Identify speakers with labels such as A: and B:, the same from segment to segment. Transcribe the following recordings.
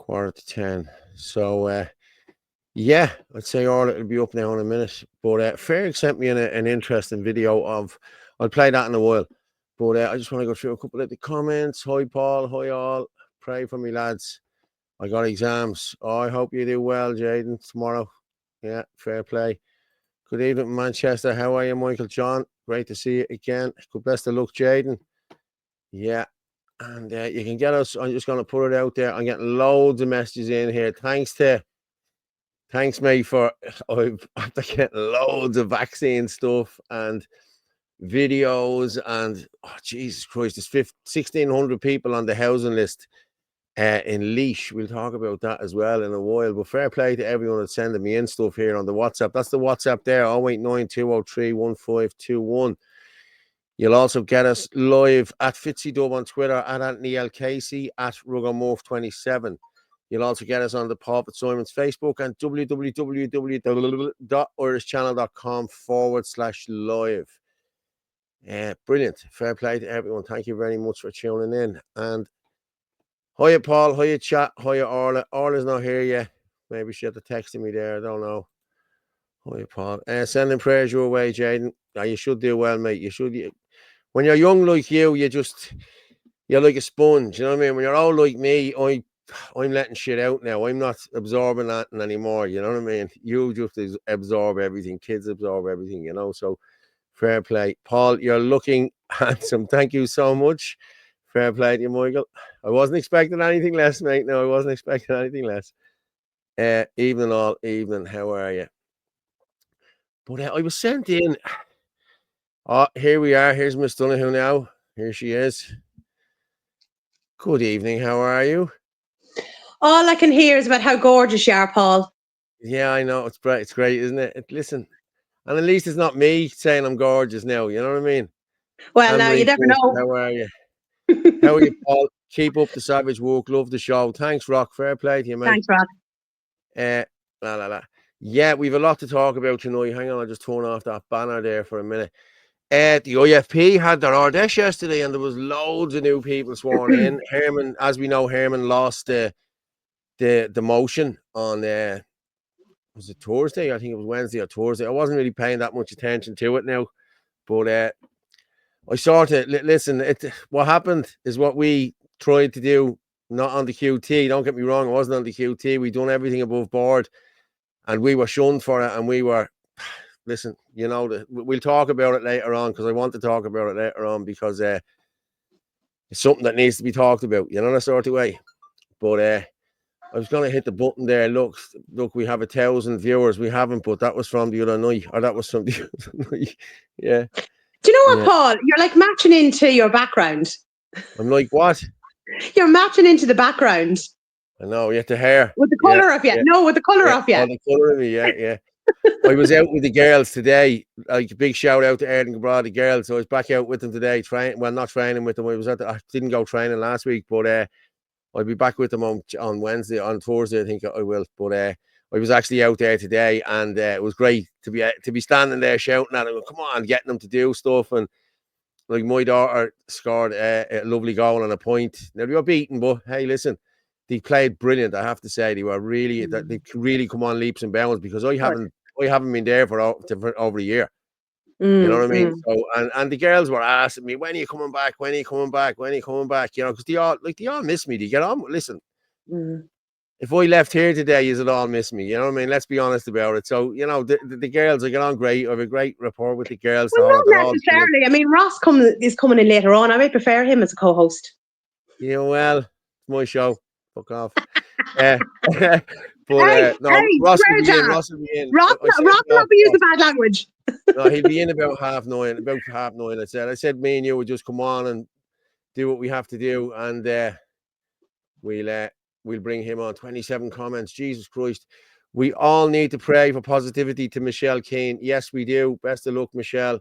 A: 10:15. So, yeah, I'd say Orla will be up now in a minute. But Ferg sent me an interesting video of, I'll play that in a while. But I just want to go through a couple of the comments. Hi, Paul. Hi, all. Pray for me, lads. I got exams. Oh, I hope you do well, Jaden, tomorrow. Yeah, fair play. Good evening, Manchester. How are you, Michael John? Great to see you again. Good best of luck, Jaden. Yeah. And you can get us. I'm just going to put it out there. I'm getting loads of messages in here. Thanks, mate, for after getting loads of vaccine stuff and videos. And oh, Jesus Christ, there's 1,600 people on the housing list in Laois. We'll talk about that as well in a while. But fair play to everyone that's sending me in stuff here on the WhatsApp. That's the WhatsApp there, 0892031521. You'll also get us live at FitzyDub on Twitter, at Anthony L. Casey, at Rugamorph27. You'll also get us on the Paul Fitzsimons Facebook and www.irishchannel.com/live. Brilliant. Fair play to everyone. Thank you very much for tuning in. And hiya, Paul. Hiya, chat. Hiya, Orla. Orla's not here yet. Maybe she had to text me there. I don't know. Hiya, Paul. Sending prayers your way, Jaden. You should do well, mate. You should. When you're young like you're like a sponge. You know what I mean? When you're old like me, I'm letting shit out now. I'm not absorbing that anymore. You know what I mean? You just absorb everything. Kids absorb everything, you know. So fair play. Paul, you're looking handsome. Thank you so much. Fair play to you, Michael. I wasn't expecting anything less, mate. No, I wasn't expecting anything less. Evening all, evening. How are you? But I was sent in. Oh, here we are. Here's Miss Donohoe now. Here she is. Good evening. How are you?
B: All I can hear is about how gorgeous you are, Paul.
A: Yeah, I know. It's great. It's great, isn't it? Listen, and at least it's not me saying I'm gorgeous now. You know what I mean?
B: Well, now you never know.
A: How are you? How are you, Paul? Keep up the savage work. Love the show. Thanks, Rock. Fair play to you, mate.
B: Thanks, Rock.
A: Yeah, we've a lot to talk about tonight. Hang on, I'll just turn off that banner there for a minute. The IFP had their RDS yesterday, and there was loads of new people sworn in. Herman, as we know, Herman lost the motion on was it Thursday? I think it was Wednesday or Thursday. I wasn't really paying that much attention to it now, but I sort of listen. What happened is what we tried to do, not on the QT. Don't get me wrong, it wasn't on the QT. We done everything above board, and we were shunned for it, and we were. Listen, you know, we'll talk about it later on because I want to talk about it later on because it's something that needs to be talked about, you know, that sort of way. But I was going to hit the button there. Look, we have 1,000 viewers. We haven't, but that was from the other night, or that was from the other night. Yeah.
B: Do you know what, Paul? You're like matching into your background.
A: I'm like, what?
B: You're matching into the background.
A: I know, the hair.
B: With the colour of you. Yeah. No, with the colour of you.
A: Oh, the colour of me, yeah. I was out with the girls today. Like a big shout out to Erling Abroad, the girls. So I was back out with them today. Not training with them. I didn't go training last week, but I'll be back with them on Wednesday, on Thursday. I think I will. But I was actually out there today, and it was great to be standing there shouting at them. Come on, getting them to do stuff. And like my daughter scored a lovely goal and a point. Now they were beaten, but hey, listen, they played brilliant. I have to say they were really they really come on leaps and bounds because I haven't been there for over a year. You know what I mean? So and the girls were asking me, when are you coming back? When are you coming back? When are you coming back? You know, because they all miss me. They get on. Listen, if I left here today, you'd all miss me. You know what I mean? Let's be honest about it. So, you know, the girls, I get on great. I have a great rapport with the girls.
B: Well, not necessarily. I mean, Ross is coming in later on. I might prefer him as a co-host.
A: Yeah, well, it's my show. Fuck off.
B: Hey,
A: no, Ross will
B: swear
A: be in.
B: to
A: Ross will be in.
B: Ross,
A: I said
B: Ross will
A: no,
B: not be using bad language.
A: no, he'll be in about 9:30. About 9:30. I said me and you would just come on and do what we have to do, and we'll bring him on. 27 comments. Jesus Christ. We all need to pray for positivity to Michelle Keane. Yes, we do. Best of luck, Michelle.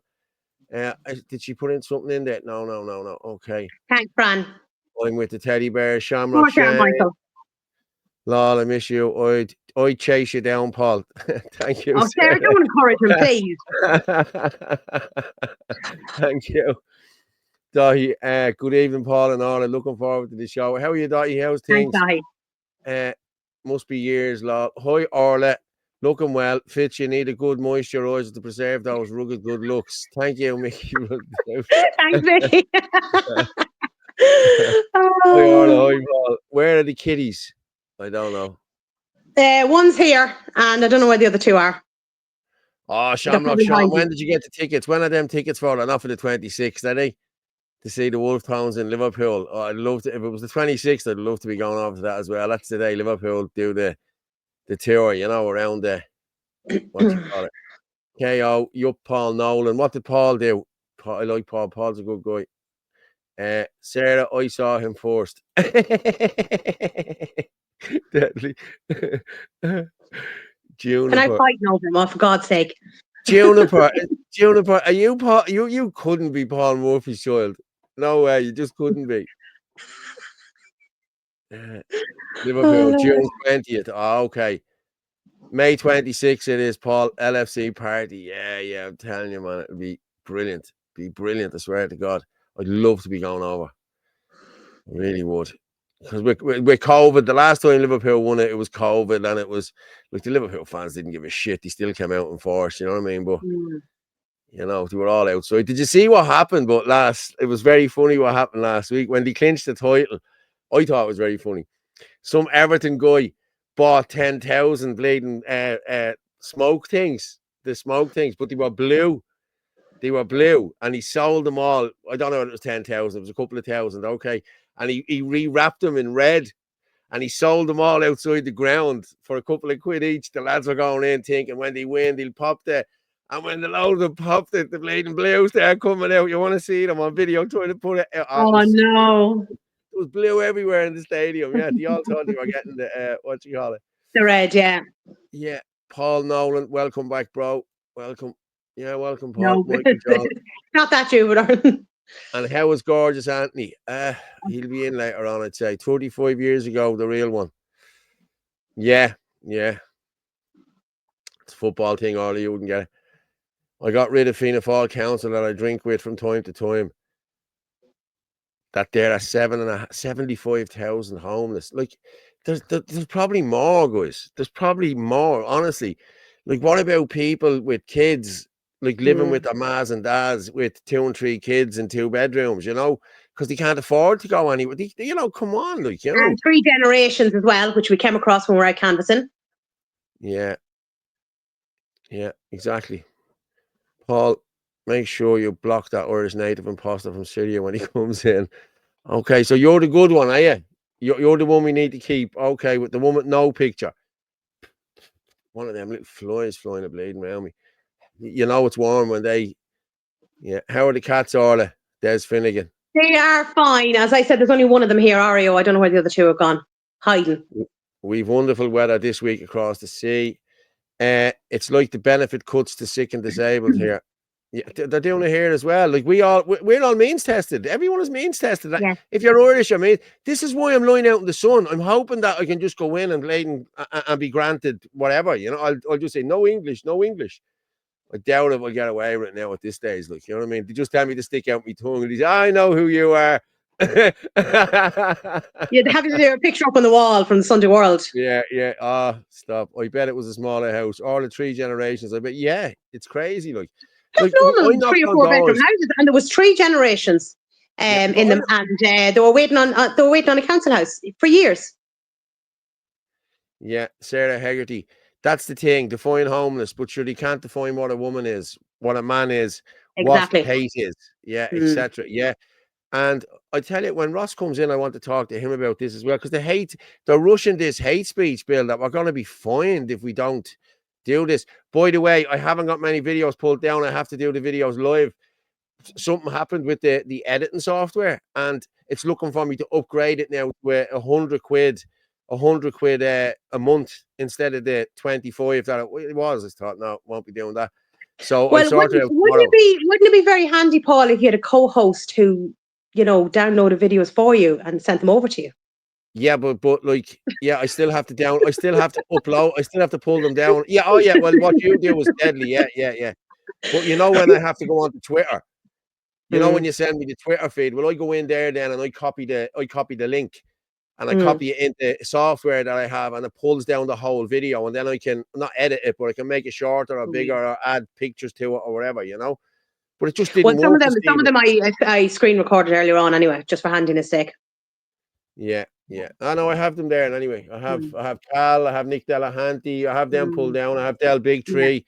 A: Did she put in something in there? No. Okay.
B: Thanks, Fran.
A: I'm with the teddy bear. Shamrock
B: More down,
A: Shane.
B: Michael.
A: Lol, I miss you. I'd chase you down, Paul. Thank you.
B: Oh, Sarah, don't encourage him, please.
A: Thank you. Dahi, good evening, Paul and Orla. Looking forward to the show. How are you, Dahi? How's things?
B: Thanks, Dahi.
A: Must be years, lol. Hi, Orla. Looking well. Fitz, you need a good moisturiser to preserve those rugged good looks. Thank you, Mickey.
B: Thanks, Vicky.
A: Hi, Orla. Hi, Paul. Where are the kiddies? I don't know.
B: One's here, and I don't know where the other two are.
A: Oh,
B: They're
A: Shamrock
B: probably
A: Sean.
B: hiding.
A: When did you get the tickets? When are them tickets for? They're not for the 26th, are they? To see the Wolf Towns in Liverpool. Oh, I'd love to. If it was the 26th, I'd love to be going over to that as well. That's the day Liverpool do the tour, you know, around the, what you call it? KO, Yup, Paul Nolan. What did Paul do? I like Paul. Paul's a good guy. Sarah, I saw him first. Deadly. Juniper.
B: Can I fight over him? Oh, for God's sake.
A: Juniper, are you Paul? You couldn't be Paul Murphy's child. No way, you just couldn't be. Liverpool, June 20th. Oh, okay. May 26th it is, Paul. LFC party. Yeah, I'm telling you, man, it'll be brilliant. Be brilliant, I swear to God. I'd love to be going over. I really would. Because with COVID, the last time Liverpool won it, it was COVID, and it was like the Liverpool fans didn't give a shit. They still came out in force, you know what I mean? But you know, they were all outside. Did you see what happened? But it was very funny what happened last week when they clinched the title. I thought it was very funny. Some Everton guy bought 10,000 bleeding smoke things, but they were blue. They were blue, and he sold them all. I don't know if it was 10,000, it was a couple of thousand, okay. And he rewrapped them in red, and he sold them all outside the ground for a couple of quid each. The lads were going in thinking when they win, they'll pop the. And when the load of them popped it, the bleeding blues they're coming out. You want to see them on video trying to put it out.
B: Oh, no.
A: It was blue everywhere in the stadium. Yeah, they all thought they were getting the, what you call it?
B: The red, yeah.
A: Yeah, Paul Nolan, welcome back, bro. Welcome. Yeah, welcome, Paul.
B: No,
A: Michael John.
B: not that Jupiter.
A: And how was gorgeous Anthony? He'll be in later on, I'd say. 35 years ago, the real one. Yeah. It's a football thing, Orla, you wouldn't get it. I got rid of Fianna Fáil Council that I drink with from time to time. That there are 75,000 homeless. Like, there's probably more, guys. There's probably more, honestly. Like, what about people with kids, like living with their mas and dads with 2 and 3 kids in 2 bedrooms, you know, because they can't afford to go anywhere. You know, come on, like, you know.
B: And 3 generations as well, which we came across when we were out canvassing.
A: Yeah, exactly. Paul, make sure you block that Irish native imposter from Syria when he comes in. Okay, so you're the good one, are you? You're the one we need to keep. Okay, with the one with no picture. One of them little flies flying a bleeding around me. You know it's warm when they. Yeah. How are the cats, Orla? Des Finnegan.
B: They are fine. As I said, there's only one of them here, Ario. I don't know where the other 2 have gone. Hiding.
A: We've wonderful weather this week across the sea. It's like the benefit cuts to sick and disabled here. Yeah, they're doing it here as well. Like we're all means tested. Everyone is means tested.
B: Yeah.
A: If you're Irish, I mean, this is why I'm lying out in the sun. I'm hoping that I can just go in and be granted whatever. You know, I'll just say no English. I doubt if I'll get away with it now at this stage. Like, you know what I mean? They just tell me to stick out my tongue and they say, I know who you are.
B: You'd have to do a picture up on the wall from the Sunday World.
A: Yeah. Stop. I bet it was a smaller house. All the 3 generations. I bet, yeah, it's crazy. Like,
B: There's no 3 or 4 bedroom houses, and there was 3 generations in them, and they were waiting on a council house for years.
A: Yeah, Sarah Hegarty. That's the thing. Define homeless, but sure, they can't define what a woman is, what a man is,
B: Exactly.
A: what hate is. Yeah, etc. Yeah. And I tell you, when Ross comes in, I want to talk to him about this as well, because they're rushing this hate speech bill that we're going to be fined if we don't do this. By the way, I haven't got many videos pulled down. I have to do the videos live. Something happened with the editing software, and it's looking for me to upgrade it now with £100, a month instead of the 25 that it was. I thought, no, won't be doing that. So
B: Well,
A: I sorted out
B: wouldn't it be very handy, Paul, if you had a co-host who, downloaded videos for you and sent them over to you?
A: Yeah, but like, yeah, I still have to upload, I still have to pull them down. Yeah, oh yeah, well, what you do is deadly, yeah. But when I have to go on to Twitter, when you send me the Twitter feed, well, I go in there then and I copy the link and I copy it into software that I have, and it pulls down the whole video, and then I can not edit it, but I can make it shorter or bigger or add pictures to it or whatever, But it just didn't
B: Well,
A: work.
B: some of them I screen recorded earlier on anyway, just for handiness sake.
A: Yeah. I know I have them there. And anyway, I have Cal, I have Nick Delahanty, I have them pulled down, I have Del Big Tree,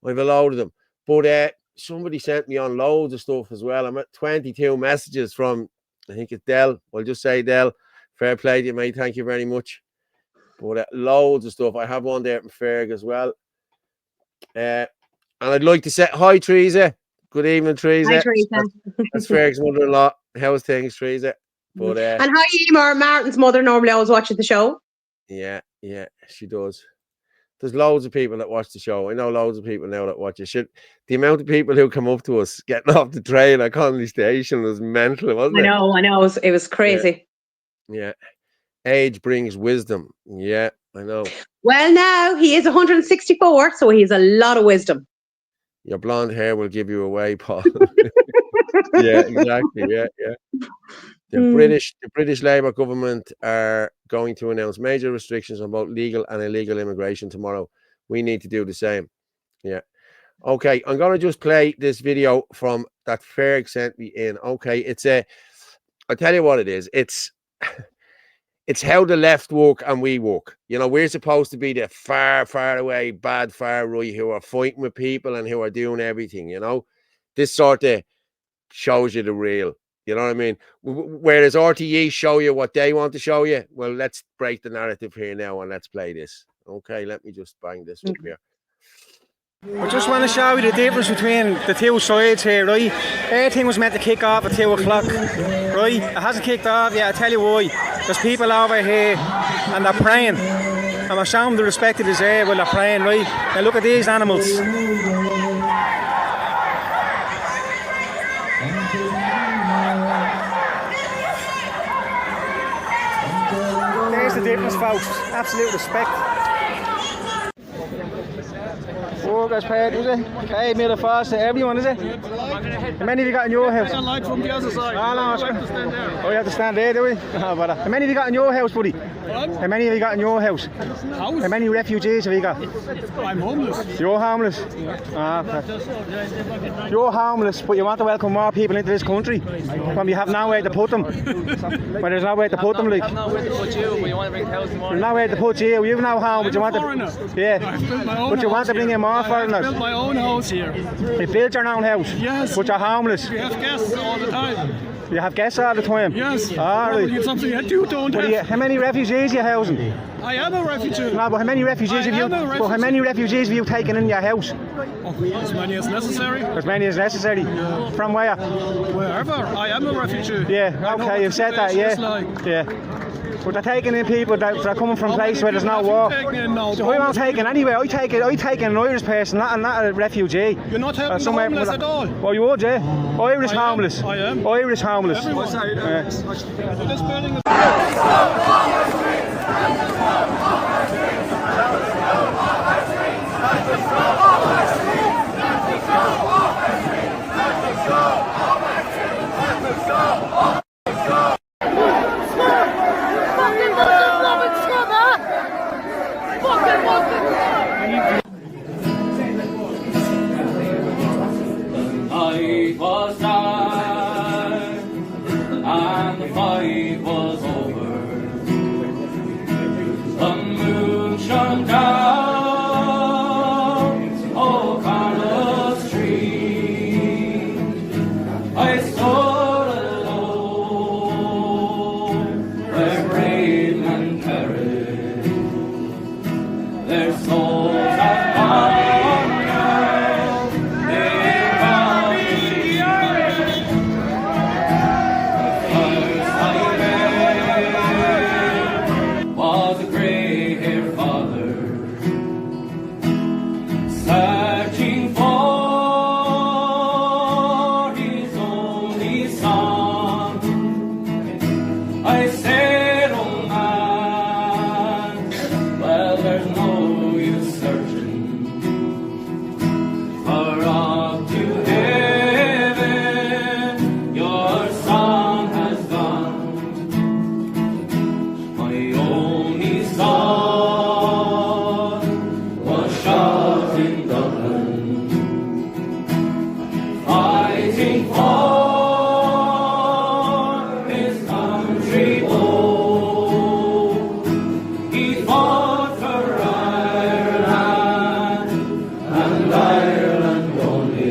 A: I have a load of them. But somebody sent me on loads of stuff as well. I'm at 22 messages from, I think it's Del. I'll just say Del. Fair play to you, mate. Thank you very much. But loads of stuff. I have one there from Ferg as well. And I'd like to say hi, Teresa. Good evening, Teresa.
B: Hi, Teresa.
A: That's Ferg's mother-in-law. How's things, Teresa? But
B: and hi, Emer. Martin's mother normally always watches the show.
A: Yeah, she does. There's loads of people that watch the show. I know loads of people now that watch it. The amount of people who come up to us getting off the train at Connolly Station was mental, wasn't it?
B: I know. It was crazy.
A: Yeah. Age brings wisdom. Yeah, I know.
B: Well, now he is 164, so he has a lot of wisdom.
A: Your blonde hair will give you away, Paul. Yeah, exactly. Yeah. The British Labour government are going to announce major restrictions on both legal and illegal immigration tomorrow. We need to do the same. Yeah. Okay, I'm going to just play this video from that Ferg sent me in. Okay, I'll tell you what it is. It's how the left work and we work. We're supposed to be the far, far away, bad far right who are fighting with people and who are doing everything, This sort of shows you the real. You know what I mean? Whereas RTE show you what they want to show you. Well, let's break the narrative here now and let's play this. Okay, let me just bang this up here.
C: I just want to show you the difference between the two sides here, right? Everything was meant to kick off at 2 o'clock, right? It hasn't kicked off yet. I'll tell you why. There's people over here and they're praying. And I'm showing them the respect that is there while they're praying, right? Now look at these animals. There's the difference, folks. Absolute respect. Workers paid, is it? Paid me the first to everyone, is it? How many have you got in your house?
D: I like from the other side.
C: Oh, no,
D: I have to stand there.
C: Oh, you have to stand there, do we? Oh, bother. How many have you got in your house, buddy?
D: What?
C: How many have you got in your house?
D: House?
C: How many refugees have you got?
D: I'm homeless.
C: You're homeless? Ah, okay. You're homeless, but you want to welcome more people into this country when we have nowhere to put them. When there's nowhere to put them, like.
E: I've nowhere to put you, but you want to bring 1,000 more.
C: There's nowhere to put you. You've no home, but you want
D: foreigner.
C: to. Yeah.
D: I've built my own
C: But you want
D: house
C: to bring
D: here.
C: in more foreigners.
D: I built my own house here.
C: You built your own house?
D: Yes.
C: But you're homeless?
D: We have guests all the time.
C: You have guests all the time?
D: Yes.
C: Ah, right.
D: It's something that you don't have.
C: How many refugees are you housing?
D: I am a refugee.
C: No, but how many refugees how many refugees have you taken in your house?
D: Oh, as many as necessary.
C: As many as necessary. From where?
D: Wherever. I am a refugee.
C: Yeah, okay, you've said that, yeah. Yeah. But they're taking in people that are coming from places where there's no war. So I'm taking anyway. I take an Irish person, not a refugee.
D: You're not helping the homeless at all.
C: Well, you would, yeah. Irish homeless.
D: I am.
C: Irish homeless.
D: This building is...
E: Night was dark and the fight was over. The moon shone down O'Connell Street. I stood alone their souls have gone now. They're gone. The first I met was a grey-haired father, searching for his only son. I said, oh man, well, there's no use searching, for up to heaven your son has gone. My only son was shot in Dublin, fighting for his country. Oh, he fought for Ireland and Ireland only.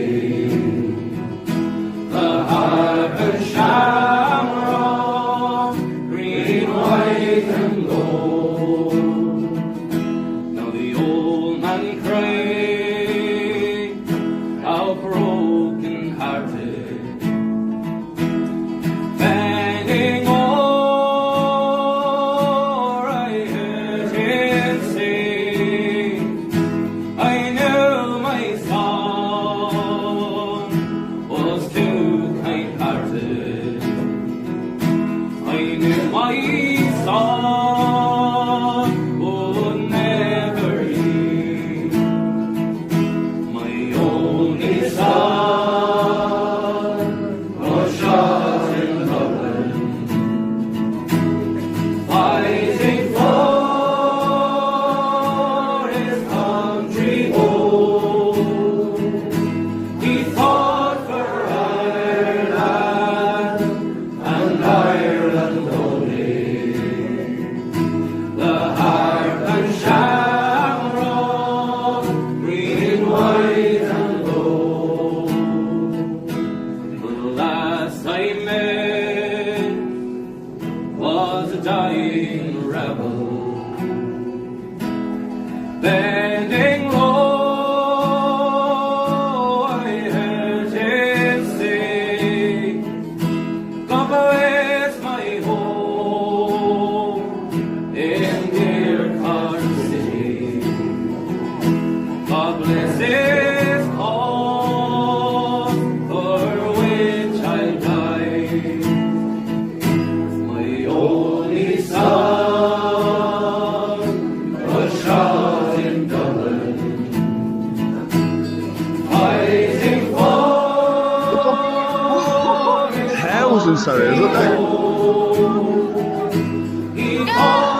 E: The harp and shamrock, green, white, and gold. Now the old man cried, how broken-hearted, bending o'er, I heard him say, I knew my son was too kind-hearted. I knew my son would never leave. My only son was shot in Dublin, fighting for his country. Oh, he fought for Ireland and Ireland only. The harp and shamrock, green, white, and gold. The last I met was a dying rebel, bending low. I heard him say, "God bless my home in dear Cork City. God bless his cause for which I died. My only son was shot in Dublin, fighting for his
F: Thousands, sorry, isn't there?
E: he fought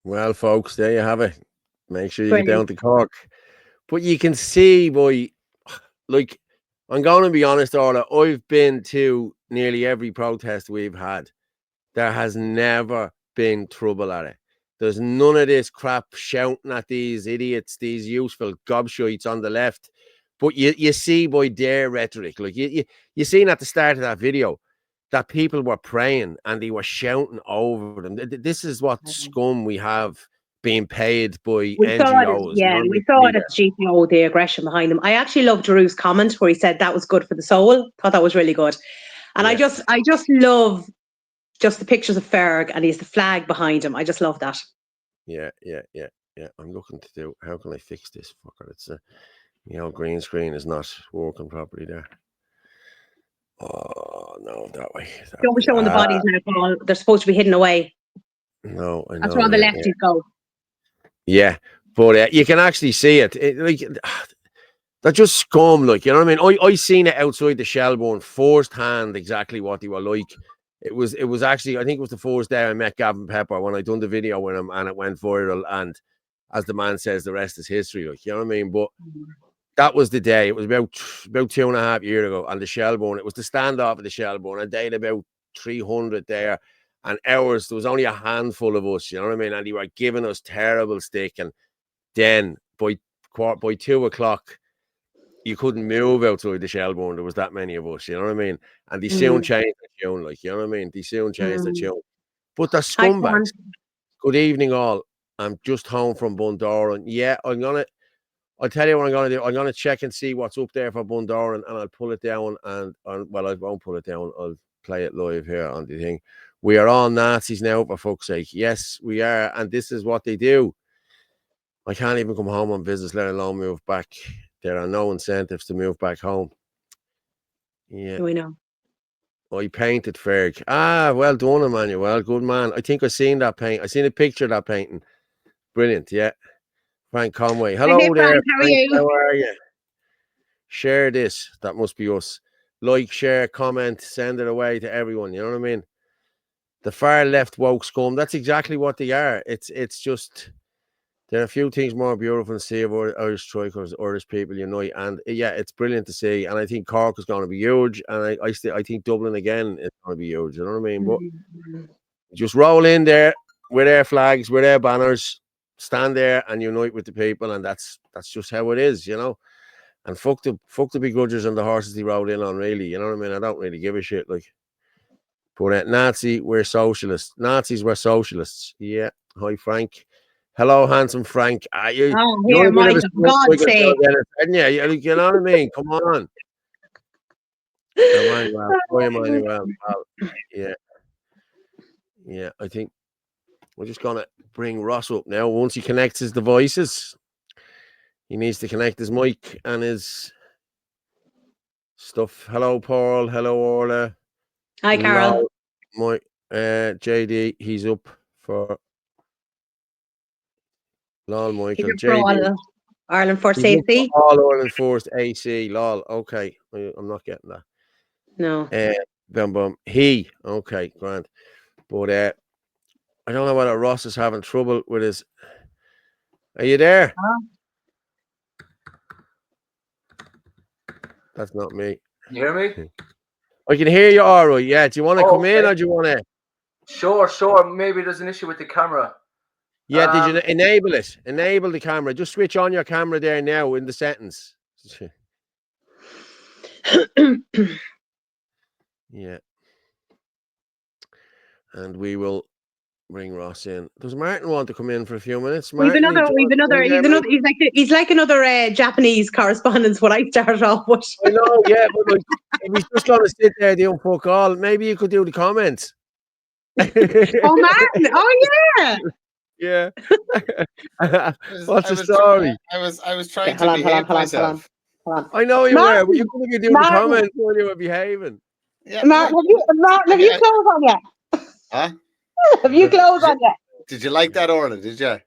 A: Well, folks, there you have it. Make sure you get down
B: Brilliant.
A: to Cork. But you can see, boy, like, I'm going to be honest, Orla, I've been to nearly every protest we've had. There has never been trouble at it. There's none of this crap shouting at these idiots, these useful gobshites on the left. But you see by their rhetoric, like you seen at the start of that video, that people were praying and they were shouting over them. This is what scum we have being paid by
B: We saw
A: NGOs.
B: it, yeah, we saw it at the GPO, the aggression behind them. I actually loved Drew's comment where he said that was good for the soul. Thought that was really good. And
A: Yeah.
B: I just love just the pictures of Ferg and he's the flag behind him. I just love that.
A: Yeah. I'm looking to do, how can I fix this fucker? It's green screen is not working properly there. Oh no, that way.
B: Don't be showing the bodies now, Paul. They're supposed to be hidden away.
A: No, I know.
B: That's where all the lefties go.
A: Yeah, but you can actually see it. They're just scum, like, you know what I mean? I seen it outside the Shelbourne first hand exactly what they were like. It was actually, I think it was the first day I met Gavin Pepper when I done the video with him and it went viral. And as the man says, the rest is history, like, you know what I mean? But that was the day. It was about 2.5 years ago. And the Shelbourne, it was the standoff of the Shelbourne. And they had about 300 there. And ours, there was only a handful of us, you know what I mean? And they were giving us terrible stick. And then by 2 o'clock, you couldn't move outside the Shelbourne. There was that many of us, you know what I mean? And they soon changed the tune, like, you know what I mean? They soon changed the tune. But they're scumbags. Good evening, all. I'm just home from Bundoran. Yeah, I'll tell you what I'm gonna do. I'm gonna check and see what's up there for Bundoran, and I'll pull it down. And well, I won't pull it down. I'll play it live here on the thing. We are all Nazis now, for fuck's sake. Yes, we are, and this is what they do. I can't even come home on business, let alone move back. There are no incentives to move back home. Yeah.
B: We know.
A: I painted Ferg. Ah, well done, Emmanuel. Good man. I think I've seen that paint. I seen a picture of that painting. Brilliant, yeah. Frank Conway. Hello
B: Hey,
A: there.
B: Frank, how are you?
A: How are you? Share this. That must be us. Like, share, comment, send it away to everyone. You know what I mean? The far left woke scum. That's exactly what they are. It's just... There are a few things more beautiful to see of Irish strikers, Irish people unite, and yeah, it's brilliant to see. And I think Cork is going to be huge, and I think Dublin again is going to be huge. You know what I mean? But just roll in there with their flags, with their banners, stand there and unite with the people, and that's just how it is, you know. And fuck the begrudgers and the horses they rode in on, really. You know what I mean? I don't really give a shit, like. But Nazi, we're socialists. Nazis, we're socialists. Yeah. Hi, Frank. Hello, handsome Frank. You're
B: here, Michael, for God's sake.
A: Yeah, you know what I mean? Come on. Emmanuel. Oh, Emmanuel. Yeah. Yeah, I think we're just going to bring Ross up now. Once he connects his devices, he needs to connect his mic and his stuff. Hello, Paul. Hello, Orla.
B: Hi, Carol.
A: JD, he's up for... Lol, Michael.
B: Ireland First AC.
A: All Ireland First AC. Lol. Okay. I'm not getting that.
B: No.
A: Okay, grand. But I don't know whether Ross is having trouble with his... Are you there? That's not me.
F: You hear me?
A: I can hear you all right. Yeah. Do you want to come in or do you want to...
F: Sure. Maybe there's an issue with the camera.
A: Yeah, did you enable it? Enable the camera. Just switch on your camera there now in the settings. Yeah. And we will bring Ross in. Does Martin want to come in for a few minutes? Martin,
B: he's like another Japanese correspondent, what I started off with.
A: I know, yeah, but like, if he's just going to sit there doing fuck all, maybe you could do the comments.
B: Oh, Martin. Oh, yeah.
A: Yeah. What's the story?
G: I was trying to behave myself.
B: Hold on.
A: I know you were, but you couldn't be doing the comments while you were behaving.
G: Yeah,
B: Martin, have you clothes on yet?
G: Huh?
B: Have you clothes on yet?
G: Did you like that, Orla? Did you?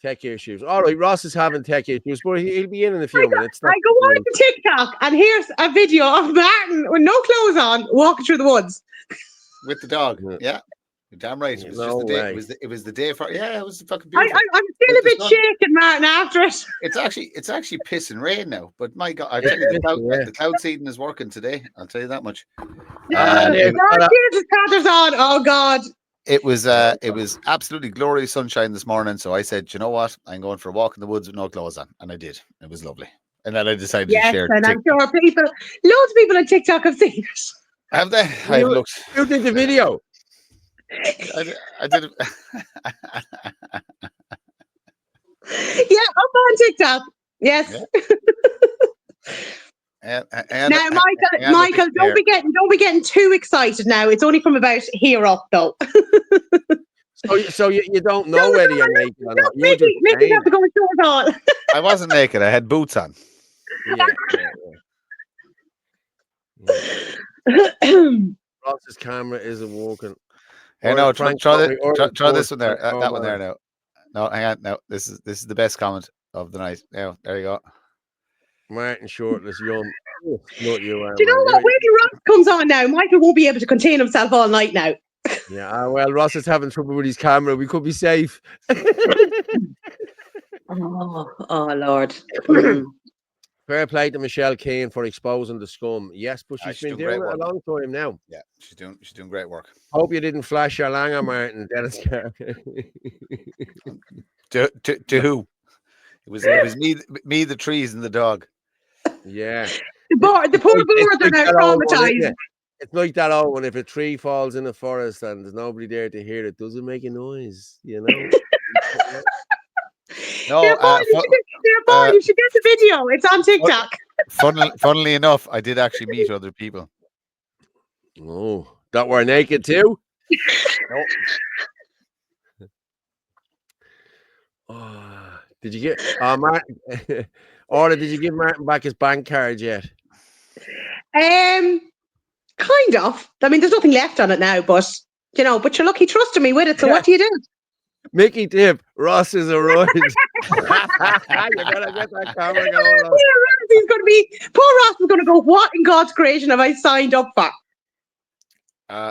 A: Tech issues. All right, Ross is having tech issues, but he'll be in a few minutes.
B: I go on to TikTok, and here's a video of Martin with no clothes on walking through the woods
G: with the dog. Yeah. You're damn right. It was just the day. It was the day for. Yeah, it was fucking beautiful.
B: I'm still a bit shaken, Martin, after it.
G: It's actually pissing rain now. But my God, I tell you, the cloud seeding is working today. I'll tell you that much.
B: Oh God.
G: It was absolutely glorious sunshine this morning. So I said, you know what? I'm going for a walk in the woods with no clothes on, and I did. It was lovely. And then I decided to share.
B: And I'm sure loads of people on TikTok have seen it.
G: Have they? I've looked.
A: You did the video.
G: I did it.
B: Yeah, up on TikTok. Yes.
G: Yeah.
B: Now, Michael, don't be getting too excited now. It's only from about here up, though.
A: So you don't know whether you're naked or not.
B: Mickey have to go with shorts on.
G: I wasn't naked. I had boots on.
A: Ross's camera isn't working.
G: Hey, no, try this one there. That one there now. No, hang on. No, this is the best comment of the night. Now, there you go.
A: Martin shirtless, young. Oh, not you are,
B: Do you know
A: man.
B: what? Wait till Ross comes on now. Michael won't be able to contain himself all night now.
A: Yeah, well, Ross is having trouble with his camera. We could be safe.
B: Oh Lord.
A: Fair play to Michelle Keane for exposing the scum. Yes, but she's been
G: doing great
A: doing it a
G: work.
A: long time now.
G: Yeah, she's doing great work.
A: Hope you didn't flash your langer, Martin. Dennis.
G: To who? It was me, the trees, and the dog.
A: Yeah.
B: The poor boards are now traumatized.
A: It's like that old one. If a tree falls in the forest and there's nobody there to hear it, doesn't make a noise, you know?
G: No,
B: you should get the video. It's on TikTok.
G: Funnily enough, I did actually meet other people.
A: Oh, that were naked too?
G: No.
A: Oh, did you get Martin? Orla, did you give Martin back his bank card yet?
B: Kind of. I mean, there's nothing left on it now, but you know, but you're lucky trusting me with it. So what do you do?
A: Mickey Tip, Ross is arrived. You gotta get that camera going. Ross.
B: He's going to be poor Ross is going to go. What in God's creation have I signed up for?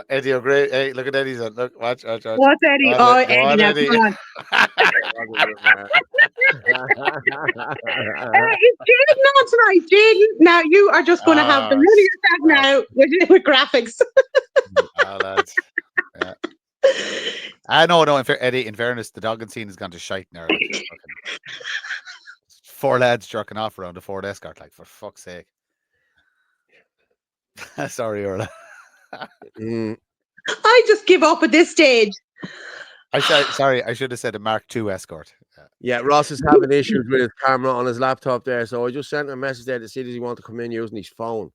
G: Eddie O'Grady. Hey, look at Eddie's on. Look, watch.
B: What's Eddie?
G: Go on,
B: Eddie,
G: go on,
B: now,
G: Eddie.
B: come on. Is Jaden on tonight? Jaden, now you are just going to have the run of yourself now with graphics.
G: Lads. Yeah. No. Eddie, in fairness, the dogging scene has gone to shite now. Like, 4 lads jerking off around a Ford Escort, like, for fuck's sake. Sorry, Orla.
B: I just give up at this stage.
G: I should have said a Mark II Escort.
A: Yeah, Ross is having issues with his camera on his laptop there, so I just sent him a message there to see does he want to come in using his phone.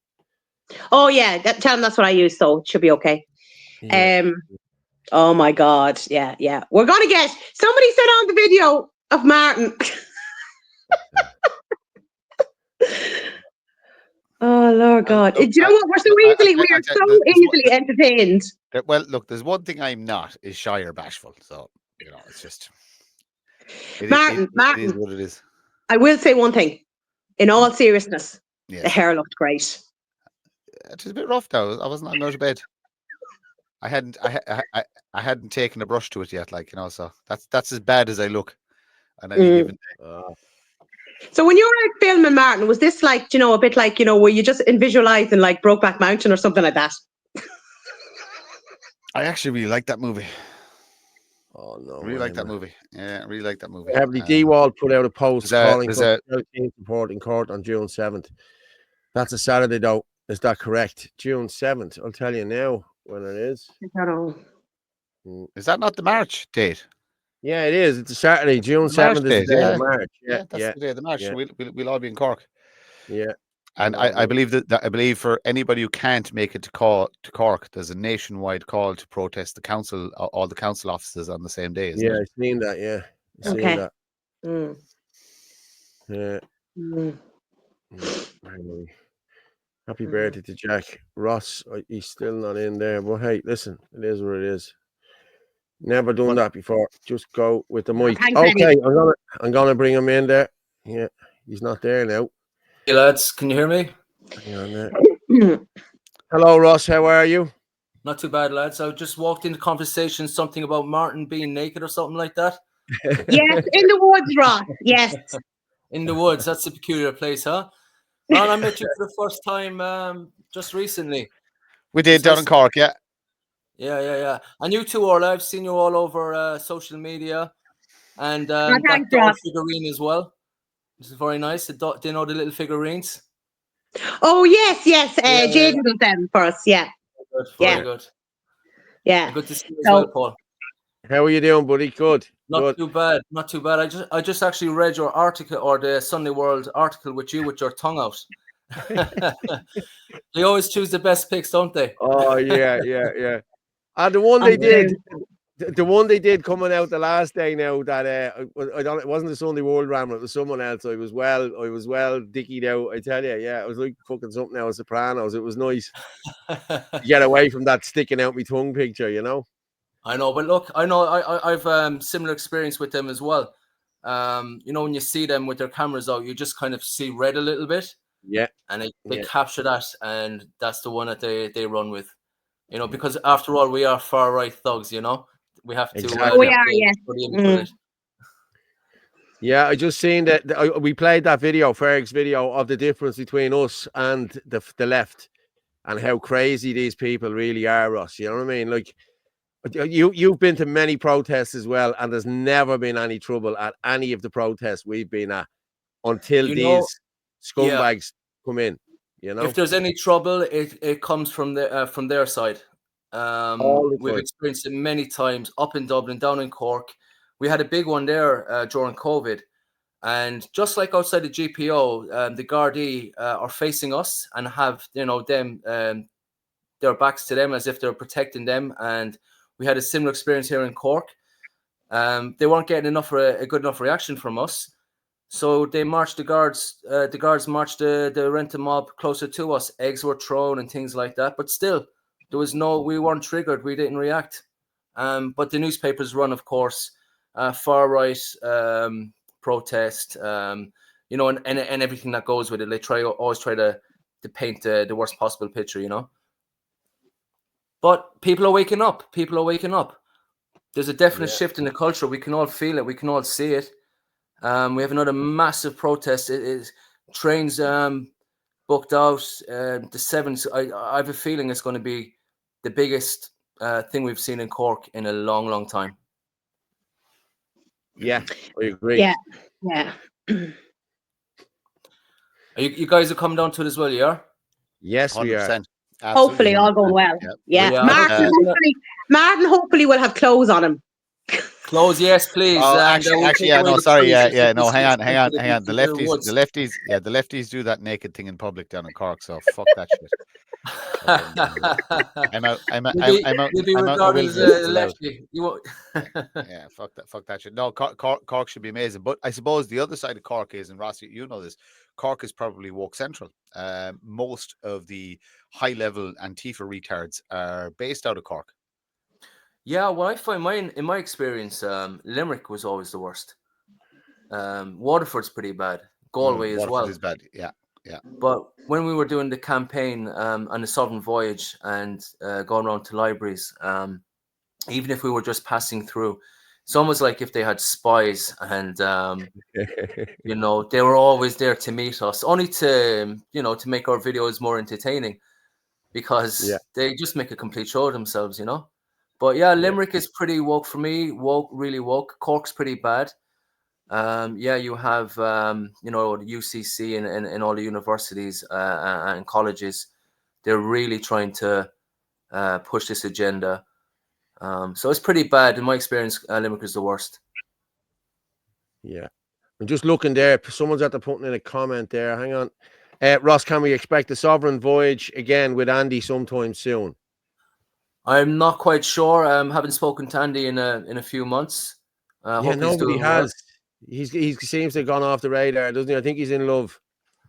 B: Oh yeah, tell him that's what I use, so it should be okay.
A: Yeah.
B: Oh my God, yeah. We're gonna get somebody said on the video of Martin. Oh Lord God! Do you know what? We're so easily entertained.
G: Well, look, there's one thing I'm not is shy or bashful. So you know, it's just
B: Martin.
G: It is what it is.
B: I will say one thing. In all seriousness, the hair looked great.
G: It was a bit rough though. I wasn't out of bed. I hadn't taken a brush to it yet, like, you know. So that's as bad as I look. And
B: so when you were out filming, Martin, was this like, you know, a bit like, you know, were you just visualizing like Brokeback Mountain or something like that?
G: I actually really like that movie.
A: Oh no,
G: really like that movie. Yeah, I really like that movie.
A: Heavily D-Wall put out a post calling for support in court on June 7th. That's a Saturday though. Is that correct? June 7th. I'll tell you now when it is.
B: I don't know.
G: Is that not the March date?
A: Yeah, it is. It's a Saturday. June 7th is the day of March.
G: Yeah, that's the day of the March.
A: Yeah.
G: We'll all be in Cork.
A: Yeah.
G: And I believe I believe for anybody who can't make it to Cork, there's a nationwide call to protest the council, all the council offices on the same day. Isn't it?
A: I've seen that. Yeah, I've seen that. Yeah. Happy birthday to Jack Ross. He's still not in there, but hey, listen, it is what it is. Never done that before. Just go with the mic. Okay, I'm gonna bring him in there. Yeah, he's not there now.
F: Hey lads, can you hear me?
A: Hang on there. Hello, Ross. How are you?
F: Not too bad, lads. I just walked into conversation something about Martin being naked or something like that.
B: Yes, in the woods, Ross. Yes.
F: In the woods. That's a peculiar place, huh? Man, I met you for the first time just recently.
G: We did down in Cork, yeah.
F: Yeah. And you too, Orla. I've seen you all over social media. And that figurine as well. This is very nice. Do you know the little figurines?
B: Oh, yes. Jaden did them for us, yeah.
F: Very good.
B: Yeah.
F: Good to see you as well, Paul.
A: How are you doing, buddy? Good.
F: Not too bad. I just actually read your article, or the Sunday World article with you with your tongue out. They always choose the best picks, don't they?
A: Oh yeah. And the one they did coming out the last day now that it wasn't the Sunday World Ramble, it was someone else. I was well dickied out. I tell you, yeah, it was like fucking something else. Sopranos. It was nice to get away from that sticking out my tongue picture, you know.
F: I know, but look, I know I've similar experience with them as well. you know, when you see them with their cameras out, you just kind of see red a little bit.
A: Yeah.
F: And they capture that, and that's the one that they run with. You know, because after all, we are far right thugs. You know, we have to.
A: Exactly.
B: We are, yes.
A: Yeah, I just seen that we played that video, Ferg's video, of the difference between us and the left, and how crazy these people really are, Ross. You know what I mean? Like, you've been to many protests as well, and there's never been any trouble at any of the protests we've been at until these scumbags come in. You know,
F: if there's any trouble, it comes from their side. We've experienced it many times up in Dublin, down in Cork. We had a big one there during COVID, and just like outside the GPO, the Gardaí are facing us and have, you know, them their backs to them as if they're protecting them. And we had a similar experience here in Cork. They weren't getting a good enough reaction from us, so they marched the guards. The guards marched the rented mob closer to us. Eggs were thrown and things like that, but still, we weren't triggered. We didn't react. But the newspapers run, of course, far right protest, you know, and everything that goes with it. They always try to paint the worst possible picture, you know. But people are waking up. People are waking up. There's a definite shift in the culture. We can all feel it. We can all see it. We have another massive protest. It is trains booked out. The 7th. I have a feeling it's going to be the biggest thing we've seen in Cork in a long, long time.
A: Yeah, I agree.
B: Yeah.
F: You guys are coming down to it as well, yeah?
A: Yes, 100%.
G: We are.
B: Hopefully, all going well. Yeah. Martin hopefully will have clothes on him.
F: Clothes, yes, please.
G: Oh, actually, yeah, no, sorry, no, hang on. The lefties do that naked thing in public down in Cork, so fuck that shit. I'm out. Yeah, fuck that shit. No, Cork should be amazing. But I suppose the other side of Cork is, and Ross, you know this, Cork is probably woke central. Most of the high-level Antifa retards are based out of Cork.
F: Yeah, well, I find in my experience, Limerick was always the worst. Waterford's pretty bad. Galway as well.
G: Waterford is bad, yeah.
F: But when we were doing the campaign on the Southern Voyage and going around to libraries, even if we were just passing through, it's almost like if they had spies, and you know, they were always there to meet us, only to, you know, to make our videos more entertaining, because they just make a complete show of themselves, you know. But yeah, Limerick is pretty woke for me. Really woke. Cork's pretty bad. You have you know, the UCC and all the universities and colleges. They're really trying to push this agenda. So it's pretty bad in my experience. Limerick is the worst.
A: Yeah, I'm just looking there. Someone's at the putting in a comment there. Hang on, Ross. Can we expect the Sovereign Voyage again with Andy sometime soon?
F: I'm not quite sure. Haven't spoken to Andy in a few months.
A: Nobody has. Well. He seems to have gone off the radar, doesn't he? I think he's in love.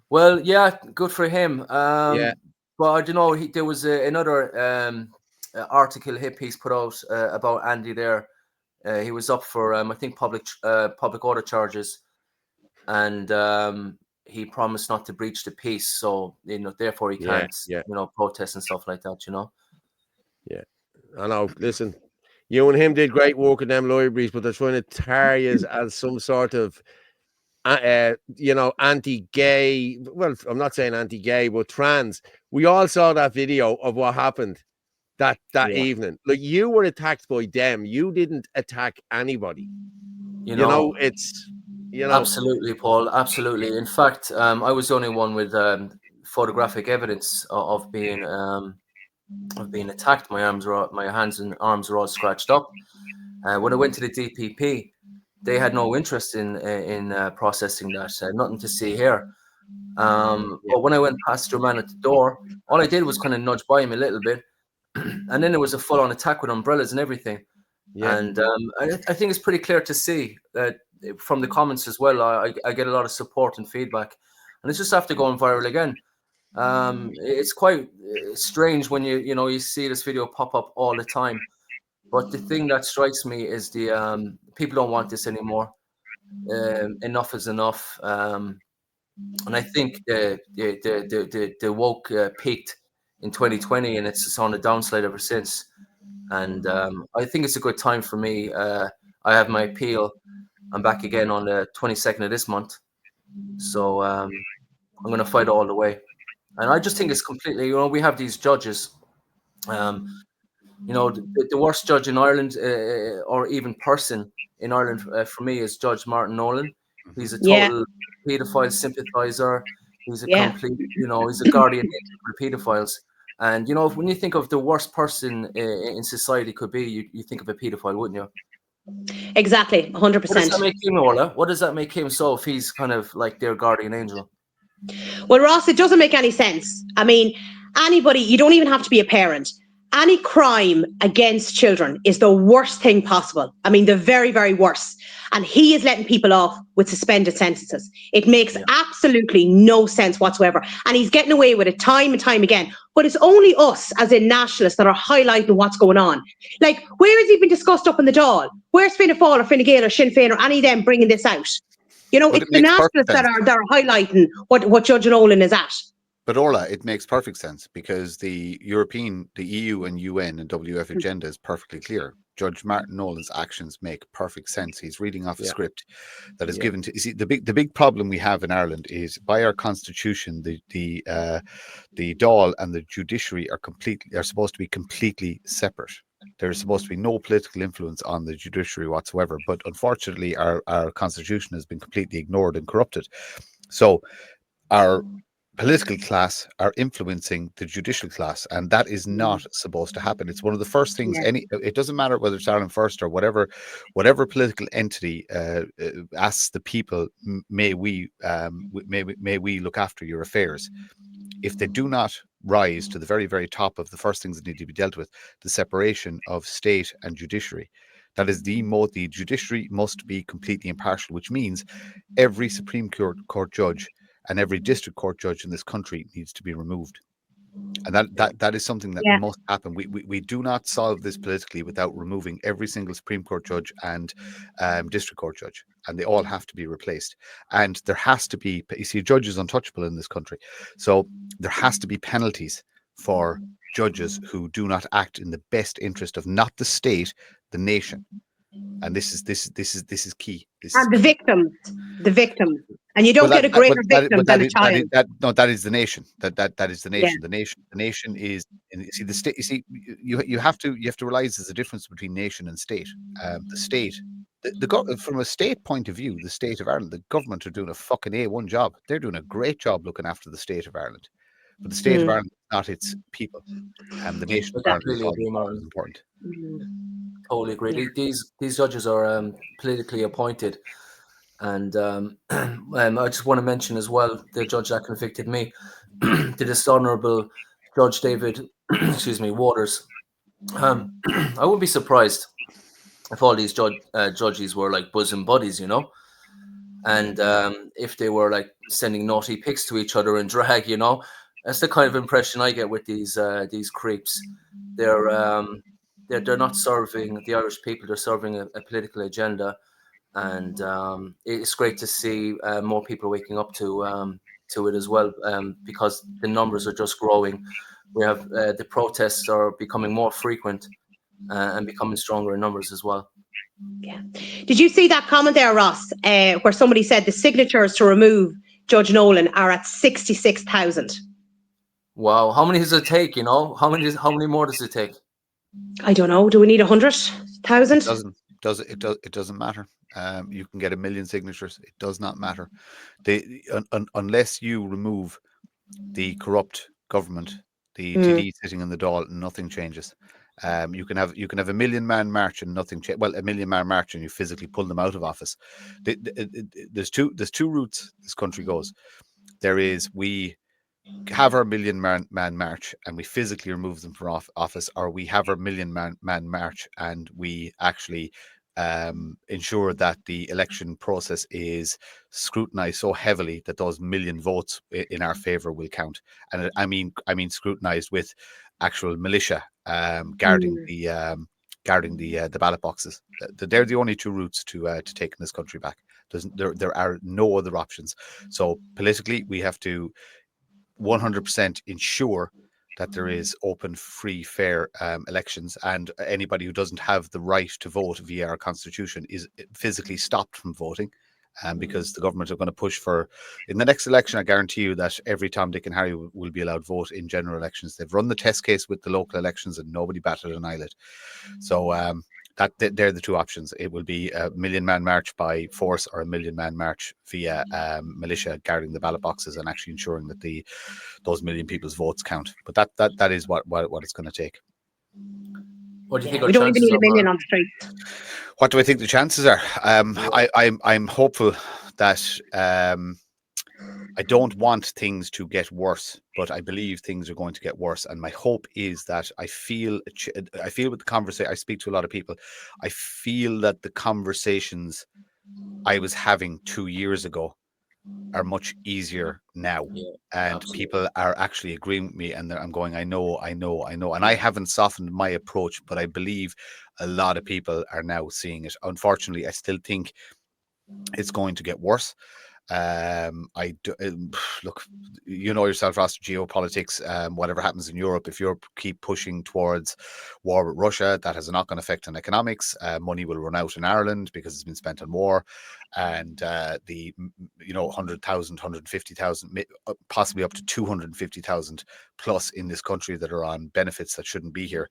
F: Well, yeah, good for him. But I don't know. There was another article hit piece put out about Andy there. He was up for I think public order charges, and he promised not to breach the peace. So, you know, therefore he can't you know, protest and stuff like that. You know.
A: Yeah, I know. Listen, you and him did great work in them libraries, but they're trying to tar you as some sort of, you know, anti-gay. Well, I'm not saying anti-gay, but trans. We all saw that video of what happened that evening. Like, you were attacked by them. You didn't attack anybody. You know, it's, you know.
F: Absolutely, Paul. Absolutely. In fact, I was the only one with photographic evidence of being attacked. My hands and arms were all scratched up. When I went to the DPP, they had no interest in processing that. Nothing to see here. But when I went past your man at the door, all I did was kind of nudge by him a little bit, and then there was a full-on attack with umbrellas and everything. And I think it's pretty clear to see that from the comments as well. I get a lot of support and feedback, and it's just after going viral again. It's quite strange when you see this video pop up all the time. But the thing that strikes me is the people don't want this anymore. enough is enough. And I think the woke peaked in 2020, and it's just on a downslide ever since. And I think it's a good time for me. I have my appeal. I'm back again on the 22nd of this month, so I'm going to fight all the way. And I just think it's completely, we have these judges. The worst judge in Ireland, or even person in Ireland, for me, is Judge Martin Nolan. He's a total paedophile sympathizer. He's a complete, he's a guardian angel for pedophiles. And when you think of the worst person in society could be, you think of a pedophile, wouldn't you?
B: Exactly, 100%.
F: What does that make him, Orla? What does that make him? So if he's kind of like their guardian angel?
B: Well, Ross, it doesn't make any sense. I mean, anybody, you don't even have to be a parent. Any crime against children is the worst thing possible. I mean, the very, very worst. And he is letting people off with suspended sentences. It makes absolutely no sense whatsoever. And he's getting away with it time and time again. But it's only us, as in nationalists, that are highlighting what's going on. Like, where has he been discussed up in the Dáil? Where's Fianna Fáil or Fine Gael or Sinn Féin or any of them bringing this out? It's the nationalists that are highlighting what Judge Nolan is at.
G: But Orla, it makes perfect sense because the EU and UN and WF agenda is perfectly clear. Judge Martin Nolan's actions make perfect sense. He's reading off a script that is given to. You see, the big problem we have in Ireland is by our constitution, the Dáil and the judiciary are supposed to be completely separate. There's supposed to be no political influence on the judiciary whatsoever. But unfortunately, our constitution has been completely ignored and corrupted. So our political class are influencing the judicial class, and that is not supposed to happen. It's one of the first things. It doesn't matter whether it's Ireland First or whatever political entity asks the people, may we look after your affairs. If they do not rise to the very, very top of the first things that need to be dealt with, the separation of state and judiciary. That is the judiciary must be completely impartial, which means every Supreme Court judge and every district court judge in this country needs to be removed. And that is something that must happen. We do not solve this politically without removing every single Supreme Court judge and district court judge. And they all have to be replaced. And there has to be, you see, a judge is untouchable in this country. So there has to be penalties for judges who do not act in the best interest of not the state, the nation. And this is key.
B: The victim. And you don't get a greater victim than a child.
G: That is the nation. That is the nation. Yeah. The nation is. See the state. You see, you have to realize there's a difference between nation and state. The state, from a state point of view, the state of Ireland, the government are doing a fucking A1 job. They're doing a great job looking after the state of Ireland. But the state of Ireland is not its people, and the nation of Ireland is important.
F: Totally agree. These judges are politically appointed, and I just want to mention as well the judge that convicted me, the Dishonourable Judge David, Waters. I wouldn't be surprised if all these judges were like bosom buddies, and if they were like sending naughty pics to each other in drag, That's the kind of impression I get with these creeps. They're not serving the Irish people. They're serving a political agenda, and it's great to see more people waking up to it as well, because the numbers are just growing. We have the protests are becoming more frequent and becoming stronger in numbers as well.
B: Yeah. Did you see that comment there, Ross, where somebody said the signatures to remove Judge Nolan are at 66,000?
G: Wow,
F: how many does it take? How many more does it take?
B: I don't know. Do we need 100,000?
G: It doesn't matter. You can get 1 million signatures. It does not matter. Unless you remove the corrupt government, the TD sitting in the Dáil, nothing changes. You can have 1 million man march and nothing changes. Well, 1 million man march and you physically pull them out of office. There's two routes this country goes. There is we have our 1 million man march and we physically remove them from office, or we have our 1 million man march and we actually ensure that the election process is scrutinized so heavily that those 1 million votes in our favor will count. And I mean scrutinized with actual militia guarding guarding the ballot boxes. They're the only two routes to taking this country back. There are no other options. So politically, we have to 100% ensure that there is open, free, fair elections, and anybody who doesn't have the right to vote via our constitution is physically stopped from voting. Because the government are going to push for, in the next election, I guarantee you that every Tom, Dick and Harry will be allowed to vote in general elections. They've run the test case with the local elections and nobody batted an eyelid. So they're the two options. It will be a 1 million man march by force or a 1 million man march via militia guarding the ballot boxes and actually ensuring that those 1 million people's votes count. But that is what it's going to take.
F: What do you think?
B: We don't even need 1 million on the streets.
G: What do I think the chances are? I'm hopeful that I don't want things to get worse, but I believe things are going to get worse. And my hope is that I feel with the conversation, I speak to a lot of people, I feel that the conversations I was having 2 years ago are much easier now. And absolutely. People are actually agreeing with me, and I'm going, I know. And I haven't softened my approach, but I believe a lot of people are now seeing it. Unfortunately, I still think it's going to get worse. Look, you know yourself, Ross, geopolitics, whatever happens in Europe, if Europe keep pushing towards war with Russia, that has a knock-on effect on economics. Money will run out in Ireland because it's been spent on war, and the 100,000, 150,000, possibly up to 250,000 plus in this country that are on benefits that shouldn't be here.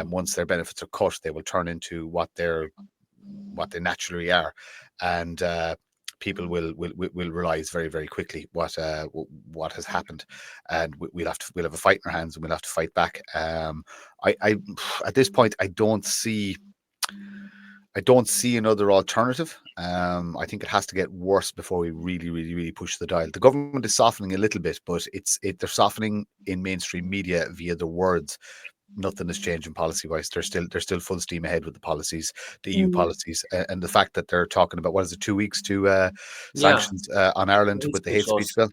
G: Once their benefits are cut, they will turn into what they naturally are, and people will realize very, very quickly what has happened, and we'll have a fight in our hands, and we'll have to fight back. I at this point I don't see another alternative. I think it has to get worse before we really, really, really push the dial. The government is softening a little bit, but they're softening in mainstream media via the words. Nothing has changed in policy-wise. They're still full steam ahead with the policies, the EU policies, and the fact that they're talking about 2 weeks to sanctions on Ireland with the hate speech bill.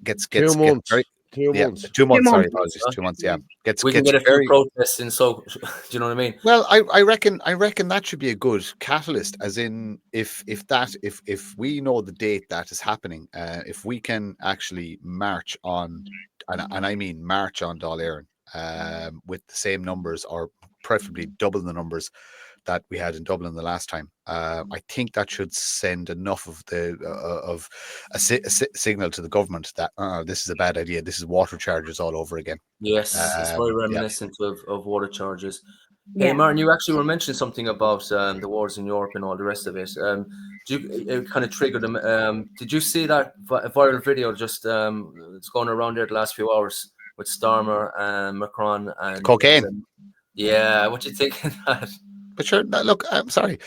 G: Gets
A: 2 months.
G: Very,
A: 2 months.
G: 2 months. Sorry, apologies. 2 months. Yeah,
F: we can get a few protests in. So, do you know what I mean?
G: Well, I reckon that should be a good catalyst. As in, if we know the date that is happening, if we can actually march on, and I mean march on Dáil Éireann. With the same numbers, or preferably double the numbers that we had in Dublin the last time. I think that should send enough of a signal to the government that this is a bad idea. This is water charges all over again.
F: Yes, it's very reminiscent of water charges. Yeah. Hey, Martin, you actually were mentioning something about the wars in Europe and all the rest of it. It kind of triggered them. Did you see that viral video just it's going around there the last few hours? With Starmer and Macron and
G: cocaine.
F: What do you think of that?
G: But sure, look, I'm sorry.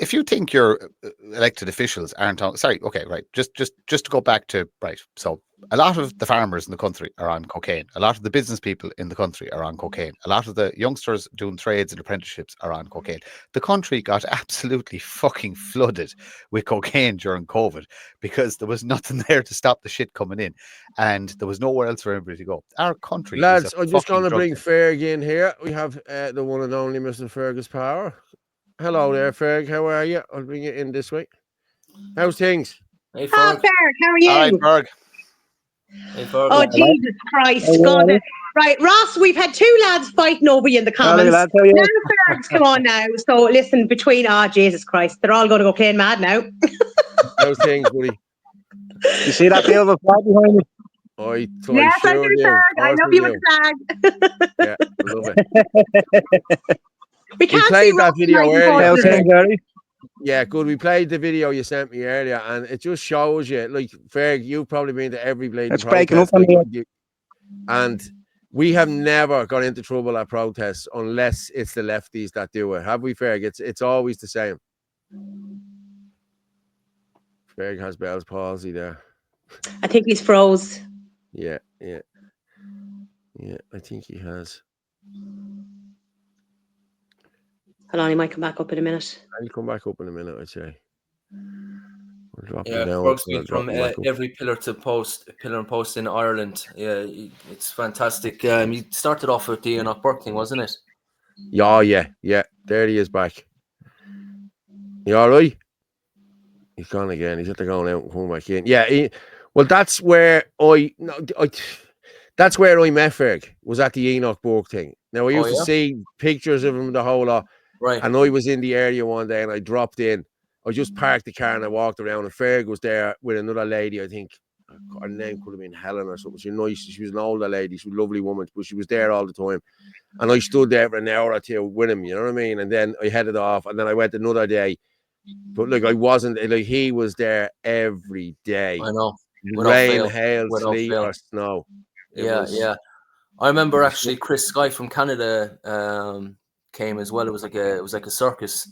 G: If you think your elected officials aren't on, sorry, okay, right. Just to go back to right. So a lot of the farmers in the country are on cocaine. A lot of the business people in the country are on cocaine. A lot of the youngsters doing trades and apprenticeships are on cocaine. The country got absolutely fucking flooded with cocaine during COVID because there was nothing there to stop the shit coming in, and there was nowhere else for everybody to go. Our country,
A: lads, I'm just going to bring Ferg in here. We have the one and only Mr. Fergus Power. Hello there, Ferg. How are you? I'll bring you in this way. How's things?
F: Hey,
B: Ferg. How are you?
G: Hi, Ferg.
F: Hey, Ferg.
B: Oh, Jesus Christ. God. Right, Ross, we've had two lads fighting over you in the comments. Now Ferg's come on now. So listen, Jesus Christ, they're all going to go playing mad now.
A: How's things, buddy?
H: You see that deal of a flag behind me?
B: Yes, I do, Ferg. I love you with flag.
A: Yeah, I love it.
B: We can't
A: played
B: see
A: that video
H: earlier.
A: Yeah, good. We played the video you sent me earlier, and it just shows you, like, Ferg, you've probably been to every blade.
H: It's breaking up on here.
A: And we have never got into trouble at protests unless it's the lefties that do it. Have we, Ferg? It's always the same. Ferg has Bell's palsy there.
B: I think he's froze.
A: Yeah, I think he has.
B: Hold on, he might come back up in a minute.
A: He'll come back up in a minute, I'd say.
F: Ferg's been from every pillar and post in Ireland. Yeah, it's fantastic. You started off with the Enoch Burke thing, wasn't it?
A: Yeah. There he is back. You all right? He's gone again. He's at the going out and coming back in. Yeah. Well, that's where that's where I met Ferg, was at the Enoch Burke thing. Now, I used to see pictures of him the whole lot.
F: Right.
A: And I was in the area one day and I dropped in. I just parked the car and I walked around, and Ferg was there with another lady. I think her name could have been Helen or something. She was nice. She was an older lady. She was a lovely woman, but she was there all the time. And I stood there for an hour or two with him, you know what I mean? And then I headed off, and then I went another day. But like, I wasn't, like, he was there every day.
F: I know.
A: Rain, hail, sleet, or snow.
F: Yeah. I remember actually Chris Sky from Canada came as well. It was like a circus.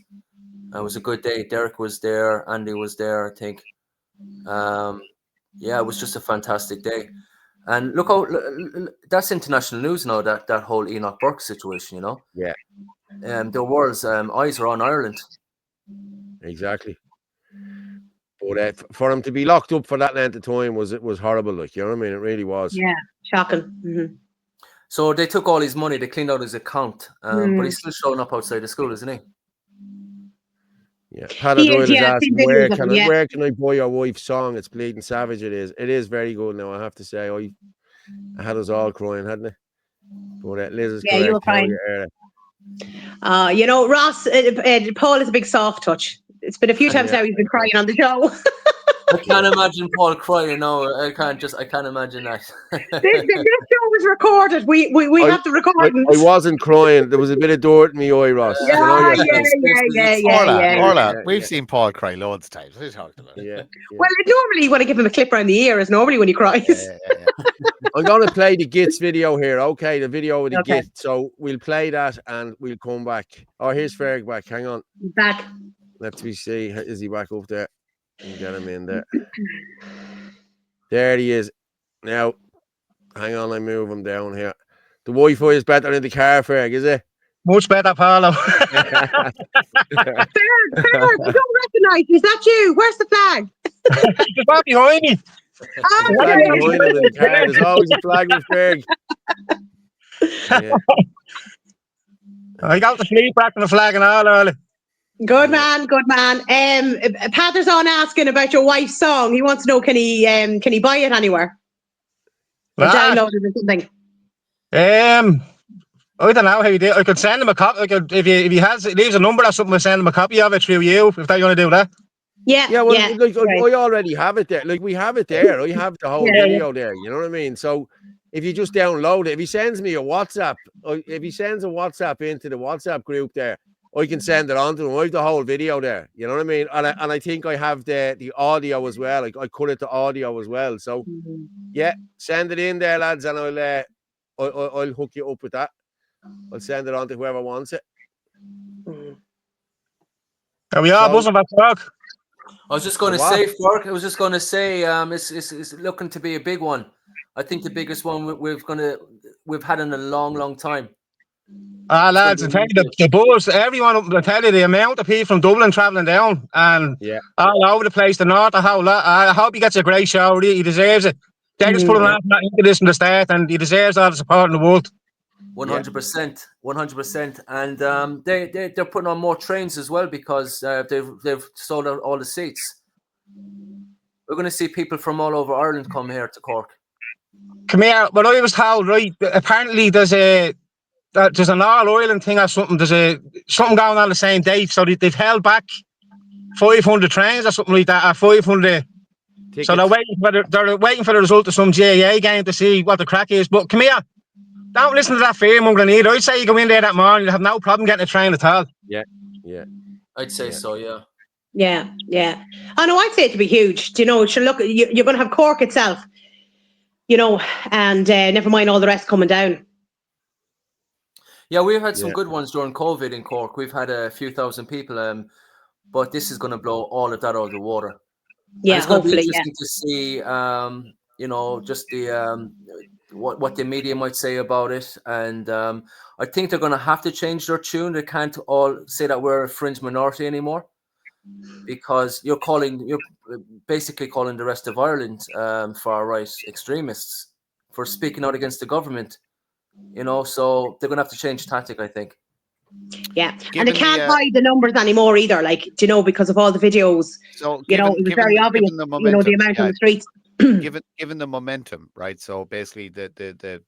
F: It was a good day. Derek was there. Andy was there, I think. Yeah, it was just a fantastic day. And look how that's international news now. That whole Enoch Burke situation, you know.
A: Yeah.
F: The world's eyes are on Ireland.
A: Exactly. But for him to be locked up for that length of time was horrible. Like, you know what I mean? It really was.
B: Yeah, shocking. Mm-hmm.
F: So they took all his money. They cleaned out his account, but he's still showing up outside the school, isn't he?
A: Yeah. Paddy Doyle is asking, where can I buy your wife's song? It's Bleeding Savage. It is very good. Now, I have to say, I had us all crying, hadn't I? But Liz is correct.
B: You were crying. You know, Ross, Paul is a big soft touch. It's been a few times now he's been crying on the show.
F: I can't imagine Paul crying. No, I can't imagine that.
B: this show was recorded. We have the recordings.
A: I wasn't crying. There was a bit of dirt in my eye, Ross.
B: Yeah.
G: Orla, we've seen Paul cry loads of times. What are you talking about?
A: Yeah.
B: Well, normally you want to give him a clip around the ear is normally when he cries.
G: Yeah.
A: I'm going to play the Gits video here. Okay, the video with the Git. So we'll play that and we'll come back. Oh, here's Ferg back. Hang on.
B: Back.
A: Let me see. Is he back up there? Get him in there. There he is. Now, hang on, I move him down here. The Wi-Fi is better in the car, Ferg, is it?
H: Much better, Paolo.
B: Ferg, I don't recognise. Is that you? Where's the flag?
H: It's right behind me.
B: Oh,
A: behind him in the car. There's always a flag with Ferg. Yeah.
H: I got the sleep back and the flag and all, early.
B: Good man. Patter's on asking about your wife's song. He wants to know, can he buy it anywhere? Or download it or something?
H: I don't know how you do it. I could send him a copy. If he leaves a number or something, I'll send him a copy of it through you, if they want to do that.
A: I already have it there. Like, we have it there. I have the whole video there. You know what I mean? So if you just download it, if he sends me a WhatsApp, if he sends a WhatsApp into the WhatsApp group there, I can send it on to him. I have the whole video there. You know what I mean? And I think I have the audio as well. Like, I cut it to audio as well. So yeah, send it in there, lads, and I'll hook you up with that. I'll send it on to whoever wants it.
H: Are we all buzzing about Ferg?
F: I was just going to say, Ferg. I was just going to say, it's looking to be a big one. I think the biggest one we've had in a long, long time.
H: Lads, I tell you, the buzz, everyone, I tell you, the amount of people from Dublin travelling down and all over the place, the north, the whole lot. I hope he gets a great show. He deserves it. They just put him into this from the start, and he deserves all the support in the world.
F: 100%, 100%, and they're putting on more trains as well because they've sold out all the seats. We're going to see people from all over Ireland come here to Cork.
H: Come here. Well, I was told, right, apparently there's an All-Ireland thing or something. There's something going on the same date, so they've held back 500 trains or something like that, or 500. Tickets. So they're waiting for the result of some GAA game to see what the crack is. But come here, don't listen to that fear-mongering either. I'd say you go in there that morning, you have no problem getting a train at all.
A: Yeah.
F: I'd say so, yeah.
B: Yeah. I know, I'd say it'd be huge. You know, look, you're going to have Cork itself, you know, and never mind all the rest coming down.
F: Yeah, we've had some good ones during COVID in Cork. We've had a few thousand people, but this is going to blow all of that out of the water.
B: Yeah,
F: it's going to be
B: hopefully,
F: interesting to see, you know, just the what the media might say about it. And I think they're going to have to change their tune. They can't all say that we're a fringe minority anymore, because you're basically calling the rest of Ireland far-right extremists for speaking out against the government. You know, so they're going to have to change tactic, I think.
B: Yeah, and they
G: Given
B: can't
G: the,
B: hide the numbers anymore either. Like, do you know, because of all the videos,
G: so
B: you know, it was very obvious.
G: given the
B: You know, the
G: momentum,
B: amount on
G: yeah,
B: the streets.
G: given the momentum, right? So basically, the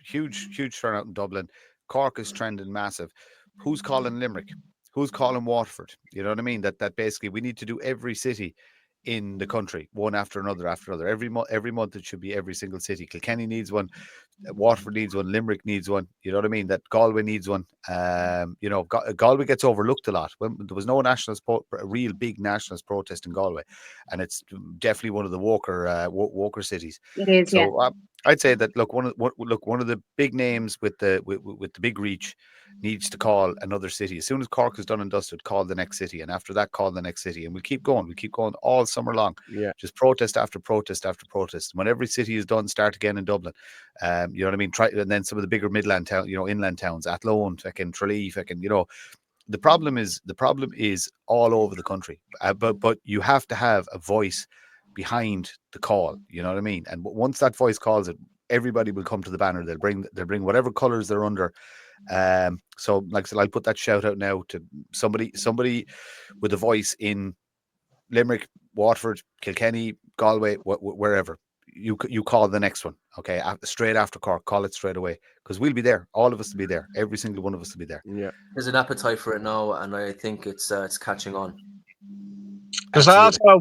G: huge turnout in Dublin, Cork is trending massive. Who's calling Limerick? Who's calling Waterford? You know what I mean? That basically we need to do every city in the country, one after another after another. Every month it should be every single city. Kilkenny needs one, Waterford needs one, Limerick needs one. You know what I mean? That Galway needs one. You know, Galway gets overlooked a lot. When there was no real big nationalist protest in Galway, and it's definitely one of the Walker cities.
B: It is, yeah.
G: So I'd say that one of the big names with the big reach needs to call another city. As soon as Cork is done and dusted, call the next city, and after that, call the next city, and we'll keep going. We keep going all summer long.
A: Yeah,
G: just protest after protest after protest. When every city is done, start again in Dublin. You know what I mean? And then some of the bigger midland town, inland towns, Athlone, fucking Tralee, fucking, the problem is all over the country. But you have to have a voice behind the call. You know what I mean? And once that voice calls it, everybody will come to the banner. They'll bring whatever colors they're under. So like I said, I'll put that shout out now to somebody with a voice in Limerick, Waterford, Kilkenny, Galway, wherever. You call the next one, okay? Straight after Cork, call it straight away, because we'll be there. All of us will be there. Every single one of us will be there.
A: yeah.
F: There's an appetite for it now, and I think it's catching on.
H: There's also,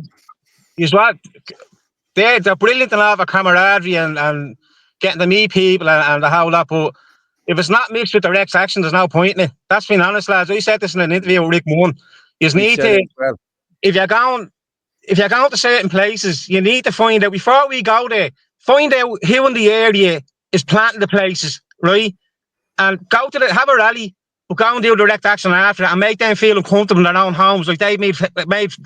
H: they're brilliant and have a camaraderie and getting to meet people and the whole lot, but if it's not mixed with direct action, there's no point in it. That's being honest, lads. I said this in an interview with Rick Moon. You need to, if you're going to certain places, you need to find out, before we go there, find out who in the area is planting the places, right? And have a rally, but go and do direct action after it and make them feel uncomfortable in their own homes, like they made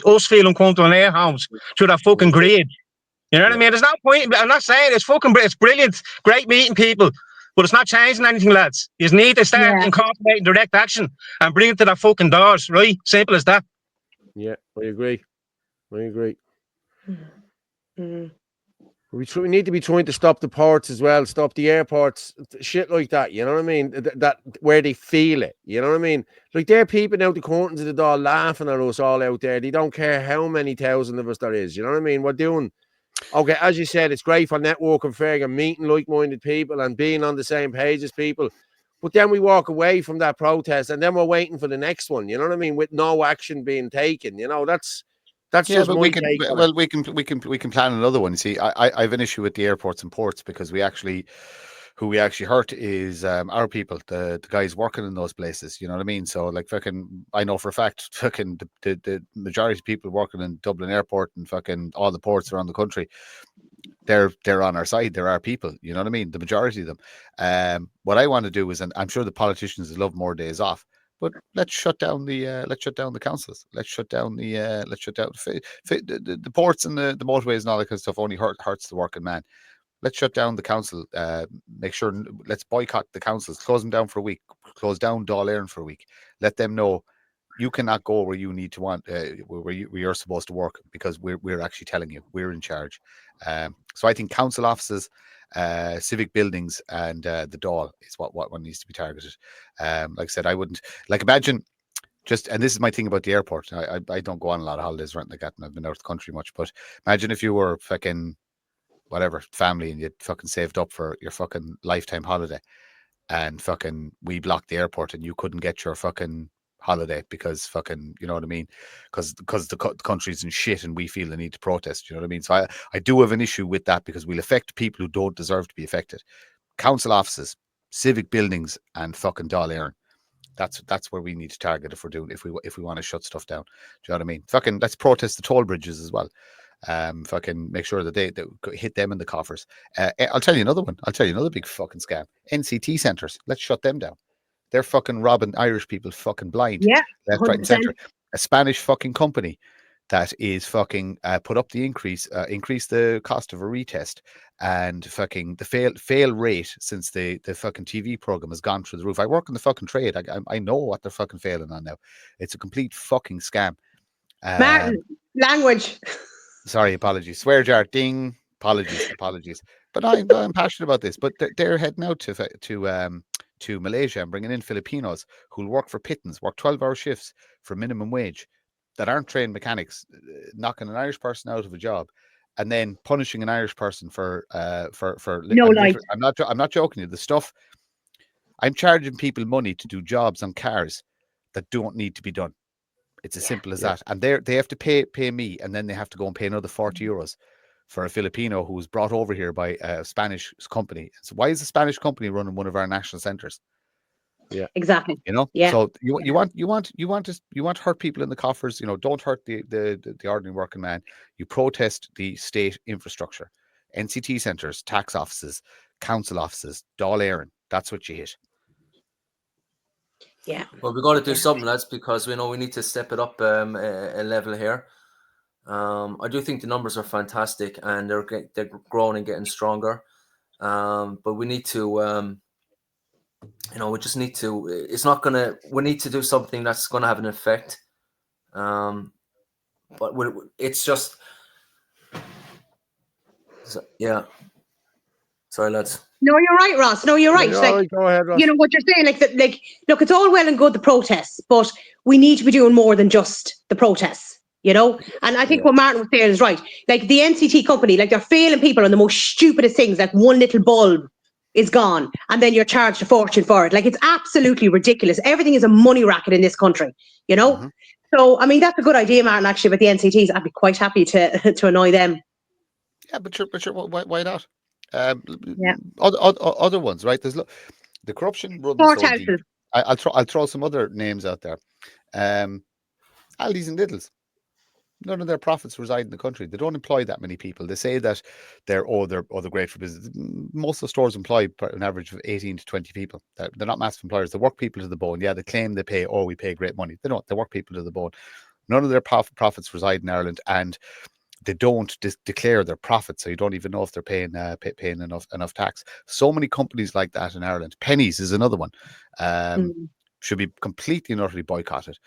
H: us feel uncomfortable in their homes through that fucking grid. You know what I mean? There's no point. I'm not saying it's brilliant, great meeting people, but it's not changing anything, lads. You need to start incorporating direct action and bring it to their fucking doors, right? Simple as that.
A: Yeah, I agree. We need to be trying to stop the ports as well, stop the airports, shit like that. You know what I mean? That where they feel it. You know what I mean? Like they're peeping out the curtains of the door, laughing at us all out there. They don't care how many thousand of us there is. You know what I mean? We're doing okay. As you said, it's great for networking, Ferg, and meeting like-minded people and being on the same page as people. But then we walk away from that protest, and then we're waiting for the next one. You know what I mean? With no action being taken. You know, that's just
G: but
A: my take on it.
G: we can plan another one. You see, I have an issue with the airports and ports because who we actually hurt is our people, the guys working in those places. You know what I mean? So like fucking, I know for a fact, fucking the majority of people working in Dublin Airport and fucking all the ports around the country, they're on our side. They're our people. You know what I mean? The majority of them. What I want to do is, and I'm sure the politicians love more days off, but let's shut down the councils. Let's shut down the ports and the motorways and all that kind of stuff. Only hurts the working man. Let's shut down the council. Make sure. Let's boycott the councils. Close them down for a week. Close down Dáil Éireann for a week. Let them know you cannot go where you need to where you're supposed to work, because we're actually telling you we're in charge. So I think council offices, civic buildings, and the Dáil is what one needs to be targeted. Like I said, I wouldn't imagine. And this is my thing about the airport. I don't go on a lot of holidays or anything like that, and I've been out of the country much. But imagine if you were fucking whatever family and you'd fucking saved up for your fucking lifetime holiday, and fucking we blocked the airport and you couldn't get your fucking holiday because fucking, you know what I mean? Because the country's in shit and we feel the need to protest. You know what I mean? So I do have an issue with that, because we'll affect people who don't deserve to be affected. Council offices, civic buildings, and fucking Dáil Éireann. That's where we need to target if we want to shut stuff down. Do you know what I mean? Fucking let's protest the toll bridges as well. Fucking make sure that they hit them in the coffers. I'll tell you another one. I'll tell you another big fucking scam. NCT centres. Let's shut them down. They're fucking robbing Irish people fucking blind.
B: Yeah,
G: left, right, and centre. A Spanish fucking company that is fucking put up the increase the cost of a retest, and fucking the fail rate since the fucking TV program has gone through the roof. I work in the fucking trade. I know what they're fucking failing on now. It's a complete fucking scam.
B: Martin, language.
G: Sorry, apologies. Swear jar, ding. Apologies. But I'm passionate about this. But they're heading out to to Malaysia and bringing in Filipinos who'll work for pittance, work 12-hour shifts for minimum wage, that aren't trained mechanics, knocking an Irish person out of a job, and then punishing an Irish person for
B: No life.
G: I'm not joking you. The stuff I'm charging people money to do jobs on cars that don't need to be done. It's as simple as that. And they have to pay me, and then they have to go and pay another 40 euros for a Filipino who was brought over here by a Spanish company. So why is a Spanish company running one of our national centres?
A: Yeah,
B: exactly.
G: You know,
B: yeah.
G: So you want to hurt people in the coffers. You know, don't hurt the ordinary working man. You protest the state infrastructure, NCT centres, tax offices, council offices, Dáil Éireann. That's what you hit.
B: Yeah.
F: Well, we got to do something, lads, because we know we need to step it up a level here. I do think the numbers are fantastic, and they're growing and getting stronger. But we need to, we just need to. It's not gonna. We need to do something that's going to have an effect. But it's just, yeah. Sorry, lads.
B: No, you're right, Ross. No, you're right.
A: No,
B: Like,
A: go ahead, Ross.
B: you know what you're saying. Look, it's all well and good, the protests, but we need to be doing more than just the protests. You know, and I think what Martin was saying is right. Like the NCT company, like they're failing people on the most stupidest things. Like one little bulb is gone, and then you're charged a fortune for it. Like it's absolutely ridiculous. Everything is a money racket in this country. You know, so I mean that's a good idea, Martin. Actually, with the NCTs, I'd be quite happy to annoy them.
G: Yeah, but sure, why not? Other ones, right? There's the corruption runs so deep. I'll throw some other names out there. Aldi's and Lidl's. None of their profits reside in the country. They don't employ that many people. They say that they're great for business. Most of the stores employ an average of 18 to 20 people. They're not massive employers. They work people to the bone. Yeah, they claim they pay. We pay great money. They don't. They work people to the bone. None of their profits reside in Ireland, and they don't declare their profits, so you don't even know if they're paying enough tax. So many companies like that in Ireland. Pennies is another one. Should be completely and utterly boycotted.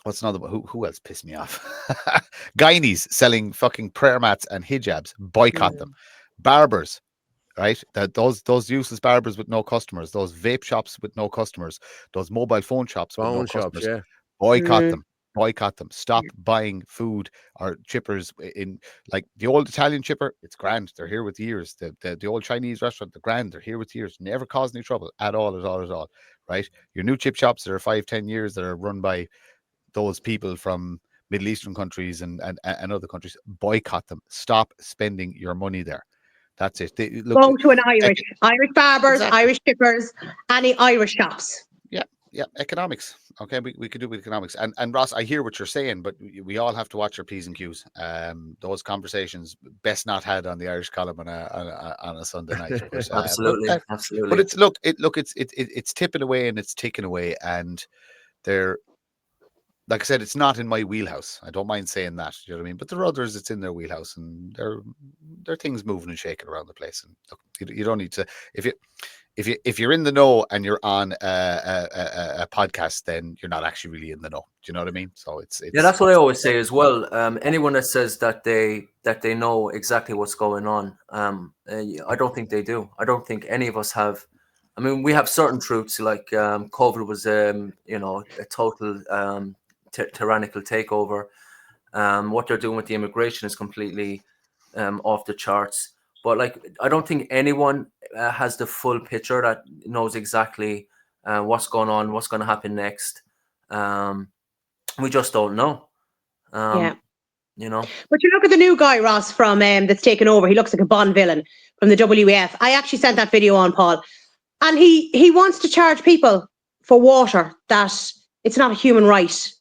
G: What's another one? Who else pissed me off? Guineas selling fucking prayer mats and hijabs. Boycott them. Barbers, right? Those useless barbers with no customers. Those vape shops with no customers. Those mobile phone shops with no customers.
A: Yeah.
G: Boycott them. Boycott them. Stop buying food or chippers in like the old Italian chipper. It's grand. They're here with years. The old Chinese restaurant, the grand. They're here with years. Never caused any trouble at all. Right? Your new chip shops that are 5-10 years that are run by those people from Middle Eastern countries and other countries, boycott them. Stop spending your money there. That's it.
B: Go to an Irish barbers, Irish chippers, any Irish shops.
G: Yeah, economics. Okay, we could do with economics. And Ross, I hear what you're saying, but we all have to watch our P's and Q's. Those conversations best not had on the Irish column on a Sunday night. But,
F: absolutely.
G: But it's tipping away and it's ticking away, and they're. Like I said, it's not in my wheelhouse. I don't mind saying that. You know what I mean? But there are others, it's in their wheelhouse, and there are things moving and shaking around the place. And look, you don't need to. If you're in the know and you're on a podcast, then you're not actually really in the know. Do you know what I mean? So it's
F: that's what I always say as well. Anyone that says that they know exactly what's going on, I don't think they do. I don't think any of us have. I mean, we have certain truths like COVID was a total tyrannical takeover. What they're doing with the immigration is completely off the charts. But like, I don't think anyone has the full picture that knows exactly what's going on, what's going to happen next. We just don't know. You know.
B: But you look at the new guy, Ross, from that's taken over. He looks like a Bond villain from the WEF. I actually sent that video on, Paul, and he wants to charge people for water that it's not a human right,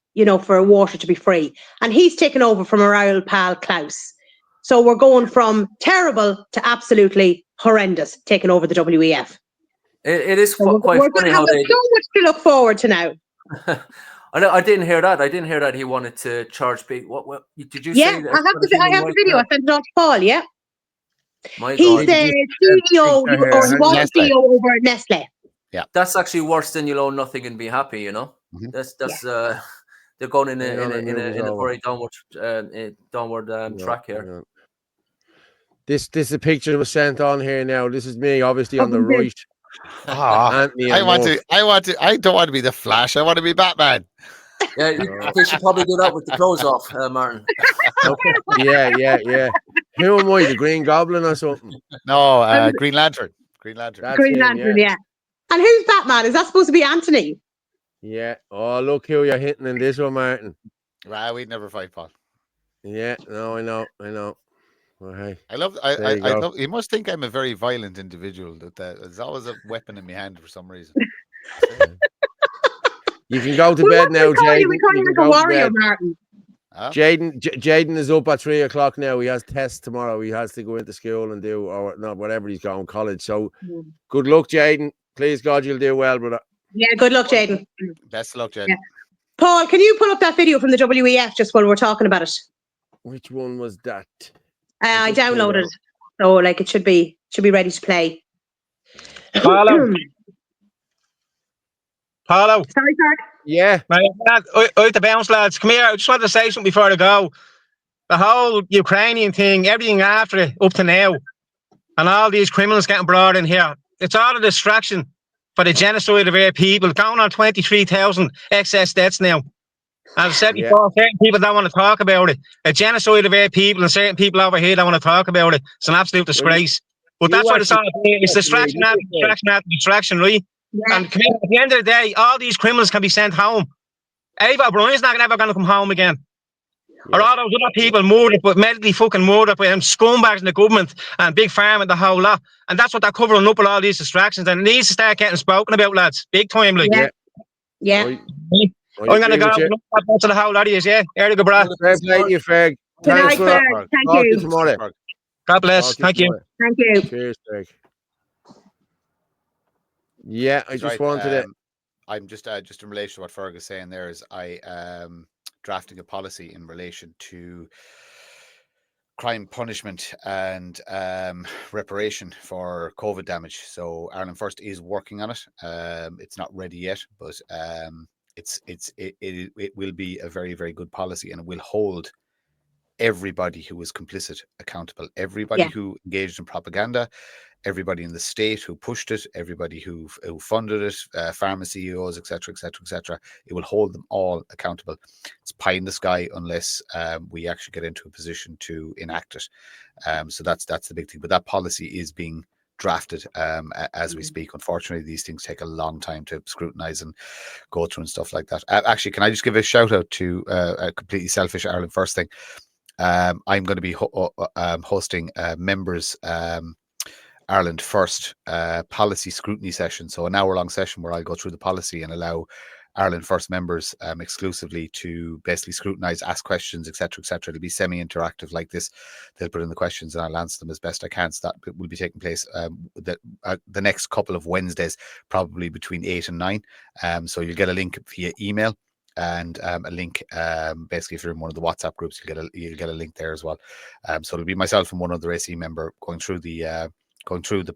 B: for water to be free. And he's taken over from our old pal Klaus. So we're going from terrible to absolutely horrendous, taking over the WEF.
F: It is quite funny how
B: they... so much to look forward to now.
F: I didn't hear that. I didn't hear that he wanted to charge people. What did you say?
B: Yeah, I have the video. I sent it on to Paul, yeah. He's the CEO, or he was CEO over at Nestle.
G: Yeah.
F: That's actually worse than you'll own nothing and be happy, Mm-hmm. That's they're going in a very downward track here.
A: This is a picture that was sent on here now. This is me, obviously on the right. Anthony and Murph.
G: I don't want to be the Flash. I want to be Batman.
F: Yeah, they should probably do that with the clothes off, Martin.
A: Yeah. Who am I, the Green Goblin or something?
G: No, Green Lantern. Green Lantern.
A: That's
B: Green
A: him,
B: Lantern, yeah. And who's Batman? Is that supposed to be Anthony?
A: Yeah. Oh, look who you're hitting in this one, Martin.
G: Well, we'd never fight, Paul.
A: Yeah, no, I know. Well, hey,
G: I love.
A: there you go.
G: love. You must think I'm a very violent individual. That there's always a weapon in my hand for some reason.
A: You can go to bed now, Jaden.
B: We call you like a warrior, Martin.
G: Huh?
A: Jaden is up at 3 o'clock now. He has tests tomorrow. He has to go into school and do, or not, whatever he's going, college. So good luck, Jaden. Please God, you'll do well, brother.
B: Yeah, good luck, Jaden.
G: Best of luck, Jaden.
B: Yeah. Paul, can you pull up that video from the WEF just while we're talking about it?
A: Which one was that?
B: I downloaded it, so like it should be ready to play.
H: Paulo.
B: Sorry, Ferg.
A: Yeah.
H: Out the bounce, lads. Come here. I just wanted to say something before I go. The whole Ukrainian thing, everything after it, up to now, and all these criminals getting brought in here, it's all a distraction for the genocide of our people. Going on 23,000 excess deaths now. And I've said before, certain people don't want to talk about it. A genocide of our people, and certain people over here don't want to talk about it. It's an absolute disgrace. But that's what it's all about. It's distraction after distraction after distraction, right? Yeah. And at the end of the day, all these criminals can be sent home. Ava O'Brien's not ever going to come home again. Yeah. Or all those other people murdered, but medically fucking murdered by them scumbags in the government and Big Pharma and the whole lot. And that's what they're covering up with all these distractions. And it needs to start getting spoken about, lads. Big time, like.
B: Yeah.
H: I'm going to go to the whole lot of you, yeah? Early good, Brad.
A: Fair play to you, Ferg.
B: Good night, Ferg. Thank you.
A: Tomorrow.
H: God bless. Thank you.
B: Thank you.
A: Cheers, Ferg. Yeah, I just wanted it.
G: I'm just in relation to what Ferg is saying there is I drafting a policy in relation to crime punishment and reparation for COVID damage. So Ireland First is working on it. It's not ready yet, but it will be a very, very good policy, and it will hold everybody who was complicit accountable. Everybody who engaged in propaganda, everybody in the state who pushed it, everybody who funded it, pharma CEOs, etc., etc., etc. It will hold them all accountable. It's pie in the sky unless we actually get into a position to enact it. So that's the big thing. But that policy is being drafted as we speak. Unfortunately, these things take a long time to scrutinize and go through and stuff like that. Actually, can I just give a shout out to a completely selfish Ireland First thing? I'm going to be hosting members Ireland First policy scrutiny session. So an hour-long session where I'll go through the policy and allow Ireland First members exclusively to basically scrutinize, ask questions, etc., etc. It'll be semi-interactive like this. They'll put in the questions and I'll answer them as best I can. So that will be taking place the next couple of Wednesdays, probably between 8 and 9. So you'll get a link via email. And a link, basically, if you're in one of the WhatsApp groups, you'll get a link there as well. So it'll be myself and one other AC member going through the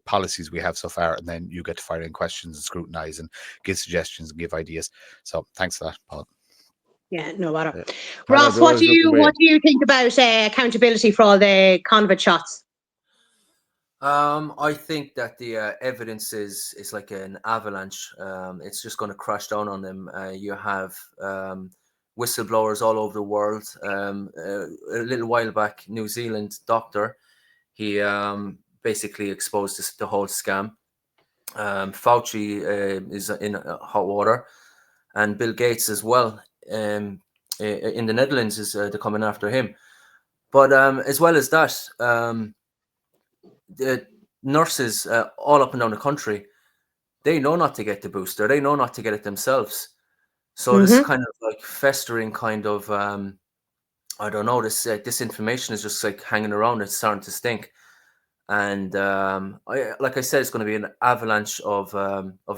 G: policies we have so far, and then you get to fire in questions and scrutinize and give suggestions and give ideas. So thanks for that, Paul.
B: Yeah, no matter. Ross, what do you think about accountability for all the convict shots?
F: I think that the evidence is like an avalanche. It's just going to crash down on them. You have whistleblowers all over the world. A little while back, New Zealand doctor, he basically exposed the whole scam. Fauci is in hot water, and Bill Gates as well. In the Netherlands is they're coming after him. But as well as that, the nurses all up and down the country, they know not to get the booster. They know not to get it themselves. So this kind of like festering kind of, I don't know, this information is just like hanging around. It's starting to stink. And like I said, it's going to be an avalanche of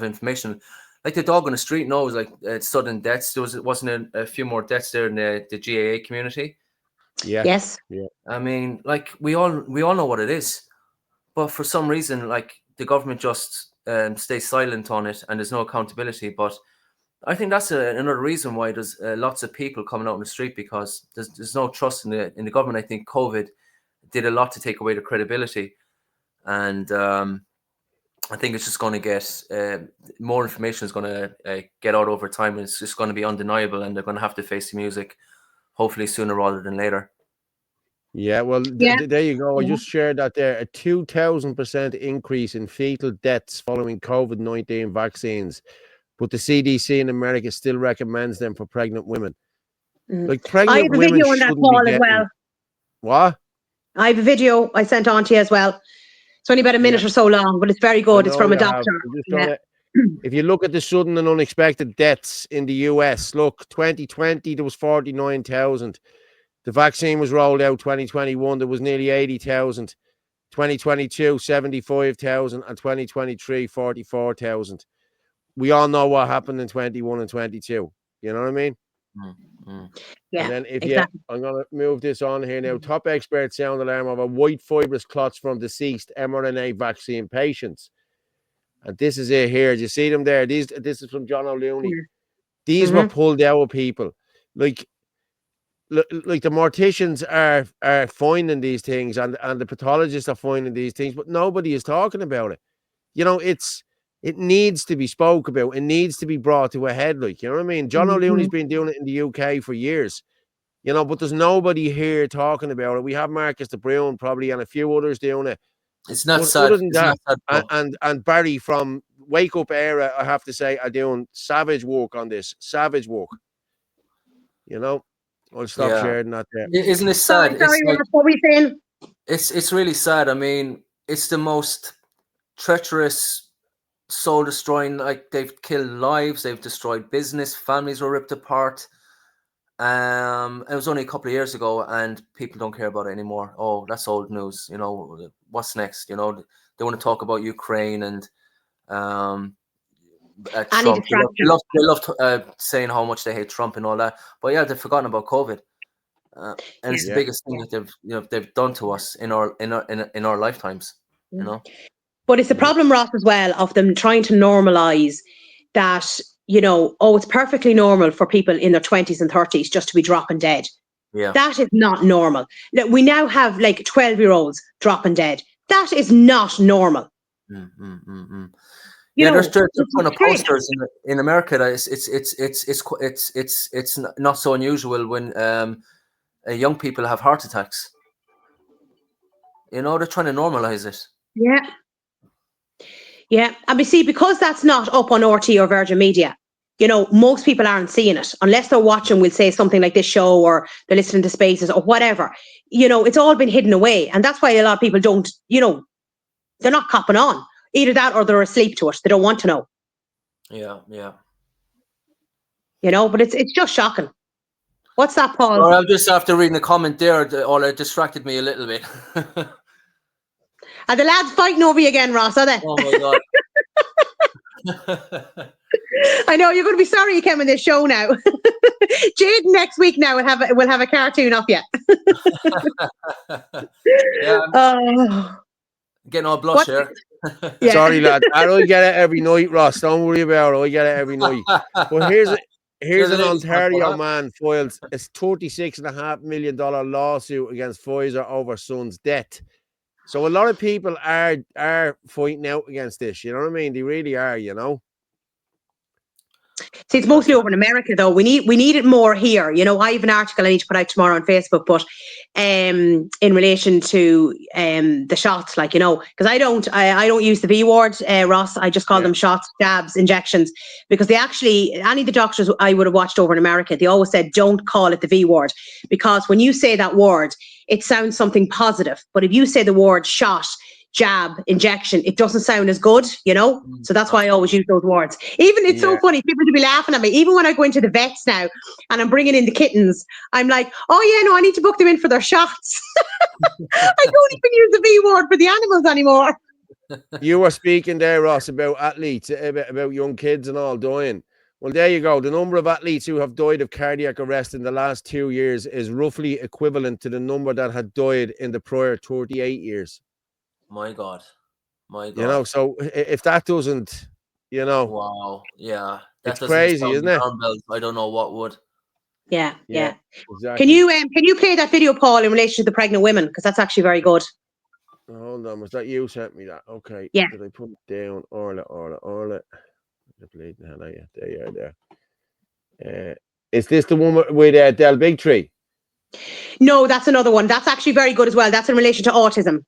F: information. Like the dog on the street knows, like sudden deaths. Wasn't a few more deaths there in the GAA community.
A: Yeah.
B: Yes.
A: Yeah.
B: I
F: mean, like we all know what it is. But for some reason, like the government just stays silent on it, and there's no accountability. But I think that's another reason why there's lots of people coming out on the street, because there's no trust in the government. I think COVID did a lot to take away the credibility, and I think it's just going to get more information is going to get out over time, and it's just going to be undeniable, and they're going to have to face the music, hopefully sooner rather than later.
A: Yeah, well, there you go. I just shared that there. A 2,000% increase in fetal deaths following COVID-19 vaccines, but the CDC in America still recommends them for pregnant women. Like,
B: I
A: pregnant
B: have a
A: women
B: video on that,
A: shouldn't be
B: Paul, as
A: getting...
B: well.
A: What?
B: I have a video I sent on to you as well. It's only about a minute or so long, but it's very good. It's from a doctor.
A: If you look at the sudden and unexpected deaths in the US, look, 2020, there was 49,000. The vaccine was rolled out 2021, there was nearly 80,000. 2022, 75,000. And 2023, 44,000. We all know what happened in 21 and 22. You know what I mean?
B: Yeah,
A: and then
B: exactly.
A: I'm going to move this on here now. Top experts sound alarm over white fibrous clots from deceased mRNA vaccine patients. And this is it here. Do you see them there? This is from John O'Looney. These were pulled out of people. Like the morticians are finding these things, and the pathologists are finding these things, but nobody is talking about it. You know, it needs to be spoke about. It needs to be brought to a head. Like, you know what I mean? John O'Looney's been doing it in the UK for years, you know, but there's nobody here talking about it. We have Marcus de Bruin probably and a few others doing it.
F: It's not
A: but
F: sad.
A: Other than
F: it's
A: that,
F: not sad,
A: and Barry from Wake Up Era, I have to say, are doing savage work on this. Savage work. You know, I'll stop sharing that there.
F: Isn't it sad?
B: Sorry,
F: it's like,
B: what were we saying?
F: It's really sad. I mean, it's the most treacherous, soul destroying. Like, they've killed lives, they've destroyed business, families were ripped apart. It was only a couple of years ago, and people don't care about it anymore. Oh, that's old news. You know, what's next? You know, they want to talk about Ukraine and Trump. They love saying how much they hate Trump and all that. But yeah, they've forgotten about COVID, and it's the biggest thing that they've done to us in our lifetimes. You know.
B: But it's the problem, Ross, as well, of them trying to normalize that. You know, it's perfectly normal for people in their 20s and 30s just to be dropping dead.
F: Yeah.
B: That is not normal. We now have like 12-year-olds dropping dead. That is not normal.
F: There's kind of posters in America that it's not so unusual when young people have heart attacks. You know, they're trying to normalize it.
B: Yeah. Yeah, and we see, because that's not up on RT or Virgin Media, you know, most people aren't seeing it unless they're watching. We'll say something like this show, or they're listening to Spaces or whatever. You know, it's all been hidden away, and that's why a lot of people don't. You know, they're not copping on either that, or they're asleep to it. They don't want to know.
F: Yeah.
B: You know, but it's just shocking. What's that, Paul?
F: Well, I'm just after reading the comment there. Orla distracted me a little bit.
B: Are the lads fighting over you again, Ross? Are they?
F: Oh my God.
B: I know you're going to be sorry you came on this show now. Jaden next week now will have a cartoon of you.
F: Getting all blush here.
A: Yeah. Sorry, lad. I don't get it every night, Ross. Don't worry about it. I get it every night. But here's an Ontario man filed a $36.5 million lawsuit against Pfizer over son's death. So a lot of people are fighting out against this. You know what I mean? They really are. You know.
B: See, it's mostly over in America, though. We need it more here. You know, I have an article I need to put out tomorrow on Facebook, but in relation to the shots, like, you know, because I don't use the V word, Ross. I just call them shots, jabs, injections, because they actually, any of the doctors I would have watched over in America, they always said, don't call it the V word, because when you say that word, it sounds something positive. But if you say the word shot, jab, injection, it doesn't sound as good, you know? So that's why I always use those words. Even, it's so funny, people will be laughing at me. Even when I go into the vets now and I'm bringing in the kittens, I'm like, oh yeah, no, I need to book them in for their shots. I don't even use the V word for the animals anymore.
A: You were speaking there, Ross, about athletes, about young kids and all dying. Well, there you go. The number of athletes who have died of cardiac arrest in the last 2 years is roughly equivalent to the number that had died in the prior 38 years.
F: My God.
A: You know, so if that doesn't, you know.
F: Wow. Yeah. That
A: it's crazy, isn't it?
F: I don't know what would.
B: Yeah.
A: Exactly.
B: Can you play that video, Paul, in relation to the pregnant women? Because that's actually very good.
A: Hold on, was that you sent me that? Okay.
B: Yeah.
A: Did I put it down? Orla. The bleeding hell out. There you are there. Is this the one with Del Bigtree?
B: No, that's another one. That's actually very good as well. That's in relation to autism.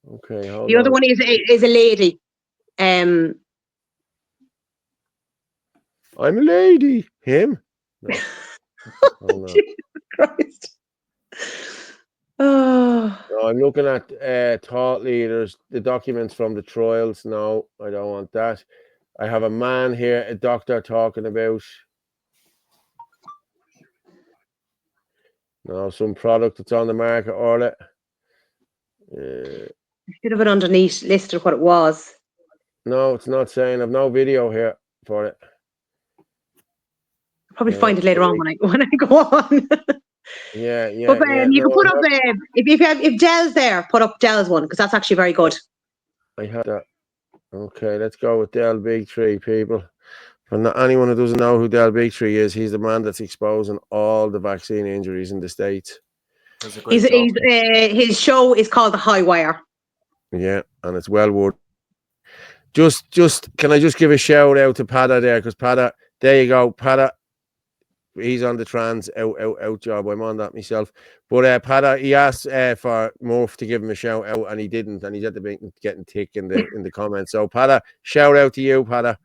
A: Okay, hold
B: The
A: on.
B: other one is a lady.
A: I'm a lady. Him? No. Hold on.
B: Jesus Christ. Oh.
A: No, I'm looking at thought leaders, the documents from the trials. No, I don't want that. I have a man here, a doctor, talking about some product that's on the market, Orla.
B: Should have been underneath listed what it was.
A: No, it's not saying. I've no video here for it.
B: I'll probably find it later on when I go on.
A: Yeah.
B: But you can put up if Dell's there, put up Dell's one because that's actually very good.
A: I had that. Okay, let's go with Del Bigtree, people. For anyone who doesn't know who Del Bigtree is, he's the man that's exposing all the vaccine injuries in the States.
B: His show is called The High Wire.
A: Yeah, and it's well worth. Just can I just give a shout out to Pada there, because Pada, there you go, Pada. He's on the trans out job. I'm on that myself. But Pada, he asked for Murph to give him a shout out, and he didn't, and he's at the bank getting tick in the comments. So Pada, shout out to you, Pada.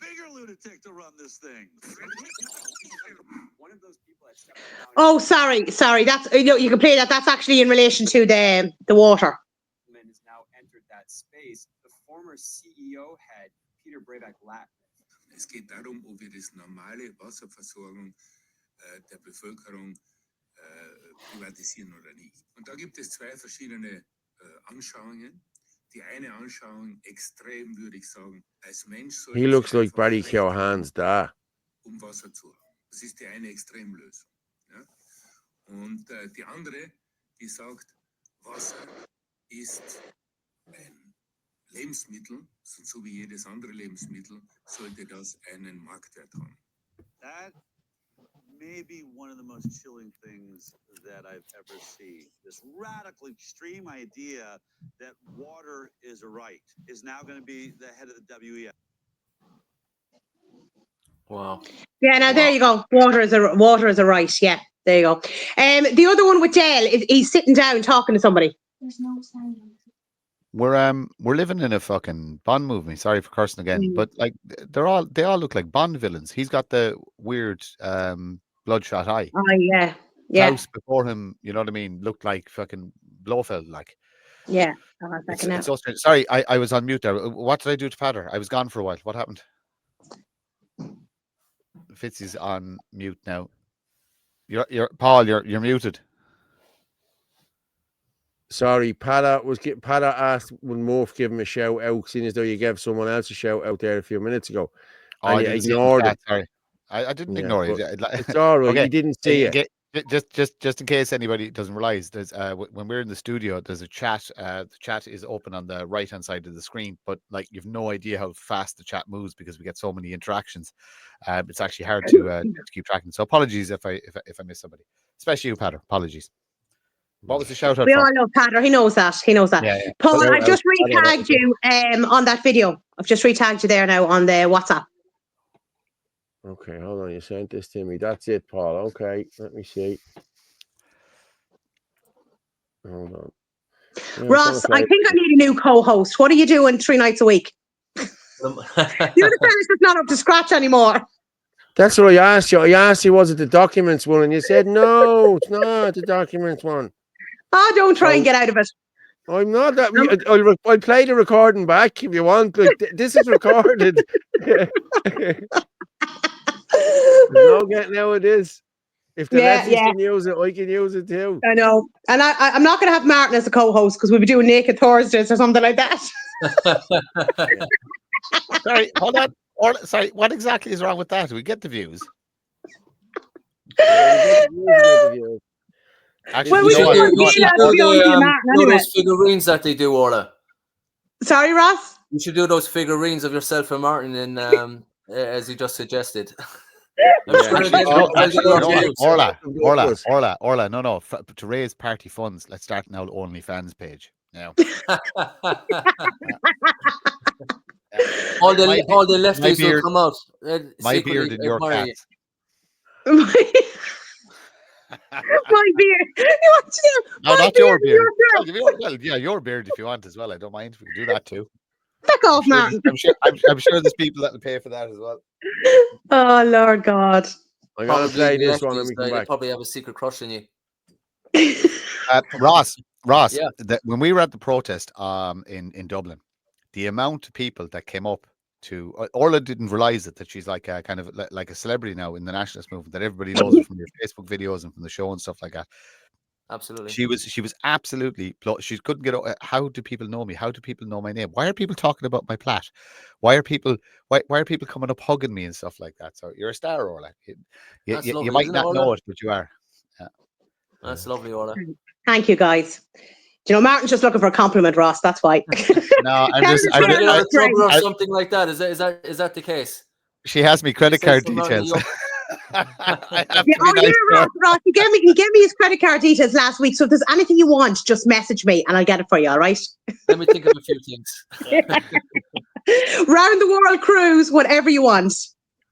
I: Bigger lunatic to run this thing. One of those people that stepped out.
B: Oh, sorry. That's you can play that. That's actually in relation to the water.
I: Has now entered that space. The former CEO had Peter Breivik-Latt. Es geht darum, ob wir das normale Wasserversorgung der Bevölkerung privatisieren oder nicht. Und da gibt es zwei verschiedene Anschauungen. Die eine Anschauung extrem, würde ich sagen, als Mensch soll
A: He looks like Barry Keohan's da.
I: Wasser zu haben. Das ist die eine Extremlösung. Ja? Und die andere, die sagt, Wasser ist ein Lebensmittel, so wie jedes andere Lebensmittel, sollte das einen Marktwert haben. That may be one of the most chilling things that I've ever seen. This radical extreme idea that water is a right is now going to be the head of the WEF.
F: Wow.
B: Yeah, now there you go. Water is a right. Yeah, there you go. The other one with Dale is he's sitting down talking to somebody.
J: There's no sound.
G: We're living in a fucking Bond movie. Sorry for cursing again, but like they all look like Bond villains. He's got the weird bloodshot eye.
B: Oh yeah.
G: Klaus before him, you know what I mean, looked like fucking Blofeld, like.
B: Yeah.
G: It's so strange. Sorry, I was on mute there. What did I do to Patter? I was gone for a while. What happened? Fitzy's on mute now. You're Paul. You're muted.
A: Sorry, Pada asked when Murph give him a shout out, seeing as though you gave someone else a shout out there a few minutes ago. And you ignored it.
G: Sorry, I didn't ignore it.
A: It's all right. Okay. You didn't see it.
G: Just in case anybody doesn't realize, there's when we're in the studio, there's a chat. The chat is open on the right hand side of the screen, but like you've no idea how fast the chat moves because we get so many interactions. It's actually hard to keep tracking. So apologies if I miss somebody, especially you, Patter. Apologies. What was the shout out?
B: We all know Patter. He knows that. Yeah. Paul, I've just re-tagged you on that video. I've just re-tagged you there now on the WhatsApp.
A: Okay, hold on. You sent this to me. That's it, Paul. Okay, let me see. Hold on. Yeah,
B: Ross, I think I need a new co-host. What are you doing 3 nights a week? You're the fellas that's not up to scratch anymore.
A: That's what I asked you. I asked you, was it the documents one? And you said, no, it's not the documents one.
B: Oh, don't try and get out of it.
A: I'm not that. I'll play the recording back if you want. Like, this is recorded. No getting how it is. If the lefties can use it, I can use it too.
B: I know. And I'm not going to have Martin as a co-host because we'll be doing Naked Thursdays or something like that.
G: Sorry, hold on. Sorry, what exactly is wrong with that? We get the views.
F: Actually, you know those figurines that they do, Orla.
B: Sorry, Ross?
F: You should do those figurines of yourself and Martin in as you just suggested. I'm sure
A: Actually,
F: I'll get lots of
G: No,
F: views.
G: Orla. No. To raise party funds, let's start an old OnlyFans page. Now,
F: all the
G: my
F: lefties will
G: beard,
F: come out
G: my
F: secretly
G: beard and your
F: admiring you.
G: cats.
B: My beard. You want to do
G: No,
B: my
G: not your
B: beard
G: beard.
B: and your
G: Well, yeah, your beard if you want as well. I don't mind. We can do that too.
B: Fuck off, Martin.
G: I'm sure there's people that will pay for that as well.
B: Oh, Lord God.
A: I'm going to
F: Probably
A: play
F: the
A: this one and
F: lefties,
A: we come
F: they
A: back.
F: probably have a secret crush on you.
G: Ross,
F: Yeah.
G: when we were at the protest in Dublin, the amount of people that came up to Orla didn't realize it, that she's like a kind of like a celebrity now in the nationalist movement, that everybody knows her from your Facebook videos and from the show and stuff like that.
F: Absolutely.
G: She was absolutely she couldn't get how do people know me? How do people know my name? Why are people talking about my plat? Why are people coming up hugging me and stuff like that? So you're a star, Orla.
F: That's lovely,
G: You might
F: isn't it,
G: not
F: Orla?
G: know it, but you are. Yeah.
F: That's lovely, Orla.
B: Thank you, guys. Do you know, Martin's just looking for a compliment, Ross. That's why.
G: No, I'm
B: Tell
G: just.
B: him
F: Trying to
B: it's
F: get out
B: not
F: of trouble or
B: great.
F: something like that. Is that the case?
G: She has me credit
F: Say
G: card
F: something about
G: details.
F: you.
G: I have
B: Yeah,
G: to be nice to her.
B: Ross, he gave me his credit card details last week. So if there's anything you want, just message me and I'll get it for you, all right?
F: Let me think of a few things.
B: Round the world cruise, whatever you want.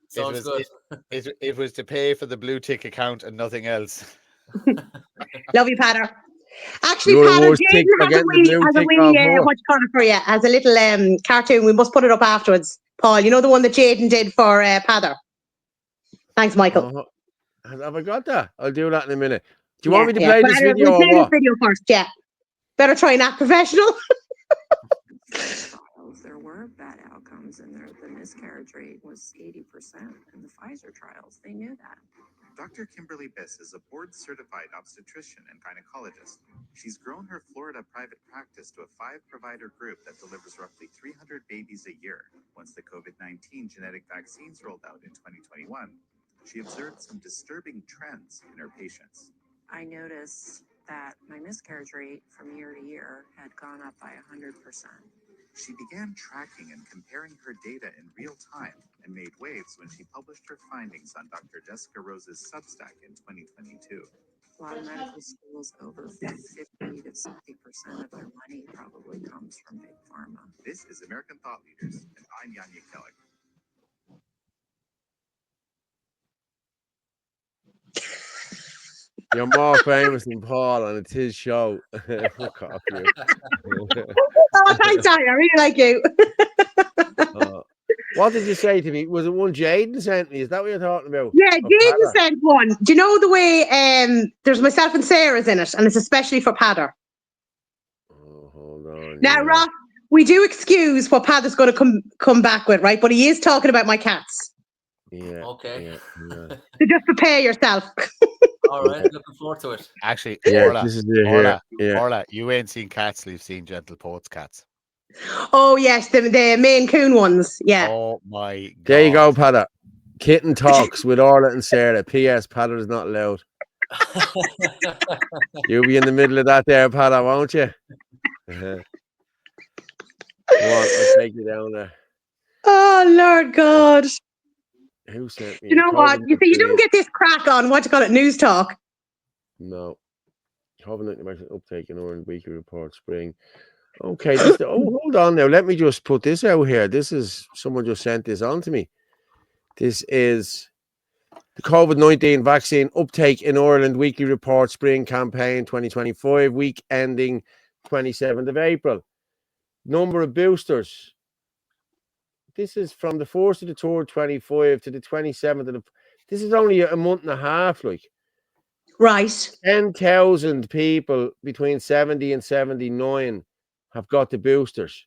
F: Sounds good.
G: It was to pay for the blue tick account and nothing else.
B: Love you, Patter. Actually,
A: You're the
B: Patter,
A: worst tick for
B: Jaden
A: getting the blue
B: has a
A: tick
B: wee
A: off her.
B: what you call it for you, as a little cartoon. We must put it up afterwards. Paul, you know the one that Jaden did for Patter. Thanks, Michael.
A: Have I got that? I'll do that in a minute. Do you want me to play this
B: Patter,
A: video
B: we'll
A: or
B: play
A: what?
B: this video first, yeah. Better try and act professional.
J: There were bad outcomes, and the miscarriage rate was 80% in the Pfizer trials. They knew that.
K: Dr. Kimberly Biss is a board-certified obstetrician and gynecologist. She's grown her Florida private practice to a 5-provider group that delivers roughly 300 babies a year. Once the COVID-19 genetic vaccines rolled out in 2021, she observed some disturbing trends in her patients.
J: I noticed that my miscarriage rate from year to year had gone up by 100%.
K: She began tracking and comparing her data in real time and made waves when she published her findings on Dr. Jessica Rose's Substack in 2022.
J: A lot of medical schools, over 50 to 60% of their money probably comes from big pharma.
K: This is American Thought Leaders, and I'm Yanya Kelly.
A: You're more famous than Paul, and it's his show. Fuck off you.
B: Oh, thanks, Tanya. I really like you.
A: What did you say to me? Was it one Jaden sent me? Is that what you're talking about?
B: Yeah,
A: Or
B: Jaden
A: Patter?
B: sent one. Do you know the way there's myself and Sarah's in it, and it's especially for Patter.
A: Oh, hold on.
B: Now,
A: yeah.
B: Ross, we do excuse what Patter's going to come back with, right? But he is talking about my cats.
A: Yeah.
F: Okay.
A: Yeah.
B: So just prepare yourself.
F: All right. Looking forward to it.
G: Actually,
A: Yeah,
G: Orla,
A: this is it here. Yeah.
G: Orla, you ain't seen cats, you've seen Gentle Poets cats.
B: Oh, yes, the Maine Coon ones. Yeah.
G: Oh my God.
A: There you go, Patter. Kitten talks with Orla and Sarah. P.S. Patter is not allowed. You'll be in the middle of that there, Patter, won't you? Go on, I'll take you down there.
B: Oh, Lord God.
A: Who sent me?
B: You know what? You see, you don't get this crack on, what you call it, news talk.
A: No. COVID-19 uptake in Orange Weekly Report Spring. Okay. Hold on now. Let me just put this out here. Someone just sent this on to me. This is the COVID-19 vaccine uptake in Ireland Weekly Report Spring Campaign 2025, week ending 27th of April. Number of boosters. This is from the 1st to the 3rd, 25 to the 27th of the. This is only a month and a half, like.
B: Right.
A: 10,000 people between 70 and 79 have got the boosters.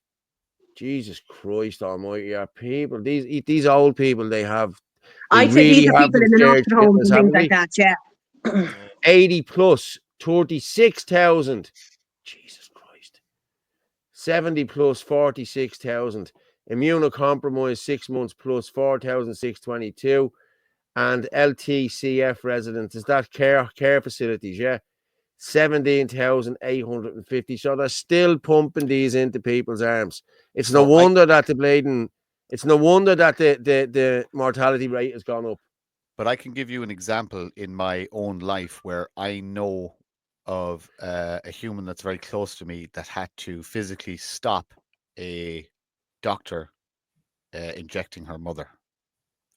A: Jesus Christ Almighty, are people these old people they
B: I'd say these are people in the
A: scared
B: nursing homes and things
A: shitless,
B: like that, yeah.
A: 80 plus 36,000. Jesus Christ. 70 plus 46,000. Immunocompromised 6 months plus 4,622. And LTCF residents, is that care facilities, yeah? 17,850. So they're still pumping these into people's arms. It's no wonder that the mortality rate has gone up.
G: But I can give you an example in my own life where I know of a human that's very close to me that had to physically stop a doctor injecting her mother.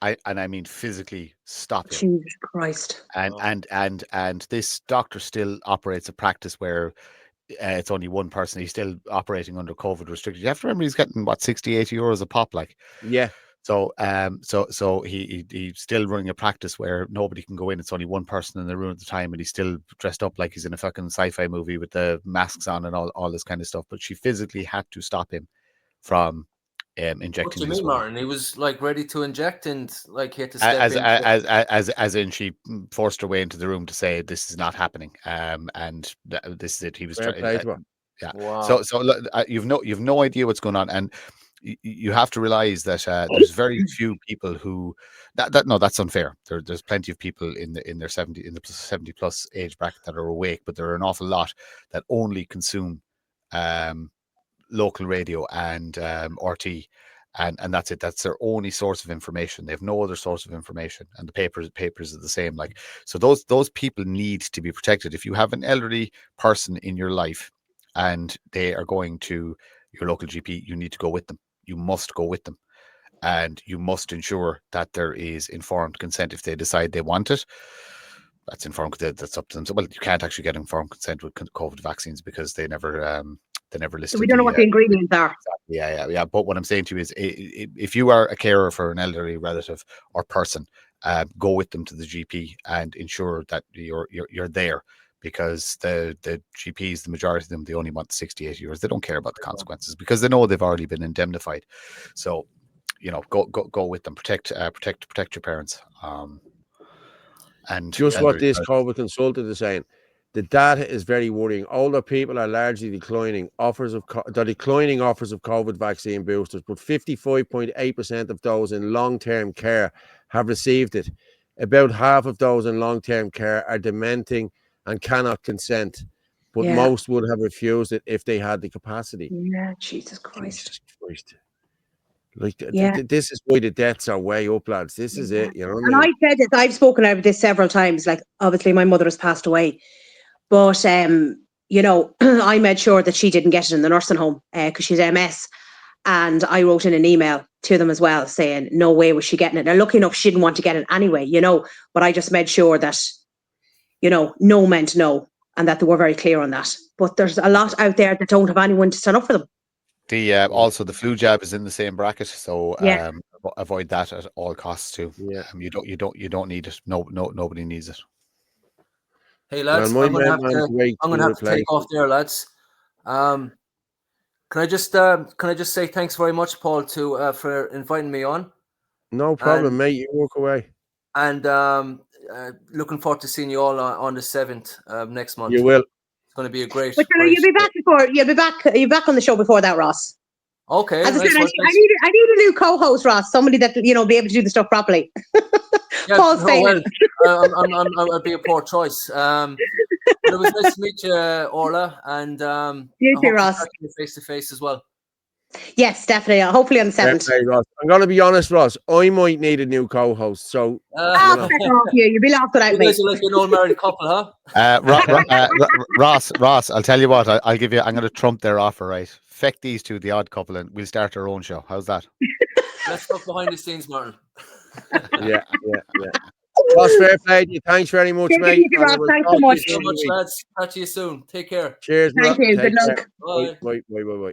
G: I mean physically stop him.
B: Jesus Christ.
G: And this doctor still operates a practice where it's only one person. He's still operating under COVID restrictions. You have to remember he's getting what 60, 80 euros a pop, like.
A: Yeah.
G: So he's still running a practice where nobody can go in. It's only one person in the room at the time, and he's still dressed up like he's in a fucking sci-fi movie with the masks on and all this kind of stuff. But she physically had to stop him from injecting.
F: What do you
G: this
F: mean,
G: woman.
F: Martin? He was like ready to inject, and like he had to step in.
G: As in, she forced her way into the room to say this is not happening. And this is it. He was trying. Yeah.
F: Wow.
G: So look, you've no idea what's going on, and you have to realize that there's very few people who that's unfair. There's plenty of people in the 70 plus age bracket that are awake, but there are an awful lot that only consume local radio and RT, and that's it. That's their only source of information. They have no other source of information, and the papers are the same. Like, so those people need to be protected. If you have an elderly person in your life and they are going to your local GP, you need to go with them. You must go with them, and you must ensure that there is informed consent if they decide they want it. That's informed. That's up to them. So, well, you can't actually get informed consent with COVID vaccines because they never listed.
B: So we don't know what the ingredients are.
G: Yeah. But what I'm saying to you is, if you are a carer for an elderly relative or person, go with them to the GP and ensure that you're there, because the GPs, the majority of them, they only want 68 euros. They don't care about the consequences because they know they've already been indemnified. So, go with them. Protect your parents. And
A: just what this COVID consultant is saying, the data is very worrying. Older people are largely declining offers of COVID vaccine boosters, but 55.8% of those in long-term care have received it. About half of those in long-term care are dementing and cannot consent, but most would have refused it if they had the capacity.
B: Yeah, Jesus Christ.
A: Jesus Christ. Like, this is why the deaths are way up, lads. This is it, you know what I mean?
B: And I said this, I've spoken about this several times. Like, obviously, my mother has passed away, but I made sure that she didn't get it in the nursing home because she's MS, and I wrote in an email to them as well saying no way was she getting it. Now, lucky enough, she didn't want to get it anyway, but I just made sure that no meant no, and that they were very clear on that. But there's a lot out there that don't have anyone to stand up for them.
G: Also the flu jab is in the same bracket, so avoid that at all costs too.
A: Yeah,
G: you don't need it. Nobody needs it.
F: Hey lads, I'm gonna have to take off there, lads. Can I just say thanks very much, Paul, for inviting me on.
A: No problem, mate. You walk away.
F: And looking forward to seeing you all on the 7th next month.
A: You will.
F: It's going to be a great.
B: But you'll be back on the show before that, Ross.
F: Okay.
B: As I said, I need a new co-host, Ross. Somebody that be able to do the stuff properly. Paul's saying
F: I'd be a poor choice. But it was nice to meet you, Orla, and
B: you too, Ross.
F: Face to face as well.
B: Yes, definitely. Hopefully on the 7th.
A: Hey, Ross. I'm going to be honest, Ross. I might need a new co-host. So
B: you'll be lost without me.
F: You guys are like an old married couple, huh?
G: Ross, I'll tell you what. I'm going to trump their offer, right? Feck these two, the odd couple, and we'll start our own show. How's that?
F: Let's look behind the scenes, Martin.
A: Yeah. Ross, fair play to you. Thanks very much, mate.
B: Ross. Thanks so much.
F: Lads. Talk to you soon. Take care.
A: Cheers.
B: Thank you. Good luck.
A: Bye.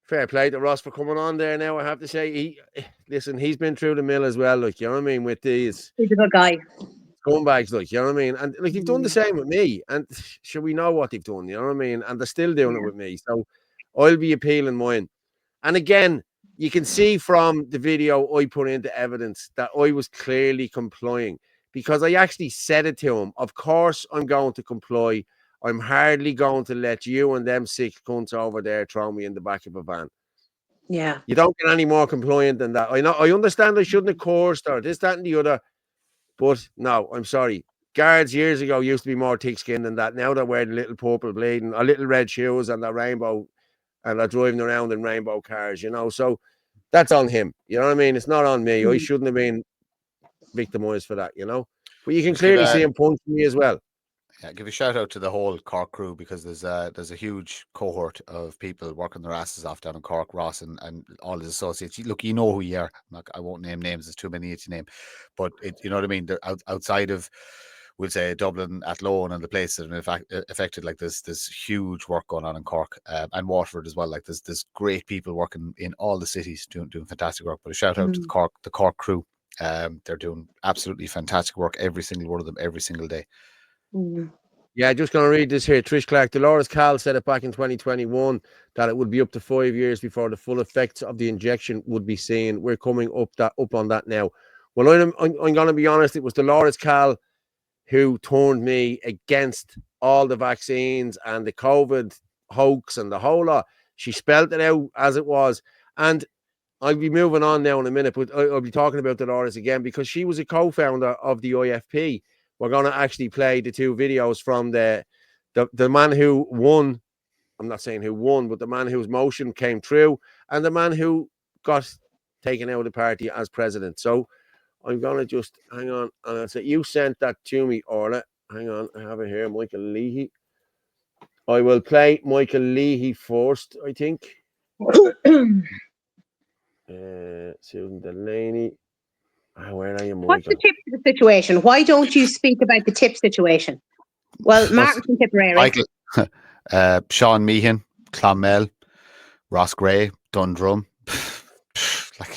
A: Fair play to Ross for coming on there. Now I have to say, he's been through the mill as well. Like, you know what I mean? With these,
B: he's a good guy.
A: Scumbags, like, you know what I mean? And like, they've done the same with me. And sure, we know what they've done. You know what I mean? And they're still doing it with me. So I'll be appealing mine. And again, you can see from the video I put into evidence that I was clearly complying, because I actually said it to him. Of course, I'm going to comply. I'm hardly going to let you and them 6 cunts over there throw me in the back of a van.
B: Yeah.
A: You don't get any more compliant than that. I understand I shouldn't have coursed or this, that, and the other. But no, I'm sorry. Guards years ago used to be more thick-skinned than that. Now they're wearing little purple bleeding or little red shoes and they're rainbow, and they're driving around in rainbow cars, So that's on him. You know what I mean? It's not on me. I shouldn't have been victimized for that, you know. But you can
G: Just give
A: clearly see him punching me as well.
G: Yeah, give a shout out to the whole Cork crew, because there's a huge cohort of people working their asses off down in Cork, Ross and all his associates. Look, you know who you are. I won't name names, there's too many to name, but you know what I mean. They're outside of, we'll say, Dublin, Athlone, and the places that have been affected. Like there's huge work going on in Cork and Waterford as well. Like there's great people working in all the cities doing fantastic work. But a shout out to the Cork crew. They're doing absolutely fantastic work, every single one of them, every single day.
A: Yeah, just going to read this here. Trish Clark, Dolores Cal said it back in 2021 that it would be up to 5 years before the full effects of the injection would be seen. We're coming up on that now. Well, I'm going to be honest. It was Dolores Cal who turned me against all the vaccines and the COVID hoax and the whole lot. She spelled it out as it was. And I'll be moving on now in a minute, but I'll be talking about Dolores again because she was a co-founder of the IFP. We're going to actually play the two videos from the man who won. I'm not saying who won, but the man whose motion came true and the man who got taken out of the party as president. So I'm going to just hang on. And I'll say, you sent that to me, Orla. Hang on. I have it here. Michael Leahy. I will play Michael Leahy first, I think. Susan Delaney. Where are you, Michael?
B: What's the tip to the situation? Why don't you speak about the tip situation? Well, Martin from Tipperary.
G: Michael, Sean Meehan, Clonmel, Ross Gray, Dundrum.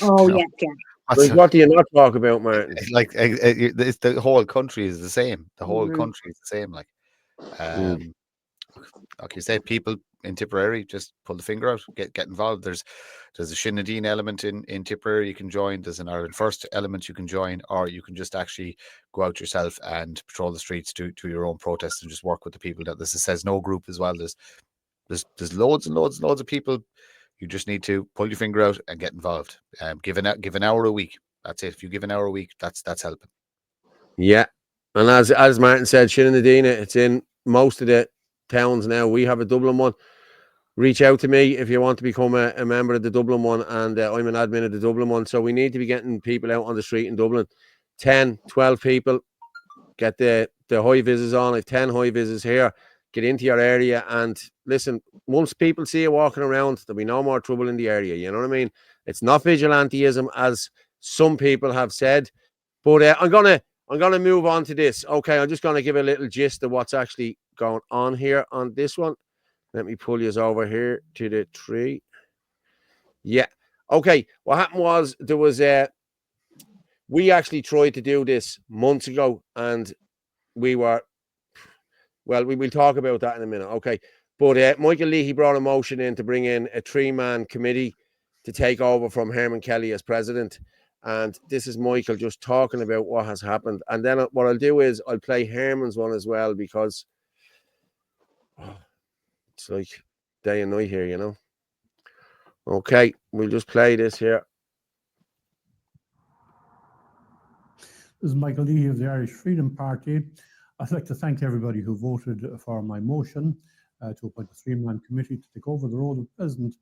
B: Yeah.
A: What do you not talk about, Martin?
G: Like the whole country is the same. The whole country is the same. Like, like you say, people in Tipperary just pull the finger out, get involved. There's a Shinadine element in Tipperary you can join. There's an Ireland First element you can join, or you can just actually go out yourself and patrol the streets, do your own protests, and just work with the people. That this says no group as well. There's loads and loads and loads of people. You just need to pull your finger out and get involved. Give an hour a week. That's it. If you give an hour a week, that's helping.
A: Yeah, and as Martin said, Shinadine, it's in most of the towns now. We have a Dublin one. Reach out to me if you want to become a member of the Dublin one, and I'm an admin of the Dublin one. So we need to be getting people out on the street in Dublin. 10, 12 people. Get the high visits on. I have 10 high visits here. Get into your area and listen. Once people see you walking around, there'll be no more trouble in the area. You know what I mean? It's not vigilantism, as some people have said. But I'm gonna move on to this. Okay, I'm just gonna give a little gist of what's actually going on here on this one. Let me pull you over here to the tree. Yeah. Okay. What happened was there was we actually tried to do this months ago, and we will talk about that in a minute. Okay. But Michael Leahy brought a motion in to bring in a 3-man committee to take over from Herman Kelly as president. And this is Michael just talking about what has happened. And then what I'll do is I'll play Herman's one as well, because it's like day and night here, you know. Okay, we'll just play this here.
L: This is Michael Leahy of the Irish Freedom Party. I'd like to thank everybody who voted for my motion to appoint a 3-man committee to take over the role of president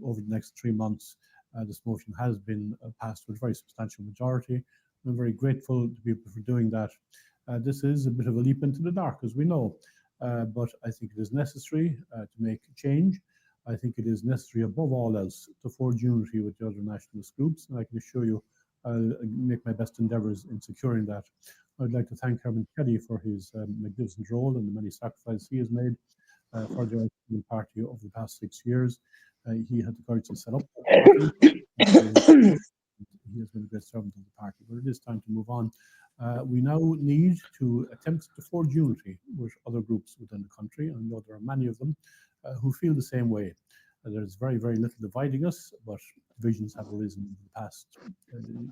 L: over the next 3 months. This motion has been passed with a very substantial majority. I'm very grateful to people for doing that. This is a bit of a leap into the dark, as we know, but I think it is necessary to make change. I think it is necessary, above all else, to forge unity with the other nationalist groups, and I can assure you I'll make my best endeavours in securing that. I'd like to thank Herman Kelly for his magnificent role and the many sacrifices he has made for the Irish Freedom Party over the past 6 years. He had the courage to set up that party. He has been a great servant of the party, but it is time to move on. We now need to attempt to forge unity with other groups within the country. I know there are many of them who feel the same way. There's very, very little dividing us, but divisions have arisen in the past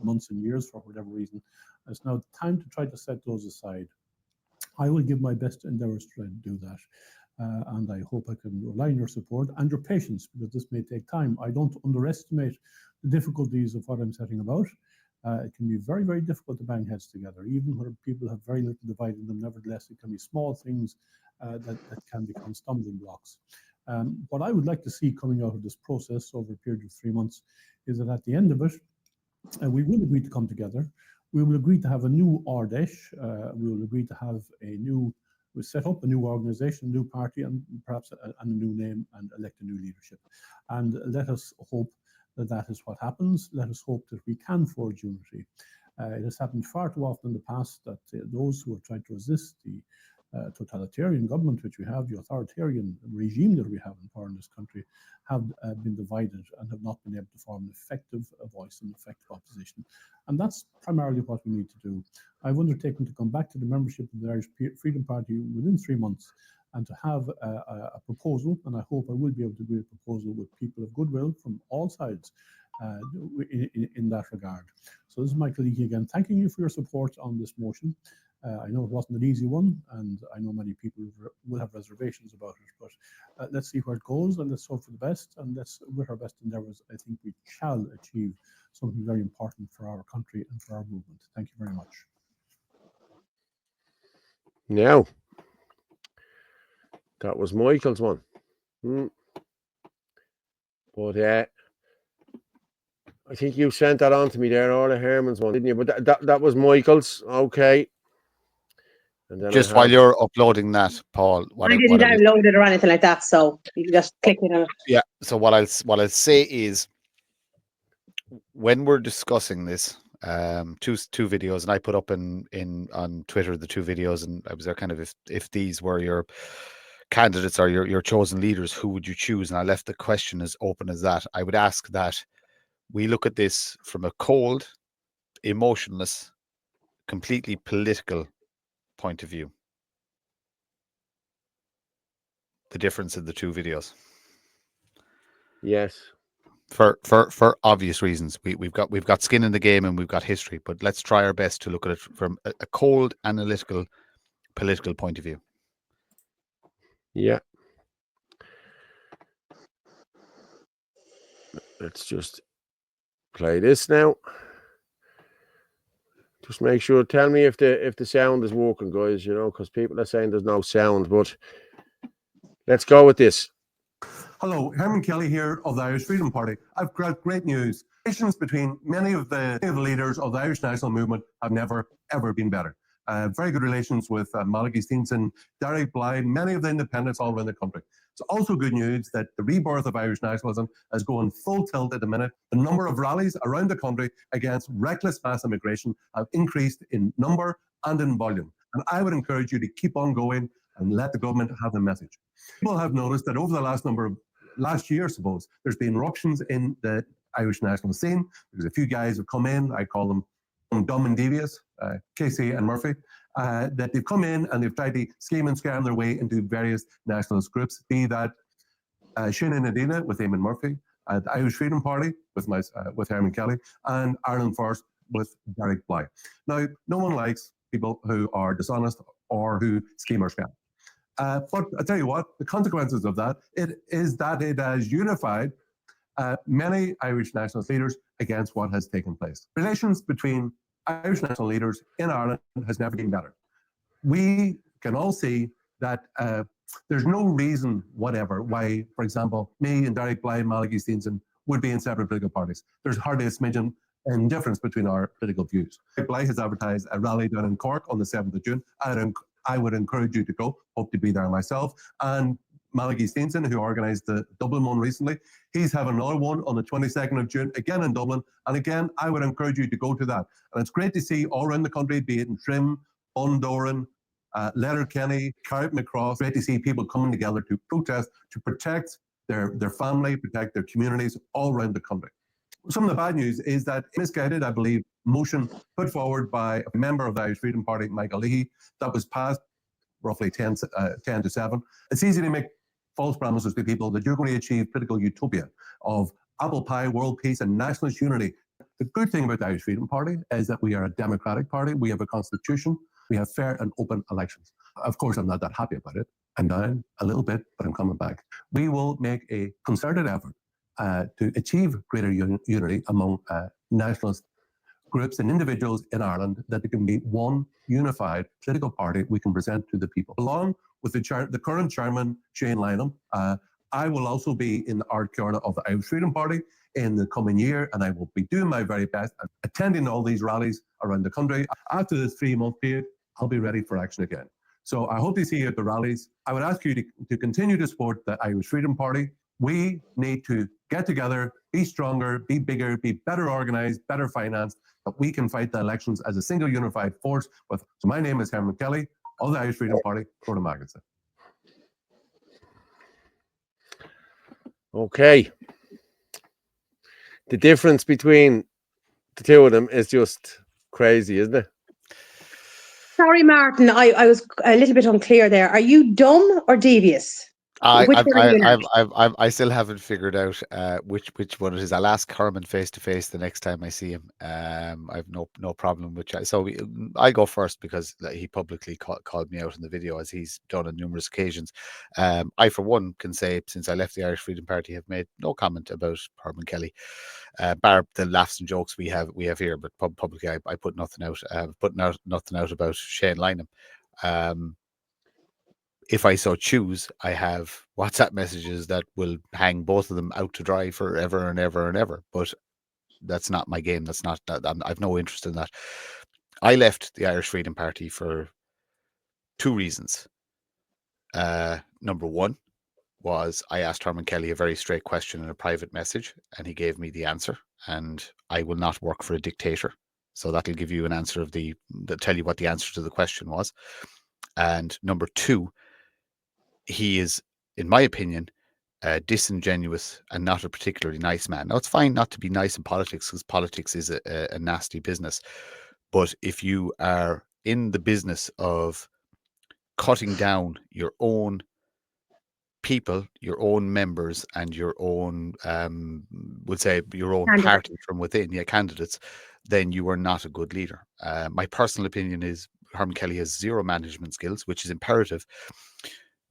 L: months and years for whatever reason. It's now time to try to set those aside. I will give my best endeavours to try and do that. And I hope I can rely on your support and your patience, because this may take time. I don't underestimate the difficulties of what I'm setting about. It can be very, very difficult to bang heads together, even where people have very little dividing them. Nevertheless, it can be small things that can become stumbling blocks. What I would like to see coming out of this process over a period of 3 months is that at the end of it, we will agree to come together. We will agree to have a new Ardesh. We will agree to have we'll set up a new organisation, a new party, and perhaps a new name, and elect a new leadership. And let us hope that that is what happens. Let us hope that we can forge unity. It has happened far too often in the past that those who have tried to resist the totalitarian government which we have, the authoritarian regime that we have in power in this country, have been divided and have not been able to form an effective voice and effective opposition. And that's primarily what we need to do. I've undertaken to come back to the membership of the Irish Freedom Party within 3 months and to have a proposal, and I hope I will be able to agree a proposal with people of goodwill from all sides in that regard. So this is Michael Leahy again, thanking you for your support on this motion. I know it wasn't an easy one, and I know many people will have reservations about it, but let's see where it goes, and let's hope for the best, and with our best endeavours, I think we shall achieve something very important for our country and for our movement. Thank you very much.
A: Now, that was Michael's one. But I think you sent that on to me there, Orla Herman's one, didn't you? But that was Michael's, okay. And then
G: just while you're uploading that, Paul,
B: I didn't download it or anything like that, so you can just click it on it.
G: Yeah. So what I'll say is, when we're discussing this, two videos, and I put up on Twitter the 2 videos, and I was there kind of if these were your candidates or your chosen leaders, who would you choose? And I left the question as open as that. I would ask that we look at this from a cold, emotionless, completely political point of view. The difference in the 2 videos.
A: Yes.
G: For obvious reasons. We've got skin in the game and we've got history, but let's try our best to look at it from a cold, analytical, political point of view.
A: Yeah. Let's just play this now. Just make sure, tell me if the sound is working, guys, because people are saying there's no sound, but let's go with this.
M: Hello, Herman Kelly here of the Irish Freedom Party. I've got great news. Relations between many of the leaders of the Irish national movement have never, ever been better. Very good relations with Malachy Steenson, Derek Bly, many of the independents all around the country. It's also good news that the rebirth of Irish nationalism is going full tilt at the minute. The number of rallies around the country against reckless mass immigration have increased in number and in volume. And I would encourage you to keep on going and let the government have the message. People have noticed that over the last year, I suppose, there's been eruptions in the Irish national scene. There's a few guys who've come in, I call them dumb and devious, Casey and Murphy, that they've come in and they've tried to scheme and scam their way into various nationalist groups, be that Sinn Féin Adina with Eamon Murphy, the Irish Freedom Party with Herman Kelly, and Ireland First with Derek Bly. Now, no one likes people who are dishonest or who scheme or scam. But I tell you what, the consequences of that, it has unified many Irish nationalist leaders against what has taken place. Relations between Irish national leaders in Ireland has never been better. We can all see that there's no reason whatever why, for example, me and Derek Bly and Malachy Steenson would be in separate political parties. There's hardly a smidgen difference between our political views. Bly has advertised a rally down in Cork on the 7th of June. I would encourage you to go, hope to be there myself. And Malachy Steenson, who organised the Dublin one recently, he's having another one on the 22nd of June, again in Dublin. And again, I would encourage you to go to that. And it's great to see all around the country, be it in Trim, Bundoran, Letterkenny, Carrickmacross, great to see people coming together to protest, to protect their family, protect their communities all around the country. Some of the bad news is that misguided, I believe, motion put forward by a member of the Irish Freedom Party, Michael Leahy, that was passed roughly 10 to 7. It's easy to make false promises to people that you're going to achieve political utopia of apple pie, world peace, and nationalist unity. The good thing about the Irish Freedom Party is that we are a democratic party. We have a constitution. We have fair and open elections. Of course, I'm not that happy about it. I'm down a little bit, but I'm coming back. We will make a concerted effort to achieve greater unity among nationalist groups and individuals in Ireland, that there can be one unified political party we can present to the people. Along with the current chairman, Shane Lynham, I will also be in the Ard Cearna of the Irish Freedom Party in the coming year, and I will be doing my very best at attending all these rallies around the country. After this 3-month period, I'll be ready for action again. So I hope to see you at the rallies. I would ask you to continue to support the Irish Freedom Party. We need to get together, be stronger, be bigger, be better organised, better financed, but we can fight the elections as a single unified force. So my name is Herman Kelly of the Irish Freedom Party, Florida Magazine.
A: Okay. The difference between the two of them is just crazy, isn't it?
B: Sorry, Martin, I was a little bit unclear there. Are you dumb or devious? Which one are you now?
G: I still haven't figured out which one it is. I'll ask Herman face to face the next time I see him. I've no problem with that. So I go first because he publicly called me out in the video, as he's done on numerous occasions. I, for one, can say since I left the Irish Freedom Party, have made no comment about Herman Kelly, bar the laughs and jokes we have here. But publicly, I put nothing out. Put nothing out about Shane Lynham. If I so choose, I have WhatsApp messages that will hang both of them out to dry forever and ever and ever. But that's not my game. That's not that. I've no interest in that. I left the Irish Freedom Party for 2 reasons. Number one was I asked Herman Kelly a very straight question in a private message, and he gave me the answer. And I will not work for a dictator. So that'll give you an answer tell you what the answer to the question was. And number two, he is, in my opinion, disingenuous and not a particularly nice man. Now, it's fine not to be nice in politics because politics is a nasty business. But if you are in the business of cutting down your own people, your own members, and your own, would say your own party from within, candidates, then you are not a good leader. My personal opinion is Herman Kelly has zero management skills, which is imperative.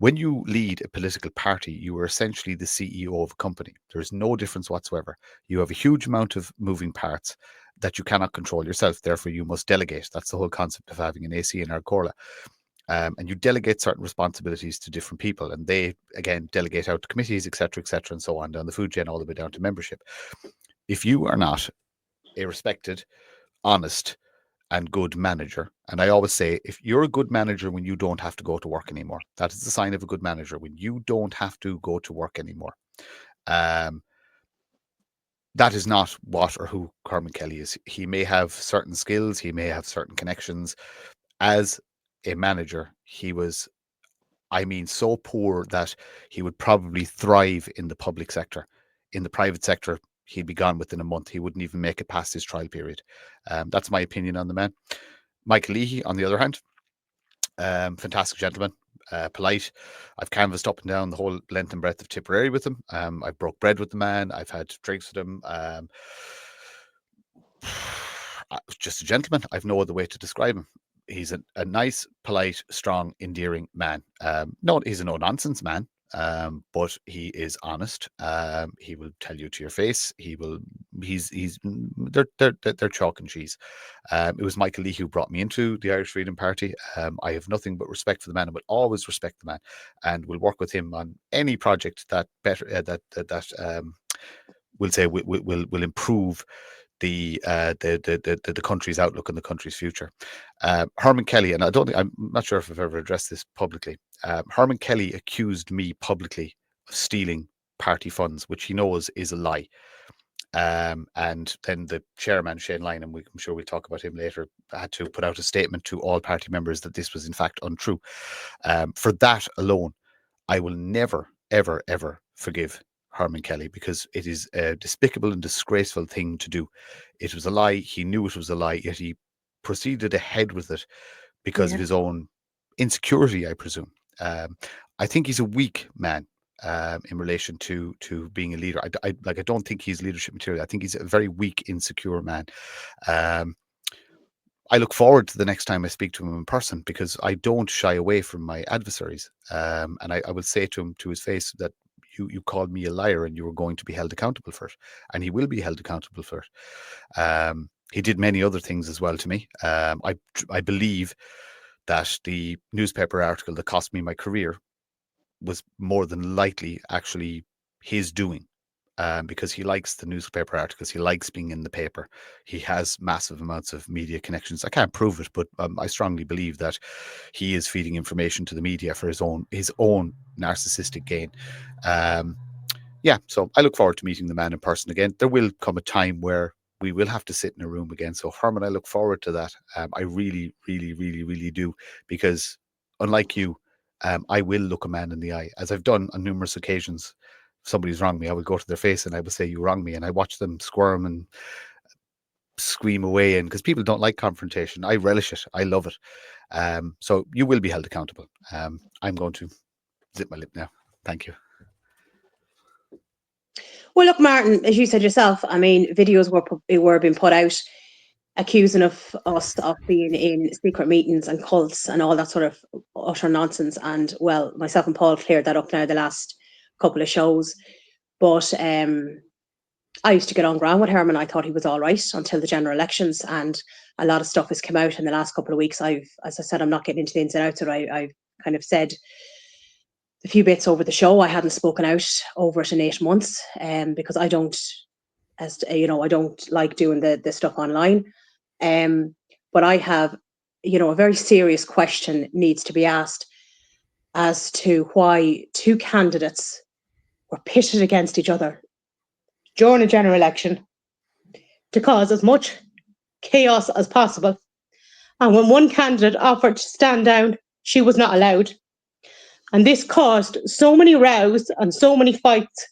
G: When you lead a political party, you are essentially the CEO of a company. There's no difference whatsoever. You have a huge amount of moving parts that you cannot control yourself. Therefore, you must delegate. That's the whole concept of having an AC in Orla. And you delegate certain responsibilities to different people. And they, again, delegate out to committees, etc., and so on, down the food chain, all the way down to membership. If you are not a respected, honest, and good manager. And I always say, if you're a good manager when you don't have to go to work anymore, that is the sign of a good manager, when you don't have to go to work anymore. That is not what or who Herman Kelly is. He may have certain skills, he may have certain connections. As a manager, he was, so poor that he would probably thrive in the public sector. In the private sector, he'd be gone within a month. He wouldn't even make it past his trial period. That's my opinion on the man. Michael Leahy, on the other hand, fantastic gentleman, polite. I've canvassed up and down the whole length and breadth of Tipperary with him. I've broke bread with the man. I've had drinks with him. Just a gentleman. I've no other way to describe him. He's a nice, polite, strong, endearing man. No, he's a no-nonsense man. But he is honest. He will tell you to your face. They're chalk and cheese. It was Michael Lee who brought me into the Irish Freedom Party. I have nothing but respect for the man, and will always respect the man, and will work with him on any project that we'll say will improve the country's outlook and the country's future. Herman Kelly, and I'm not sure if I've ever addressed this publicly. Herman Kelly accused me publicly of stealing party funds, which he knows is a lie. And then the chairman, Shane Lynham, I'm sure we'll talk about him later, had to put out a statement to all party members that this was in fact untrue. For that alone, I will never, ever, ever forgive Herman Kelly, because it is a despicable and disgraceful thing to do. It was a lie. He knew it was a lie, yet he proceeded ahead with it because of his own insecurity, I presume. I think he's a weak man in relation to being a leader. I don't think he's leadership material. I think he's a very weak, insecure man. I look forward to the next time I speak to him in person, because I don't shy away from my adversaries. And I will say to him to his face that you called me a liar and you were going to be held accountable for it. And he will be held accountable for it. He did many other things as well to me. I believe that the newspaper article that cost me my career was more than likely actually his doing. Because he likes the newspaper articles, he likes being in the paper. He has massive amounts of media connections. I can't prove it, but I strongly believe that he is feeding information to the media for his own narcissistic gain. Yeah, so I look forward to meeting the man in person again. There will come a time where we will have to sit in a room again. So Herman, I look forward to that. I really, really, really, really do, because unlike you, I will look a man in the eye, as I've done on numerous occasions. If somebody's wronged me, I will go to their face and I will say, "You wronged me," and I watch them squirm and scream away. And because people don't like confrontation, I relish it. I love it. So you will be held accountable. I'm going to zip my lip now. Thank you.
B: Well, look, Martin, as you said yourself, I mean, videos were being put out accusing of us of being in secret meetings and cults and all that sort of utter nonsense. And well, myself and Paul cleared that up now the last couple of shows. But I used to get on ground with Herman. I thought he was all right until the general elections, and a lot of stuff has come out in the last couple of weeks. As I said, I'm not getting into the ins and outs of it. I've kind of said a few bits over the show. I hadn't spoken out over it in 8 months, because I don't like doing the stuff online. But I have, a very serious question needs to be asked as to why two candidates were pitted against each other during a general election to cause as much chaos as possible. And when one candidate offered to stand down, she was not allowed. And this caused so many rows and so many fights.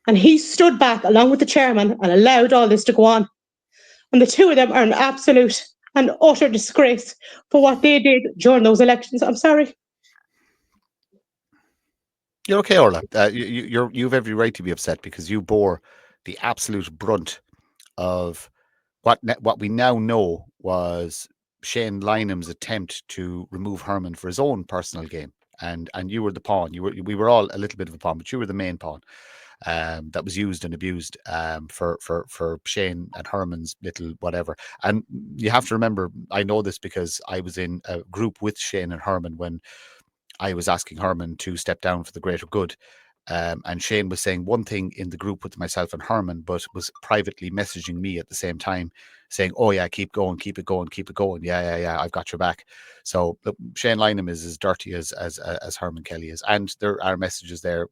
B: And he stood back along with the chairman and allowed all this to go on. And the two of them are an absolute and utter disgrace for what they did during those elections. I'm sorry.
G: You're okay, Orla. You've every right to be upset, because you bore the absolute brunt of what we now know was Shane Lynham's attempt to remove Herman for his own personal gain. And you were the pawn. We were all a little bit of a pawn, but you were the main pawn that was used and abused for Shane and Herman's little whatever. And you have to remember, I know this because I was in a group with Shane and Herman when I was asking Herman to step down for the greater good. And Shane was saying one thing in the group with myself and Herman, but was privately messaging me at the same time saying, "Oh yeah, keep going, keep it going, keep it going. Yeah, I've got your back." So look, Shane Lynham is as dirty as Herman Kelly is. And there are messages there.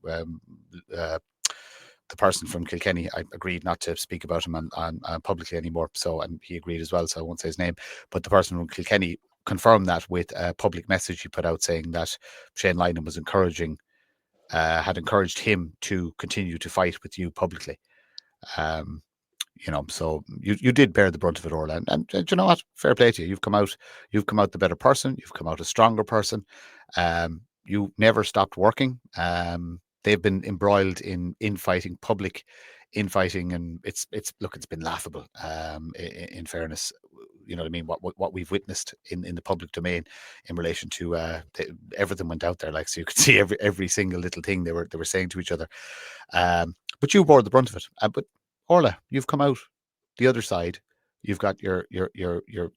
G: The person from Kilkenny, I agreed not to speak about him on publicly anymore. So, and he agreed as well, so I won't say his name. But the person from Kilkenny confirmed that with a public message he put out saying that Shane Lynham was had encouraged him to continue to fight with you publicly. So you did bear the brunt of it, Orla, and you know what? Fair play to you. You've come out the better person. You've come out a stronger person. You never stopped working. They've been embroiled in infighting, public infighting, and it's been laughable. In fairness, you know what I mean. What we've witnessed in the public domain in relation to everything went out there, like, so you could see every single little thing they were saying to each other. But you bore the brunt of it. But Orla, you've come out the other side. You've got your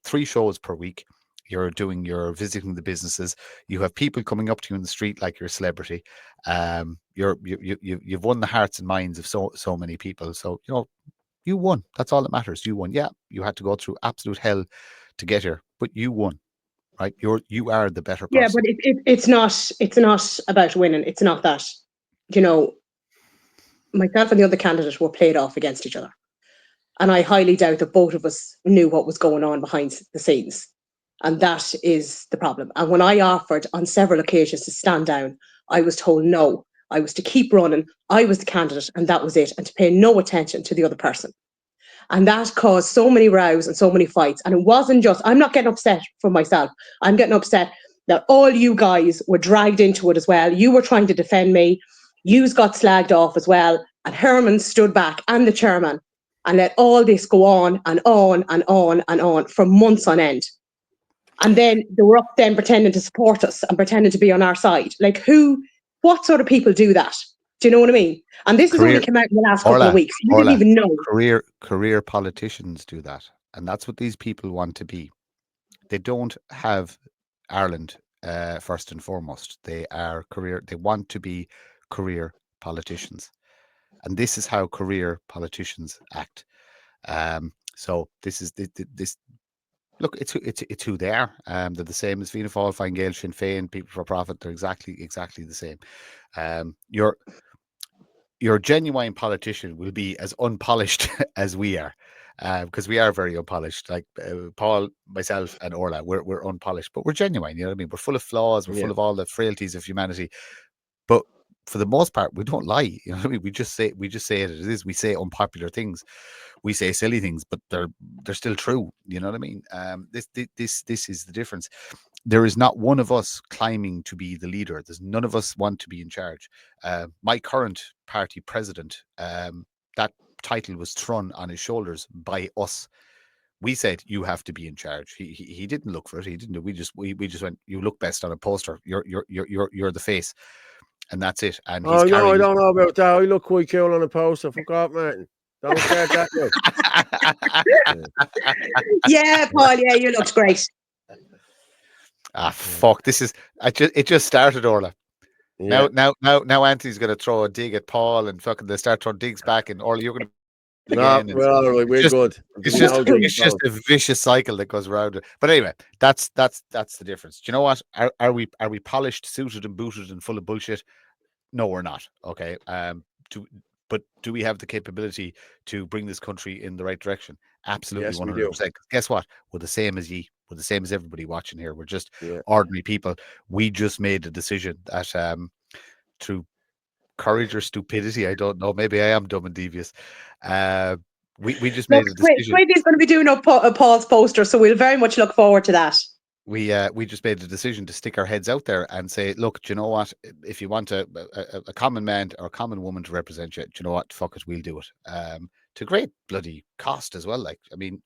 G: 3 shows per week. You're visiting the businesses. You have people coming up to you in the street like you're a celebrity. You've won the hearts and minds of so many people. So you won. That's all that matters. You won. Yeah, you had to go through absolute hell to get here, but you won. Right? You are the better person.
B: Yeah, but it's not about winning. It's not that. Myself and the other candidate were played off against each other. And I highly doubt that both of us knew what was going on behind the scenes. And that is the problem. And when I offered on several occasions to stand down, I was told no. I was to keep running. I was the candidate, and that was it. And to pay no attention to the other person. And that caused so many rows and so many fights. And it wasn't just, I'm not getting upset for myself. I'm getting upset that all you guys were dragged into it as well. You were trying to defend me. Yous got slagged off as well. And Herman stood back, and the chairman, and let all this go on and on and on and on for months on end. And then they were up then pretending to support us and pretending to be on our side. Like, what sort of people do that? Do you know what I mean? And this has only come out in the last couple of weeks. You didn't even know.
G: Career politicians do that. And that's what these people want to be. They don't have Ireland first and foremost. They want to be career politicians. And this is how career politicians act. So this is this. Look, it's who they are. They're the same as Fianna Fáil, Fine Gael, Sinn Féin, People for Profit. They're exactly the same. Your genuine politician will be as unpolished as we are, because we are very unpolished. Like Paul, myself, and Orla, we're unpolished, but we're genuine. You know what I mean? We're full of flaws. We're full of all the frailties of humanity, but for the most part, we don't lie. You know what I mean? We just say it as it is. We say unpopular things. We say silly things, but they're still true. You know what I mean? This is the difference. There is not one of us climbing to be the leader. There's none of us want to be in charge. My current party president, that title was thrown on his shoulders by us. We said, you have to be in charge. He didn't look for it. He didn't. We just went, you look best on a poster. You're the face. And that's it. And he's
A: I don't know about that. I look quite cool on a poster. Fuck off, Martin. Don't start that now.
B: Yeah, Paul. Yeah, you looked great.
G: Fuck! It just started, Orla. Yeah. Now Anthony's going to throw a dig at Paul, and fucking they start throwing digs back, and Orla, you're going to.
A: We're all right. We're good.
G: It's just a vicious cycle that goes around. But anyway, that's the difference. Do you know what? Are we polished, suited, and booted, and full of bullshit? No, we're not. Okay. But do we have the capability to bring this country in the right direction? Absolutely,
A: yes,
G: 100%. Guess what? We're the same as ye. We're the same as everybody watching here. We're just ordinary people. We just made a decision that through courage or stupidity, I don't know. Maybe I am dumb and devious. We just made a decision.
B: Sweeney's going to be doing up Paul's poster, so we'll very much look forward to that.
G: We just made a decision to stick our heads out there and say, look, do you know what? If you want a common man or a common woman to represent you, do you know what? Fuck it, we'll do it. To great bloody cost as well. Like, I mean,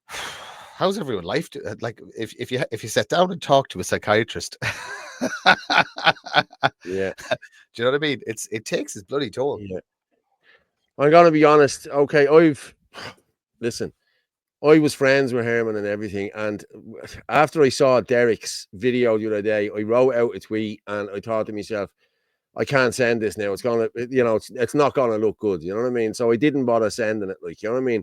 G: how's everyone life? Like, if you sit down and talk to a psychiatrist,
A: yeah,
G: do you know what I mean? It takes its bloody toll.
A: Yeah, I'm gonna be honest. Okay, listen. I was friends with Herman and everything, and after I saw Derek's video the other day, I wrote out a tweet and I thought to myself, I can't send this now. It's gonna, it's not gonna look good. You know what I mean? So I didn't bother sending it. Like, you know what I mean?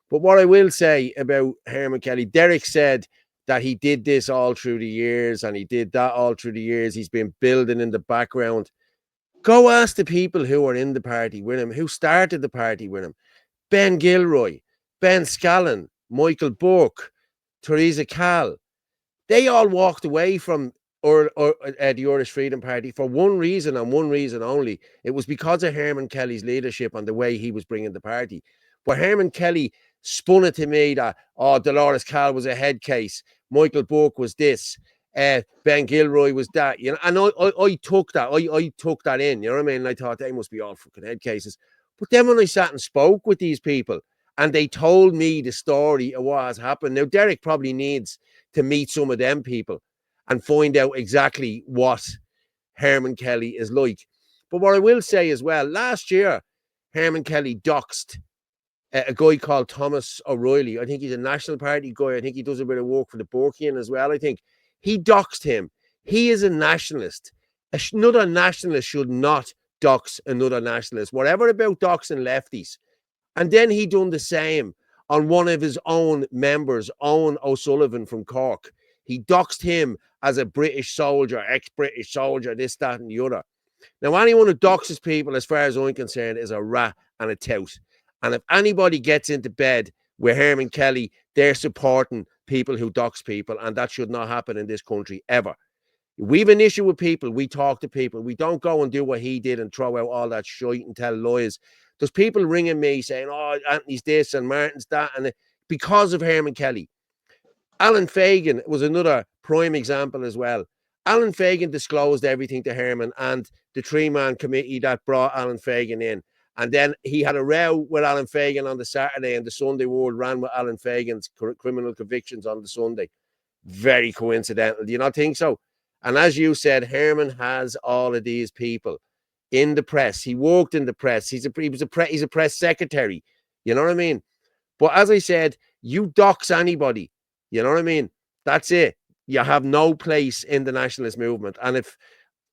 A: But what I will say about Herman Kelly, Derek said that he did this all through the years and he did that all through the years. He's been building in the background. Go ask the people who are in the party with him, who started the party with him. Ben Gilroy, Ben Scallon, Michael Burke, Theresa Cahill. They all walked away from the Irish Freedom Party for one reason and one reason only. It was because of Herman Kelly's leadership and the way he was bringing the party. But Herman Kelly spun it to me that, Dolores Cahill was a head case. Michael Burke was this. Ben Gilroy was that. You know, and I took that. I took that in. You know what I mean? And I thought they must be all fucking head cases. But then when I sat and spoke with these people and they told me the story of what has happened. Now, Derek probably needs to meet some of them people and find out exactly what Herman Kelly is like. But what I will say as well, last year, Herman Kelly doxed a guy called Thomas O'Reilly. I think he's a National Party guy. I think he does a bit of work for the Burkean as well. I think he doxed him. He is a nationalist. Another nationalist should not dox another nationalist. Whatever about doxing lefties. And then he done the same on one of his own members, Owen O'Sullivan from Cork. He doxed him as a British soldier, ex-British soldier, this, that, and the other. Now, anyone who doxes people, as far as I'm concerned, is a rat and a tout. And if anybody gets into bed with Herman Kelly, they're supporting people who dox people, and that should not happen in this country ever. If we have an issue with people, we talk to people. We don't go and do what he did and throw out all that shit and tell lies. There's people ringing me saying, Anthony's this and Martin's that, and because of Herman Kelly. Alan Fagan was another prime example as well. Alan Fagan disclosed everything to Herman and the three-man committee that brought Alan Fagan in. And then he had a row with Alan Fagan on the Saturday, and the Sunday World ran with Alan Fagan's criminal convictions on the Sunday. Very coincidental. Do you not think so? And as you said, Herman has all of these people in the press. He worked in the press. He's a press secretary. You know what I mean? But as I said, you dox anybody. You know what I mean? That's it. you have no place in the nationalist movement. And if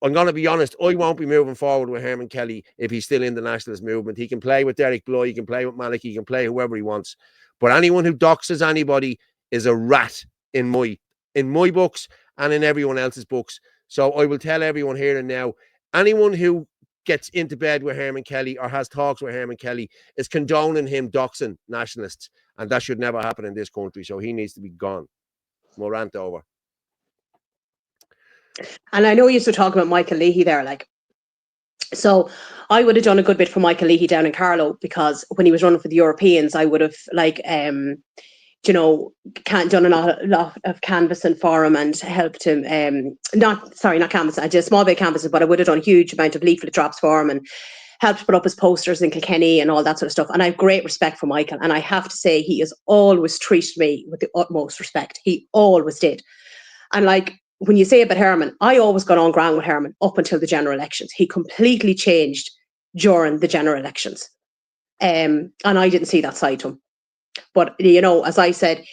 A: I'm going to be honest, I won't be moving forward with Herman Kelly if he's still in the nationalist movement. He can play with Derek Bly, he can play with Malik, he can play whoever he wants. But anyone who doxes anybody is a rat in my books and in everyone else's books. So I will tell everyone here and now, anyone who gets into bed with Herman Kelly or has talks with Herman Kelly is condoning him doxing nationalists. And that should never happen in this country. So he needs to be gone. My rant over.
B: And I know you used to talk about Michael Leahy there, like, so I would have done a good bit for Michael Leahy down in Carlow, because when he was running for the Europeans, I would have done a lot of canvassing for him and helped him. Not canvassing, I did a small bit of canvassing, but I would have done a huge amount of leaflet drops for him and helped put up his posters in Kilkenny and all that sort of stuff. And I have great respect for Michael. And I have to say, he has always treated me with the utmost respect. He always did. And like, when you say about Herman, I always got on ground with Herman up until the general elections. He completely changed during the general elections. And I didn't see that side to him. But, as I said,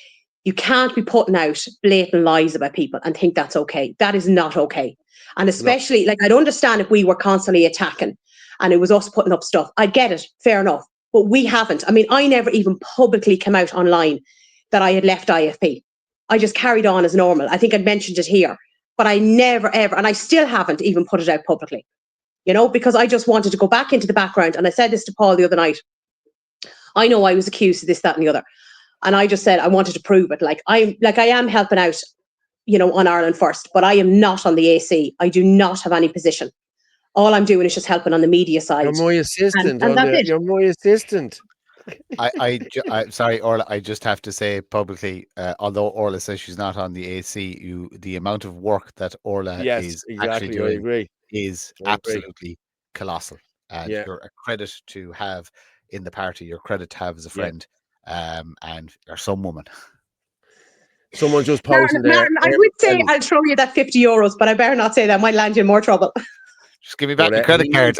B: you can't be putting out blatant lies about people and think that's okay. That is not okay. And especially, I'd understand if we were constantly attacking and it was us putting up stuff. I'd get it, fair enough. But we haven't. I mean, I never even publicly came out online that I had left IFP. I just carried on as normal. I think I'd mentioned it here, but I never, ever, and I still haven't even put it out publicly, because I just wanted to go back into the background. And I said this to Paul the other night. I know I was accused of this, that, and the other. And I just said, I wanted to prove it. I am helping out, on Ireland First, but I am not on the AC. I do not have any position. All I'm doing is just helping on the media side.
A: You're my assistant.
B: And that's it.
A: You're my assistant.
G: I'm sorry, Orla. I just have to say publicly, although Orla says she's not on the AC, the amount of work that Orla is actually doing is absolutely colossal. And you're a credit to have in the party. You're a credit to have as a friend, and you're some woman.
A: Someone just posted there.
B: Martin, I would say I'll throw you that €50, but I better not say that. Might land you in more trouble.
G: Just give me back your credit card.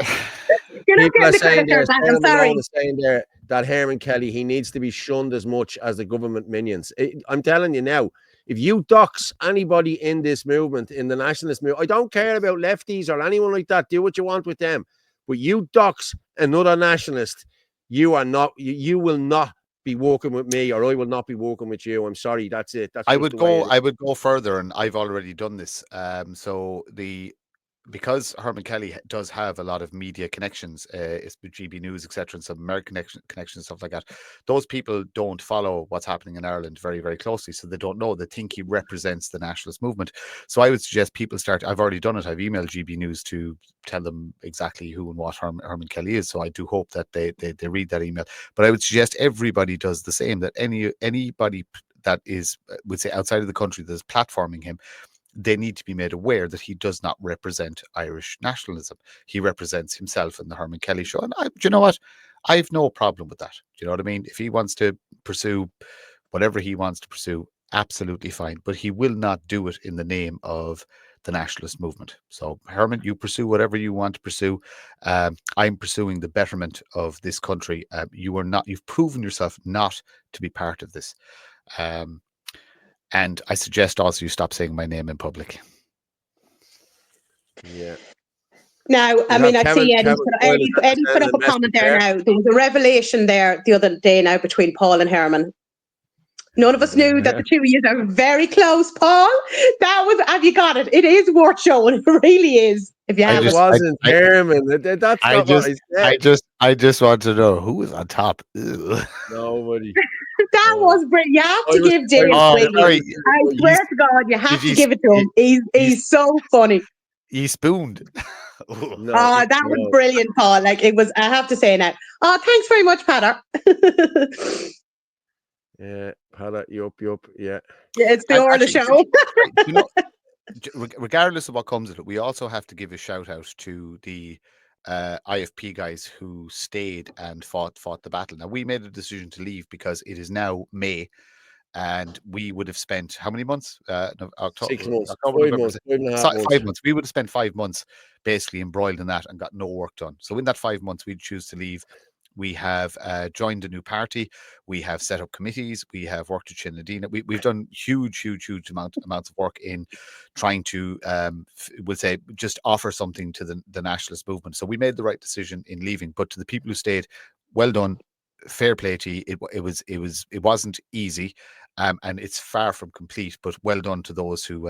B: You're not getting the credit card back. I'm sorry.
A: Saying there that Herman Kelly, he needs to be shunned as much as the government minions. I'm telling you now, if you dox anybody in this movement, in the nationalist movement, I don't care about lefties or anyone like that. Do what you want with them. But you dox another nationalist, you will not be working with me, or I will not be working with you. I'm sorry. That's it.
G: I would go further, and I've already done this. Because Herman Kelly does have a lot of media connections, it's with GB News, etc., and some American connections, stuff like that. Those people don't follow what's happening in Ireland very, very closely, so they don't know. They think he represents the nationalist movement. So I would suggest people start. I've already done it. I've emailed GB News to tell them exactly who and what Herman Kelly is. So I do hope that they read that email. But I would suggest everybody does the same. That anybody that is, would say, outside of the country that is platforming him, they need to be made aware that he does not represent Irish nationalism. He represents himself in the Herman Kelly show. And do you know what? I have no problem with that. Do you know what I mean? If he wants to pursue whatever he wants to pursue, absolutely fine. But he will not do it in the name of the nationalist movement. So, Herman, you pursue whatever you want to pursue. I'm pursuing the betterment of this country. You've proven yourself not to be part of this. And I suggest also you stop saying my name in public.
A: Yeah.
B: Now, I mean, I see Eddie put up a comment there now. There was a revelation there the other day now between Paul and Herman. None of us knew that the two of you are very close, Paul. Have you got it? It is worth showing. It really is. If you haven't.
A: It wasn't Herman. That's not what I said.
G: I just want to know who was on top. Ugh.
A: Nobody.
B: That was brilliant. You have to give Dave I swear to God, you have to give it to him. He's so funny.
G: He spooned.
B: That was brilliant, Paul. It was, I have to say now. Oh, thanks very much, Patter.
A: Yeah, Patter, you up. Yeah.
B: Yeah, it's the Orla show.
G: Regardless of what comes of it, we also have to give a shout out to the IFP guys who stayed and fought the battle. Now, we made a decision to leave because it is now May, and we would have spent how many months? October,
A: 6 months,
G: October,
A: 5
G: November,
A: months, 5.5 months.
G: We would have spent 5 months basically embroiled in that and got no work done. So in that 5 months, we'd choose to leave. We have joined a new party. We have set up committees. We have worked with Shinadina. We've done huge amounts of work in trying to, we'll say, just offer something to the nationalist movement. So we made the right decision in leaving. But to the people who stayed, well done, fair play to you. It wasn't easy, and it's far from complete. But well done to those who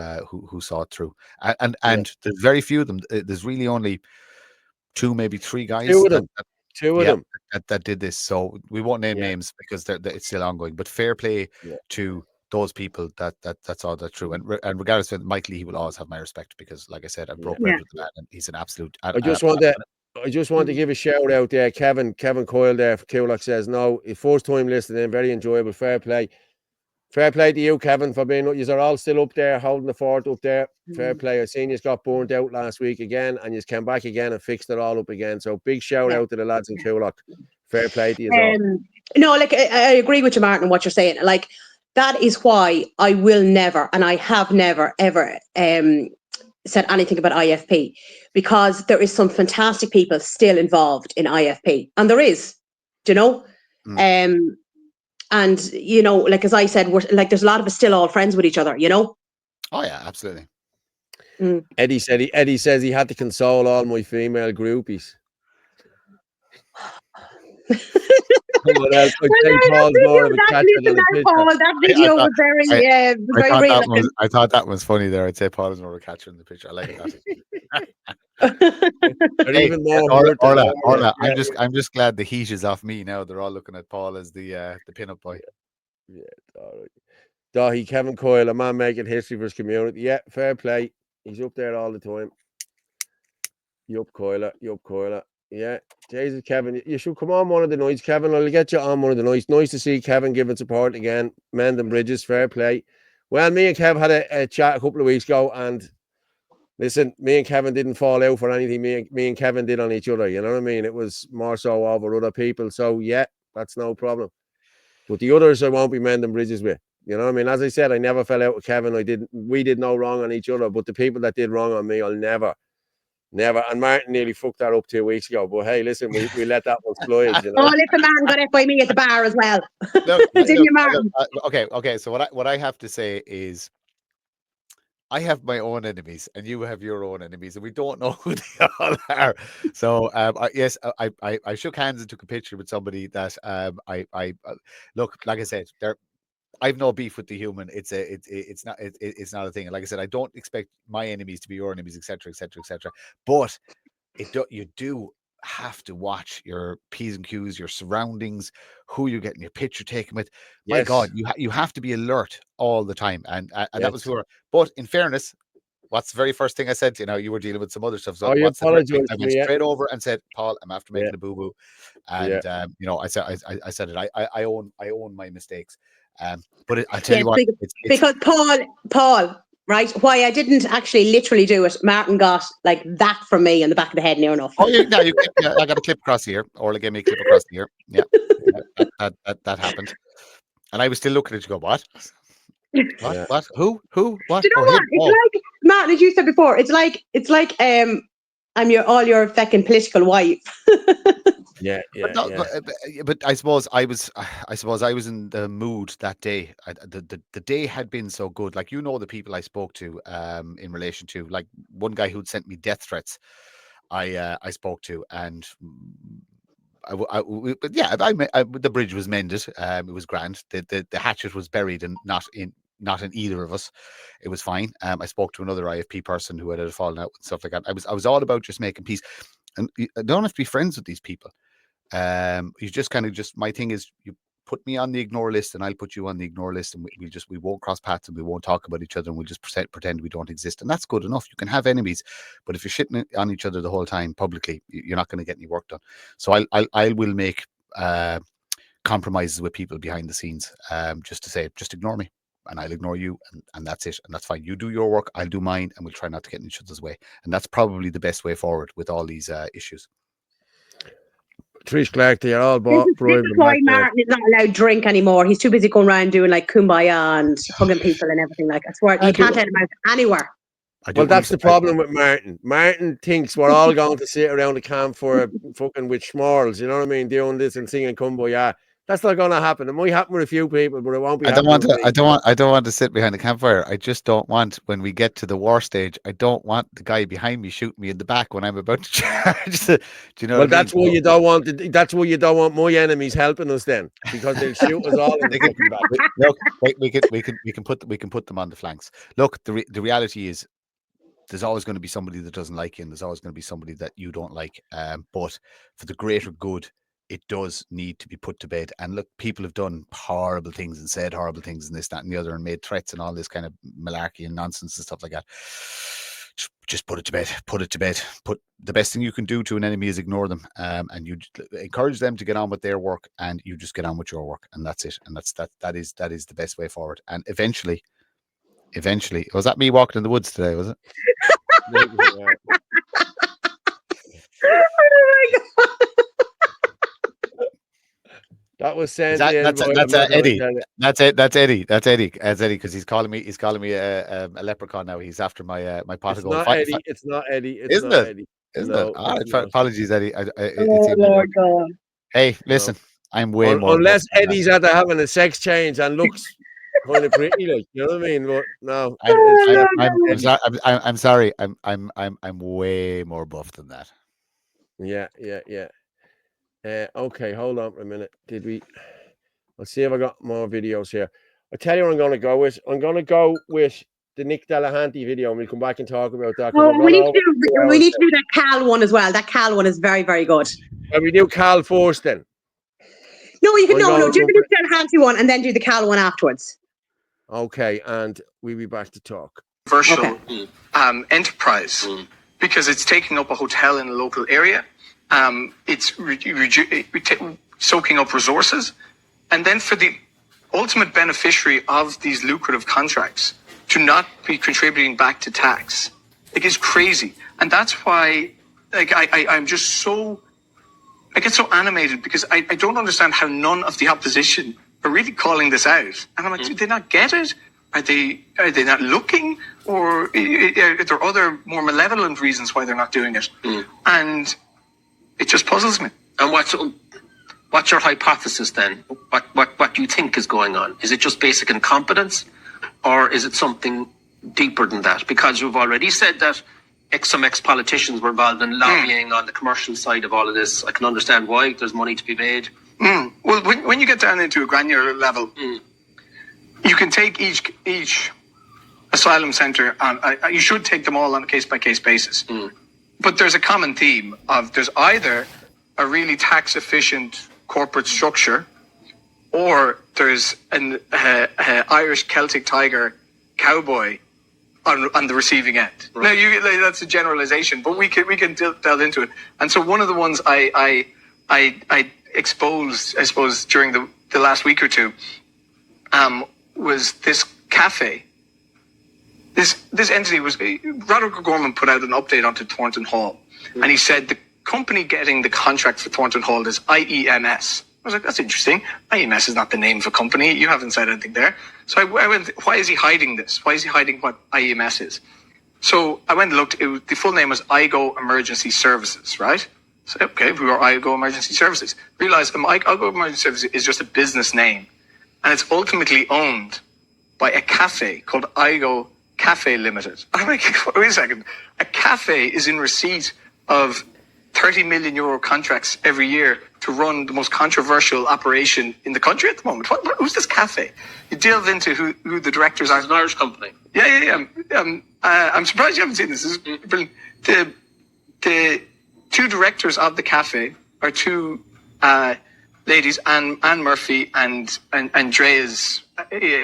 G: saw it through. And there's very few of them. There's really only 2, maybe 3 guys.
A: Two of them. That
G: did this. So we won't name names because it's still ongoing. But fair play to those people that's all that true. And regardless of Mike Lee, he will always have my respect because, like I said, I broke bread with the man, and he's an absolute.
A: I just want to give a shout out there. Kevin Coyle there for Coolock says no. First time listening, very enjoyable. Fair play to you, Kevin, for being. You are all still up there, holding the fort up there. Fair play. I seen you got burnt out last week again, and you came back again and fixed it all up again. So big shout out to the lads in Coolock. Fair play to you all.
B: No, like I agree with you, Martin, what you're saying. Like that is why I will never, and I have never ever said anything about IFP, because there is some fantastic people still involved in IFP, and there is, you know. And you know, like as I said, we're like there's a lot of us still all friends with each other, you know.
G: Oh yeah, absolutely.
A: Eddie says he had to console all my female groupies. That
B: video was very real.
G: I thought that was funny there. I'd say Paul is more of a catcher in the picture. I like that.
A: Even more
G: Orla, I'm just glad the heat is off me now. They're all looking at Paul as the pin-up boy.
A: Yeah, all right. Dahi, Kevin Coyle, a man making history for his community. Yeah, fair play. He's up there all the time. Yup, Coyle. Yeah, Jesus, Kevin, you should come on one of the nights, Kevin. I'll get you on one of the nights. Nice to see Kevin giving support again. Mending bridges, fair play. Well, me and Kev had a chat a couple of weeks ago, and listen, me and Kevin didn't fall out for anything. Me and Kevin did on each other. You know what I mean? It was more so over other people. So yeah, that's no problem. But the others, I won't be mending bridges with. You know what I mean? As I said, I never fell out with Kevin. We did no wrong on each other. But the people that did wrong on me, I'll never. And Martin nearly fucked that up 2 weeks ago. But hey, listen, we let that one slide. You know?
B: Oh, listen, man, got it by me at the bar as well.
G: Okay. So what I have to say is, I have my own enemies, and you have your own enemies, and we don't know who they all are. So yes, I shook hands and took a picture with somebody that I look, like I said, I've no beef with the human. It's not a thing. And like I said, I don't expect my enemies to be your enemies, etc., etc., etc. But you do have to watch your P's and Q's, your surroundings, who you're getting your picture taken with. My God, you have to be alert all the time, and that was who. But in fairness, what's the very first thing I said? You know, you were dealing with some other stuff. So I went straight over and said, Paul, I'm after making a boo boo, and you know, I said it. I own my mistakes. But I tell you what,
B: because Paul, right? Why I didn't actually literally do it. Martin got like that from me in the back of the head, near enough.
G: Oh, I got a clip across the ear. Orla gave me a clip across the ear. Yeah, that happened, and I was still looking at you. Go, what? What? Who? What?
B: Do you know what? It's like, Martin, as you said before, it's like I'm your fucking political wife.
G: But I suppose I was in the mood that day. The day had been so good. Like, you know, the people I spoke to in relation to, like, one guy who'd sent me death threats. I spoke to, and the bridge was mended. It was grand. The hatchet was buried and not in either of us. It was fine. I spoke to another IFP person who had fallen out and stuff like that. I was all about just making peace, and you don't have to be friends with these people. You just my thing is, you put me on the ignore list and I'll put you on the ignore list, and we won't cross paths and we won't talk about each other, and we'll just pretend we don't exist, and that's good enough. You can have enemies, but if you're shitting on each other the whole time publicly, you're not going to get any work done. So I will make compromises with people behind the scenes, just to say, just ignore me and I'll ignore you, and that's it, and that's fine. You do your work, I'll do mine, and we'll try not to get in each other's way, and that's probably the best way forward with all these issues.
A: Trish Clark, they're all bought.
B: This is why Martin is not allowed to drink anymore. He's too busy going around doing like kumbaya and hugging people and everything like that. I swear, you can't let him out anywhere.
A: Well, that's the problem with Martin. Martin thinks we're all going to sit around the campfire fucking with schmorls, you know what I mean, doing this and singing Kumbaya. That's not going to happen. It might happen with a few people, but it won't be.
G: I don't want to sit behind the campfire. I just don't want, when we get to the war stage, I don't want the guy behind me shooting me in the back when I'm about to charge. Do you know?
A: Well, that's why you don't want. That's why you don't want my enemies helping us then, because they'll shoot us all in the fucking back.
G: Look, we can put them on the flanks. Look, the reality is, there's always going to be somebody that doesn't like you, and there's always going to be somebody that you don't like. But for the greater good, it does need to be put to bed. And look, people have done horrible things and said horrible things and this, that, and the other, and made threats and all this kind of malarkey and nonsense and stuff like that. Just put it to bed. Put it to bed. The best thing you can do to an enemy is ignore them, and you encourage them to get on with their work, and you just get on with your work, and that's it. And that is the best way forward. And eventually, was that me walking in the woods today? Was it?
B: Oh my God.
A: That was sent
G: That's Eddie. That's Eddie because he's calling me a leprechaun now. He's after my pot of gold.
A: It's not Eddie.
G: Isn't it?
A: Eddie.
G: Isn't
A: no,
G: it? All right, apologies, Eddie.
B: Lord God.
G: Hey, listen, I'm way more.
A: Unless Eddie's out there having a sex change and looks kind of pretty, like, you know what I mean? But no,
G: I'm sorry. I'm way more buff than that.
A: Yeah. Okay, hold on for a minute. Let's see if I got more videos here. I tell you what I'm going to go with. I'm going to go with the Nick Delahanty video, and we'll come back and talk about that.
B: Oh, we need to do that Cal one as well. That Cal one is very, very good.
A: Can we do Cal first then?
B: No, you can do the Nick Delahanty one and then do the Cal one afterwards.
A: Okay, and we'll be back to talk.
N: Controversial enterprise because it's taking up a hotel in a local area. It's soaking up resources, and then for the ultimate beneficiary of these lucrative contracts to not be contributing back to tax, it's crazy. And that's why, I'm just so, I get so animated because I don't understand how none of the opposition are really calling this out. And I'm like, do they not get it? Are they not looking, or are there other more malevolent reasons why they're not doing it? And it just puzzles me.
O: And what's your hypothesis then? What do you think is going on? Is it just basic incompetence, or is it something deeper than that? Because you've already said that some ex-politicians were involved in lobbying on the commercial side of all of this. I can understand why. There's money to be made.
N: Well, when you get down into a granular level, you can take each asylum center on. You should take them all on a case-by-case basis. But there's a common theme of there's either a really tax-efficient corporate structure, or there's an Irish Celtic Tiger cowboy on the receiving end. Right. Now, that's a generalization, but we can delve into it. And so one of the ones I exposed, I suppose, during the last week or two, was this cafe. This entity was, Roderick O'Gorman put out an update onto Thornton Hall, and he said the company getting the contract for Thornton Hall is IEMS. I was like, that's interesting. IEMS is not the name of a company. You haven't said anything there. So I went, why is he hiding this? Why is he hiding what IEMS is? So I went and looked. The full name was IGO Emergency Services, right? So, okay, we were IGO Emergency Services. Realized IGO Emergency Services is just a business name, and it's ultimately owned by a cafe called IGO Cafe Limited. I'm like, wait a second. A cafe is in receipt of 30 million euro contracts every year to run the most controversial operation in the country at the moment. Who's this cafe? You delve into who the directors are.
O: It's an Irish company.
N: Yeah. I'm surprised you haven't seen this. This is brilliant. The two directors of the cafe are two ladies, Anne Murphy and Andreas,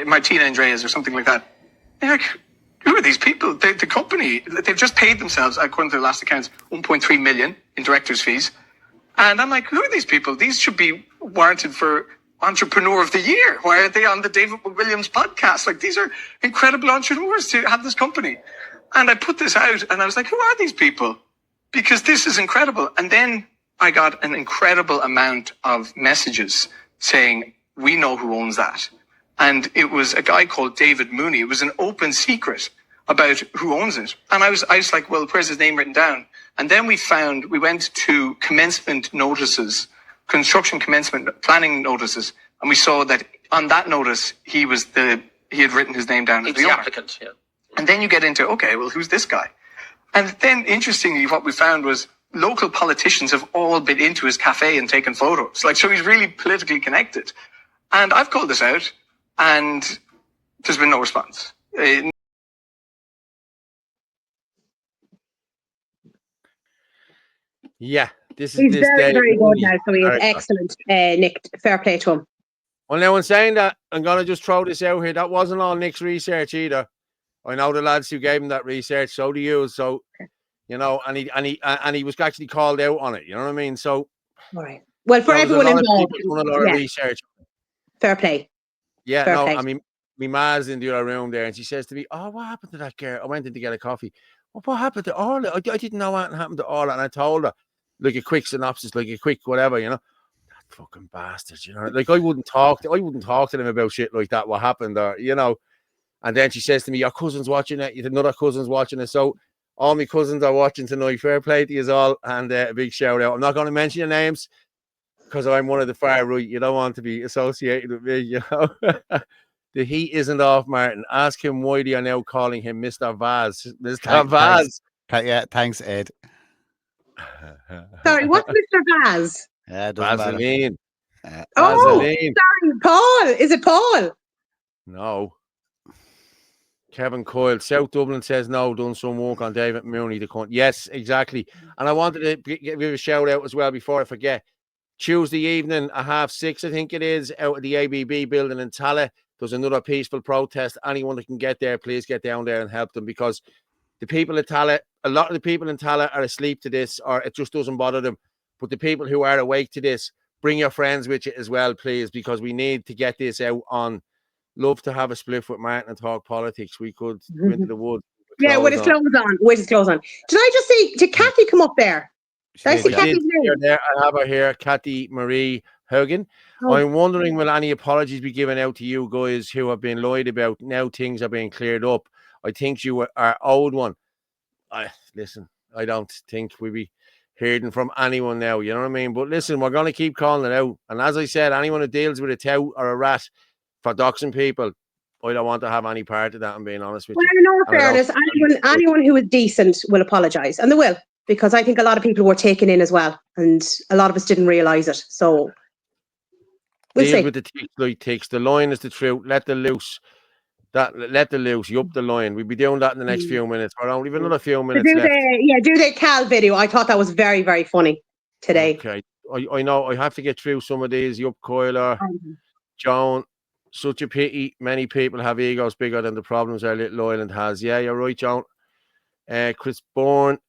N: Martina Andreas or something like that. They're like, who are these people? The company, they've just paid themselves, according to the last accounts, 1.3 million in director's fees. And I'm like, who are these people? These should be warranted for Entrepreneur of the Year. Why are they on the David Williams podcast? Like, these are incredible entrepreneurs to have this company. And I put this out and I was like, who are these people? Because this is incredible. And then I got an incredible amount of messages saying, we know who owns that. And it was a guy called David Mooney. It was an open secret about who owns it. And I was like, well, where's his name written down? And then we went to commencement notices, construction commencement planning notices, and we saw that on that notice, he had written his name down as the owner.
O: applicant, yeah.
N: And then you get into, okay, well, who's this guy? And then, interestingly, what we found was local politicians have all been into his cafe and taken photos. Like, so he's really politically connected. And I've called this out, and there's been no response.
A: Yeah, this is
B: He's
A: this
B: very,
A: day.
B: very good now, so he is excellent. Nick, fair play to him.
A: Well, now in saying that, I'm gonna just throw this out here. That wasn't all Nick's research either. I know the lads who gave him that research, so do you. So, you know, and he was actually called out on it. You know what I mean? So,
B: all right. Well, for everyone involved,
A: doing a lot of research.
B: Fair play.
A: Yeah,
B: fair
A: no,
B: play.
A: I mean, my ma's in the other room there, and she says to me, "Oh, what happened to that girl?" I went in to get a coffee. Well, what happened to Orla? I didn't know what happened to Orla, and I told her, like a quick synopsis, like a quick whatever, you know. That fucking bastards, you know. Like I wouldn't talk to them about shit like that. What happened, or you know. And then she says to me, "Your cousin's watching it. Another cousin's watching it." So all my cousins are watching tonight. Fair play to you all, and a big shout out. I'm not going to mention your names because I'm one of the far right. You don't want to be associated with me, you know. The heat isn't off, Martin. Ask him why they are now calling him Mr. Vaz. Mr. Vaz.
G: Yeah, thanks, Ed.
B: Sorry, what's Mr. Vaz?
G: Yeah, it doesn't
A: Vaseline.
B: Vaseline. Sorry, Paul. Is it Paul?
A: No. Kevin Coyle, South Dublin says no, done some work on David Mooney. The cunt. Yes, exactly. And I wanted to give a shout out as well before I forget. Tuesday evening at 6:30, I think it is, out at the ABB building in Tallaght. There's another peaceful protest. Anyone that can get there, please get down there and help them, because the people at Tallaght, a lot of the people in Tallaght are asleep to this, or it just doesn't bother them. But the people who are awake to this, bring your friends with you as well, please, because we need to get this out on. Love to have a spliff with Martin and talk politics. We could go into the woods.
B: Yeah, with his clothes on. With his clothes on. Did I just see, did Kathy come up there? Did I see Kathy's name?
A: I have her here, Kathy Marie Hogan.
B: Oh.
A: I'm wondering, will any apologies be given out to you guys who have been lied about? Now things are being cleared up. I think you are owed one. Listen, I don't think we'll be hearing from anyone now. You know what I mean? But listen, we're going to keep calling it out. And as I said, anyone who deals with a tout or a rat for doxing people, I don't want to have any part of that, I'm being honest with you.
B: Well, in all fairness, anyone who is decent will apologise, and they will, because I think a lot of people were taken in as well, and a lot of us didn't realise it. So we'll
A: deal
B: see.
A: with the ticks like ticks. The line is the truth. Let the loose. You up the line. We'll be doing that in the next few minutes. We've another few minutes left.
B: Do the Cal video. I thought that was very, very funny today.
A: Okay. I know I have to get through some of these. Yup, Coiler, Joan. Such a pity. Many people have egos bigger than the problems our little island has. Yeah, you're right, Joan. Chris Bourne.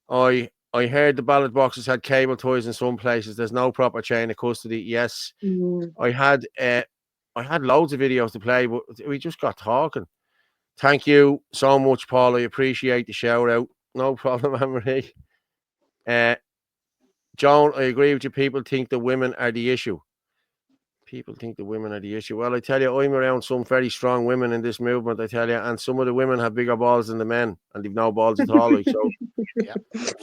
A: I heard the ballot boxes had cable toys in some places. There's no proper chain of custody. Yes. I had loads of videos to play, but we just got talking. Thank you so much, Paul. I appreciate the shout out. No problem, Anne-Marie. Joan, I agree with you. People think the women are the issue. People think the women are the issue. Well, I tell you, I'm around some very strong women in this movement, I tell you, and some of the women have bigger balls than the men, and they've no balls at all. Like, so,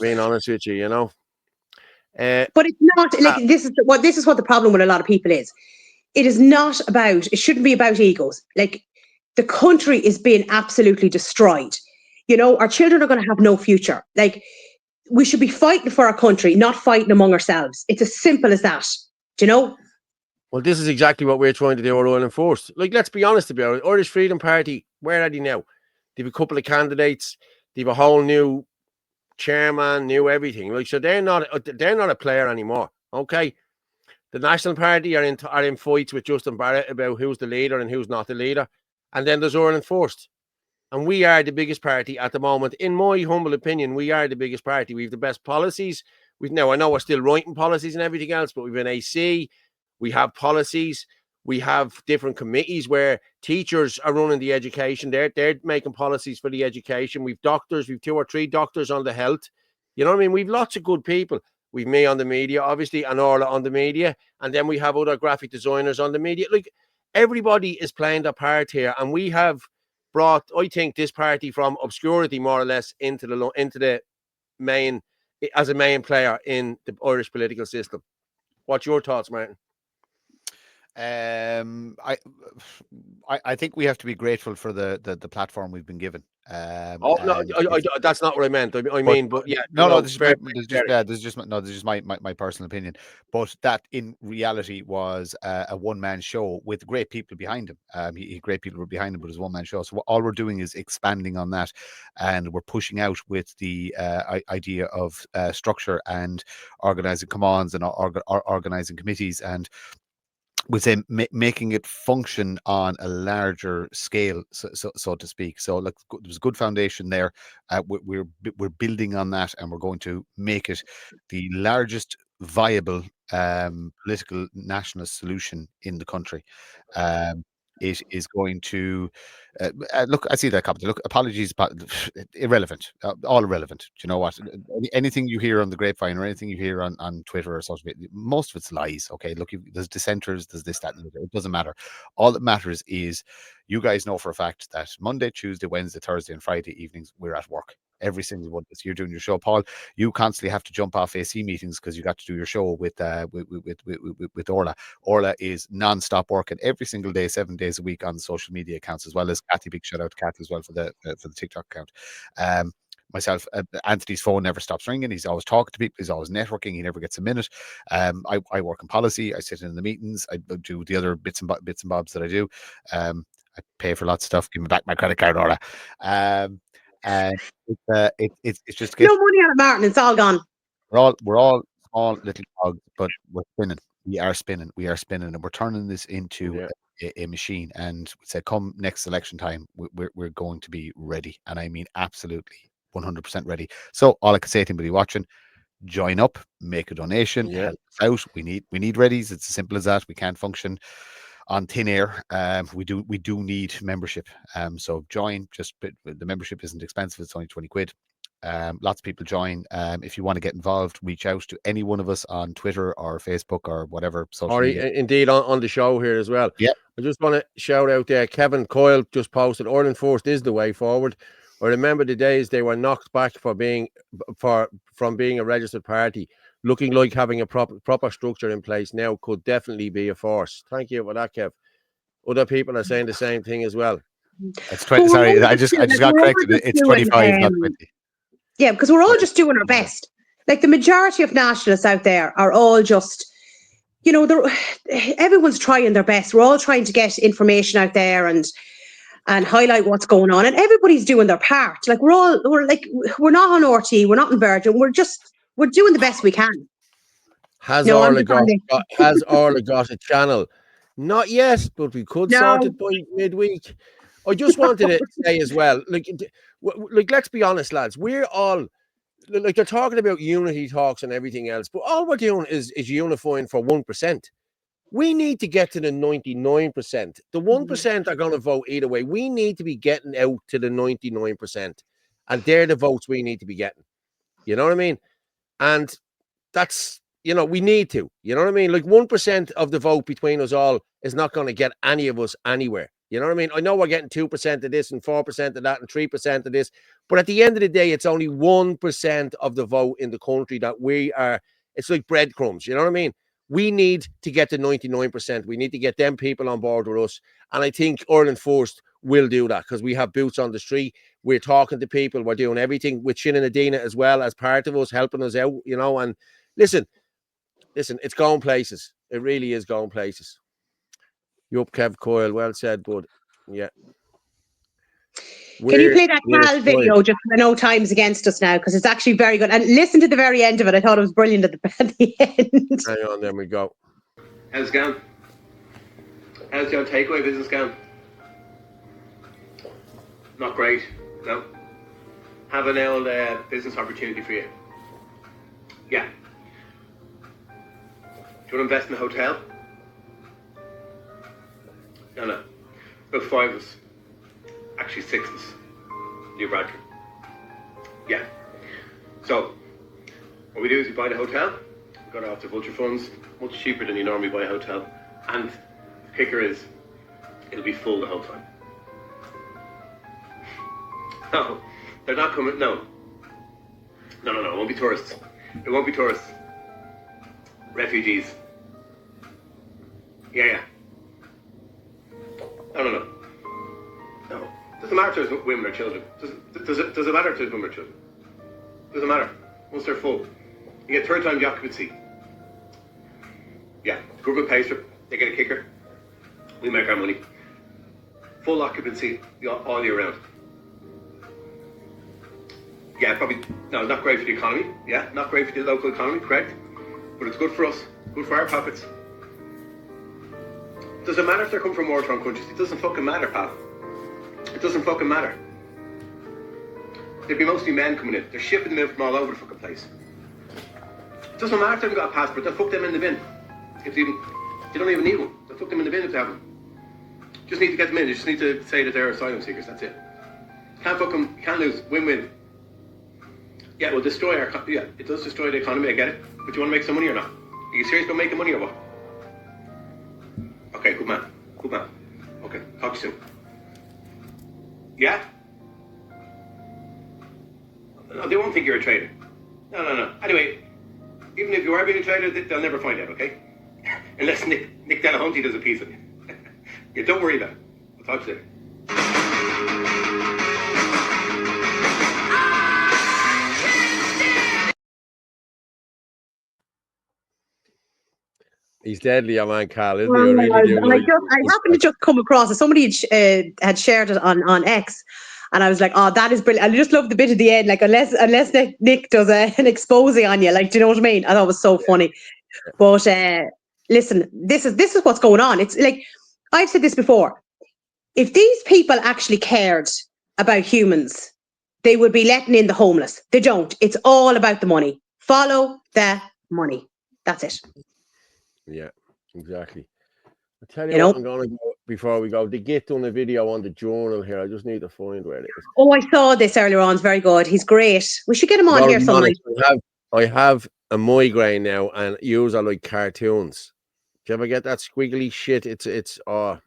A: being honest with you, you know.
B: But it's not like this is what the problem with a lot of people is. It is not about. It shouldn't be about egos. Like, the country is being absolutely destroyed. You know, our children are going to have no future. Like, we should be fighting for our country, not fighting among ourselves. It's as simple as that. Do you know?
A: Well, this is exactly what we're trying to do at Ireland First. Like, let's be honest about it. Irish Freedom Party, where are they now? They've a couple of candidates. They've a whole new chairman, new everything. Like, so they're not a player anymore. Okay, the National Party are in fights with Justin Barrett about who's the leader and who's not the leader. And then there's Ireland First, and we are the biggest party at the moment. In my humble opinion, we are the biggest party. We have the best policies. I know we're still writing policies and everything else, but we've an AC. We have policies. We have different committees where teachers are running the education. They're making policies for the education. We've doctors. We've 2 or 3 doctors on the health. You know what I mean? We've lots of good people. We've me on the media, obviously, and Orla on the media. And then we have other graphic designers on the media. Like, everybody is playing their part here. And we have brought, I think, this party from obscurity more or less into the main, as a main player in the Irish political system. What's your thoughts, Martin?
G: I think we have to be grateful for the platform we've been given.
A: No, that's not what I meant. But yeah,
G: no, this is just my personal opinion. But that in reality was a one-man show with great people behind him. Great people were behind him, but it was a one-man show. So all we're doing is expanding on that, and we're pushing out with the idea of structure and organizing commands and organizing committees and with him making it function on a larger scale, so to speak. So look, there's a good foundation there. We're building on that, and we're going to make it the largest viable political nationalist solution in the country. It is going to look. I see that comment. Look, apologies, irrelevant, all irrelevant. Do you know what? Anything you hear on the grapevine or anything you hear on Twitter or social media, most of it's lies. Okay, look, there's dissenters, there's this, that, and the other. It doesn't matter. All that matters is you guys know for a fact that Monday, Tuesday, Wednesday, Thursday, and Friday evenings we're at work. Every single one. So you're doing your show, Paul. You constantly have to jump off AC meetings because you got to do your show with Orla. Orla is non-stop working every single day, 7 days a week on the social media accounts, as well as Kathy. Big shout out to Kathy as well for the TikTok account. Myself, Anthony's phone never stops ringing. He's always talking to people. He's always networking. He never gets a minute. I work in policy. I sit in the meetings. I do the other bits and bobs that I do. I pay for lots of stuff. Give me back my credit card, Orla. And it's just
B: no money on it, Martin. It's all gone.
G: We're all small little cogs, but we're spinning. We are spinning, and we're turning this into a machine. And we said, come next election time, we're going to be ready, and I mean absolutely 100% ready. So all I can say to anybody watching, join up, make a donation, help us out. We need readies. It's as simple as that. We can't function on thin air. We do need membership. So join. Just the membership isn't expensive. It's only 20 quid. Lots of people join. If you want to get involved, reach out to any one of us on Twitter or Facebook or whatever social media.
A: Indeed on the show here as well.
G: Yeah.
A: I just want to shout out there. Kevin Coyle just posted, Ireland First is the way forward. I remember the days they were knocked back from being a registered party. Looking like having a proper structure in place now could definitely be a force. Thank you for that, Kev. Other people are saying the same thing as well.
G: It's 20. Sorry, I just got corrected. It's 25, not 20.
B: Yeah, because we're all just doing our best. Like the majority of nationalists out there are all just, everyone's trying their best. We're all trying to get information out there and highlight what's going on, and everybody's doing their part. Like we're not on RT, we're not in Virgin. We're doing the best we can.
A: Has Orla got a channel? Not yet, but we could sort it by midweek. I just wanted to say as well, like, let's be honest, lads. We're all like they're talking about unity talks and everything else, but all we're doing is unifying for 1%. We need to get to the 99%. The 1% are going to vote either way. We need to be getting out to the 99%, and they're the votes we need to be getting. You know what I mean? And that's, we need to. You know what I mean? Like 1% of the vote between us all is not going to get any of us anywhere. You know what I mean? I know we're getting 2% of this and 4% of that and 3% of this, but at the end of the day, it's only 1% of the vote in the country that we are. It's like breadcrumbs. You know what I mean? We need to get to 99%. We need to get them people on board with us. And I think Ireland First will do that because we have boots on the street. We're talking to people. We're doing everything with Shin and Adina as well as part of us, helping us out, and listen, it's going places. It really is going places. Yup, Kev Coyle. Well said, bud. Yeah.
B: Can you play that Cal video? Just I know time's against us now because it's actually very good. And listen to the very end of it. I thought it was brilliant at the end.
A: Hang on, there we go.
P: How's it going? How's your takeaway business going? Not great, no. Have an old business opportunity for you. Yeah. Do you want to invest in a hotel? No. About 5 of us. Actually 6 of us. New Bradford. Yeah. So, what we do is we buy the hotel. We got it off the vulture funds. Much cheaper than you normally buy a hotel. And the kicker is, it'll be full the whole time. No, they're not coming. No. No. It won't be tourists. It won't be tourists. Refugees. Yeah. No. No. Doesn't matter if there's women or children. Does it matter if there's women or children? Doesn't matter. Once they're full. You get third time the occupancy. Yeah. The government pays for it. They get a kicker. We make our money. Full occupancy all year round. Yeah, probably, no, not great for the economy. Yeah, not great for the local economy, correct? But it's good for us, good for our pockets. Does it matter if they're coming from war-torn countries? It doesn't fucking matter, pal. It doesn't fucking matter. There'd be mostly men coming in. They're shipping them in from all over the fucking place. It doesn't matter if they haven't got a passport. They'll fuck them in the bin. If they don't even need one. They'll fuck them in the bin if they have one. Just need to get them in. You just need to say that they're asylum seekers. That's it. Can't fuck them. Can't lose. Win-win. Yeah, it will destroy our... Yeah, it does destroy the economy. I get it. But you want to make some money or not? Are you serious about making money or what? Okay, good man. Good man. Okay, talk to you soon. Yeah? No, they won't think you're a traitor. No. Anyway, even if you are being a traitor, they'll never find out, okay? Unless Nick Donohoe does a piece of you. Yeah, don't worry about it. I'll talk to you later.
A: He's deadly, your man, Carl, isn't he? I really do.
B: I happened to just come across it. Somebody had shared it on X, and I was like, "Oh, that is brilliant!" I just love the bit at the end, like unless Nick does an expose on you, like, do you know what I mean? I thought it was so funny. But listen, this is what's going on. It's like I've said this before. If these people actually cared about humans, they would be letting in the homeless. They don't. It's all about the money. Follow the money. That's it.
A: Yeah, exactly. I'll tell you what I'm going to go before we go. They get on the video on the journal here. I just need to find where it is.
B: Oh, I saw this earlier on. It's very good. He's great. We should get him on here sometime.
A: I have a migraine now, and yours are like cartoons. Do you ever get that squiggly shit? It's and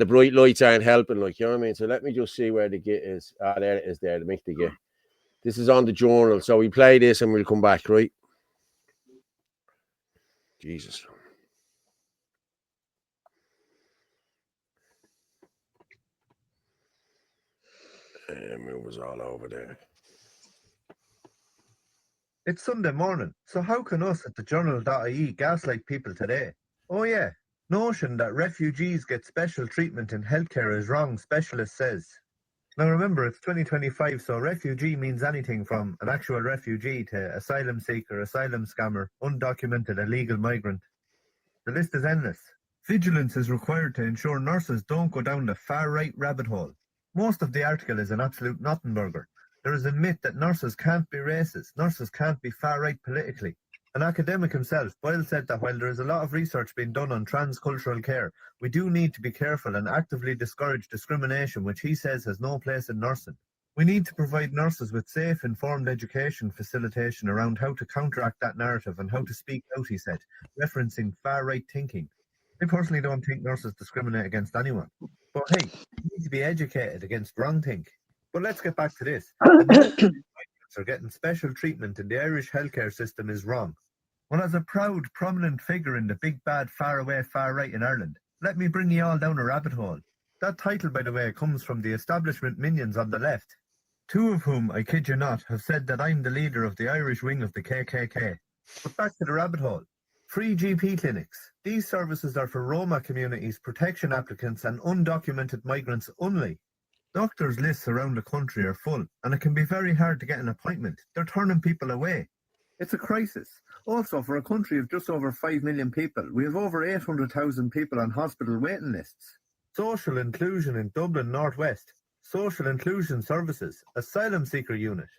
A: the bright lights aren't helping, like, you know what I mean? So let me just see where the git is. There it is there, the make the git. This is on the journal. So we play this and we'll come back, right? Jesus. And it was all over there.
Q: It's Sunday morning, so how can us at the journal.ie gaslight people today? Oh yeah, notion that refugees get special treatment in healthcare is wrong, specialist says. Now remember, it's 2025, so refugee means anything from an actual refugee to asylum seeker, asylum scammer, undocumented illegal migrant. The list is endless. Vigilance is required to ensure nurses don't go down the far-right rabbit hole. Most of the article is an absolute nottenburger. There is a myth that nurses can't be racist, nurses can't be far-right politically. An academic himself, Boyle, said that while there is a lot of research being done on transcultural care, we do need to be careful and actively discourage discrimination, which he says has no place in nursing. We need to provide nurses with safe, informed education facilitation around how to counteract that narrative and how to speak out, he said, referencing far-right thinking. I personally don't think nurses discriminate against anyone. But hey, you need to be educated against wrong think. But let's get back to this. The migrants are getting special treatment in the Irish healthcare system is wrong. Well, as a proud, prominent figure in the big, bad, far-away, far-right in Ireland, let me bring you all down a rabbit hole. That title, by the way, comes from the establishment minions on the left, two of whom, I kid you not, have said that I'm the leader of the Irish wing of the KKK. But back to the rabbit hole. Free GP clinics. These services are for Roma communities, protection applicants and undocumented migrants only. Doctors' lists around the country are full, and it can be very hard to get an appointment. They're turning people away. It's a crisis. Also, for a country of just over 5 million people, we have over 800,000 people on hospital waiting lists. Social inclusion in Dublin Northwest. Social inclusion services. Asylum seeker unit.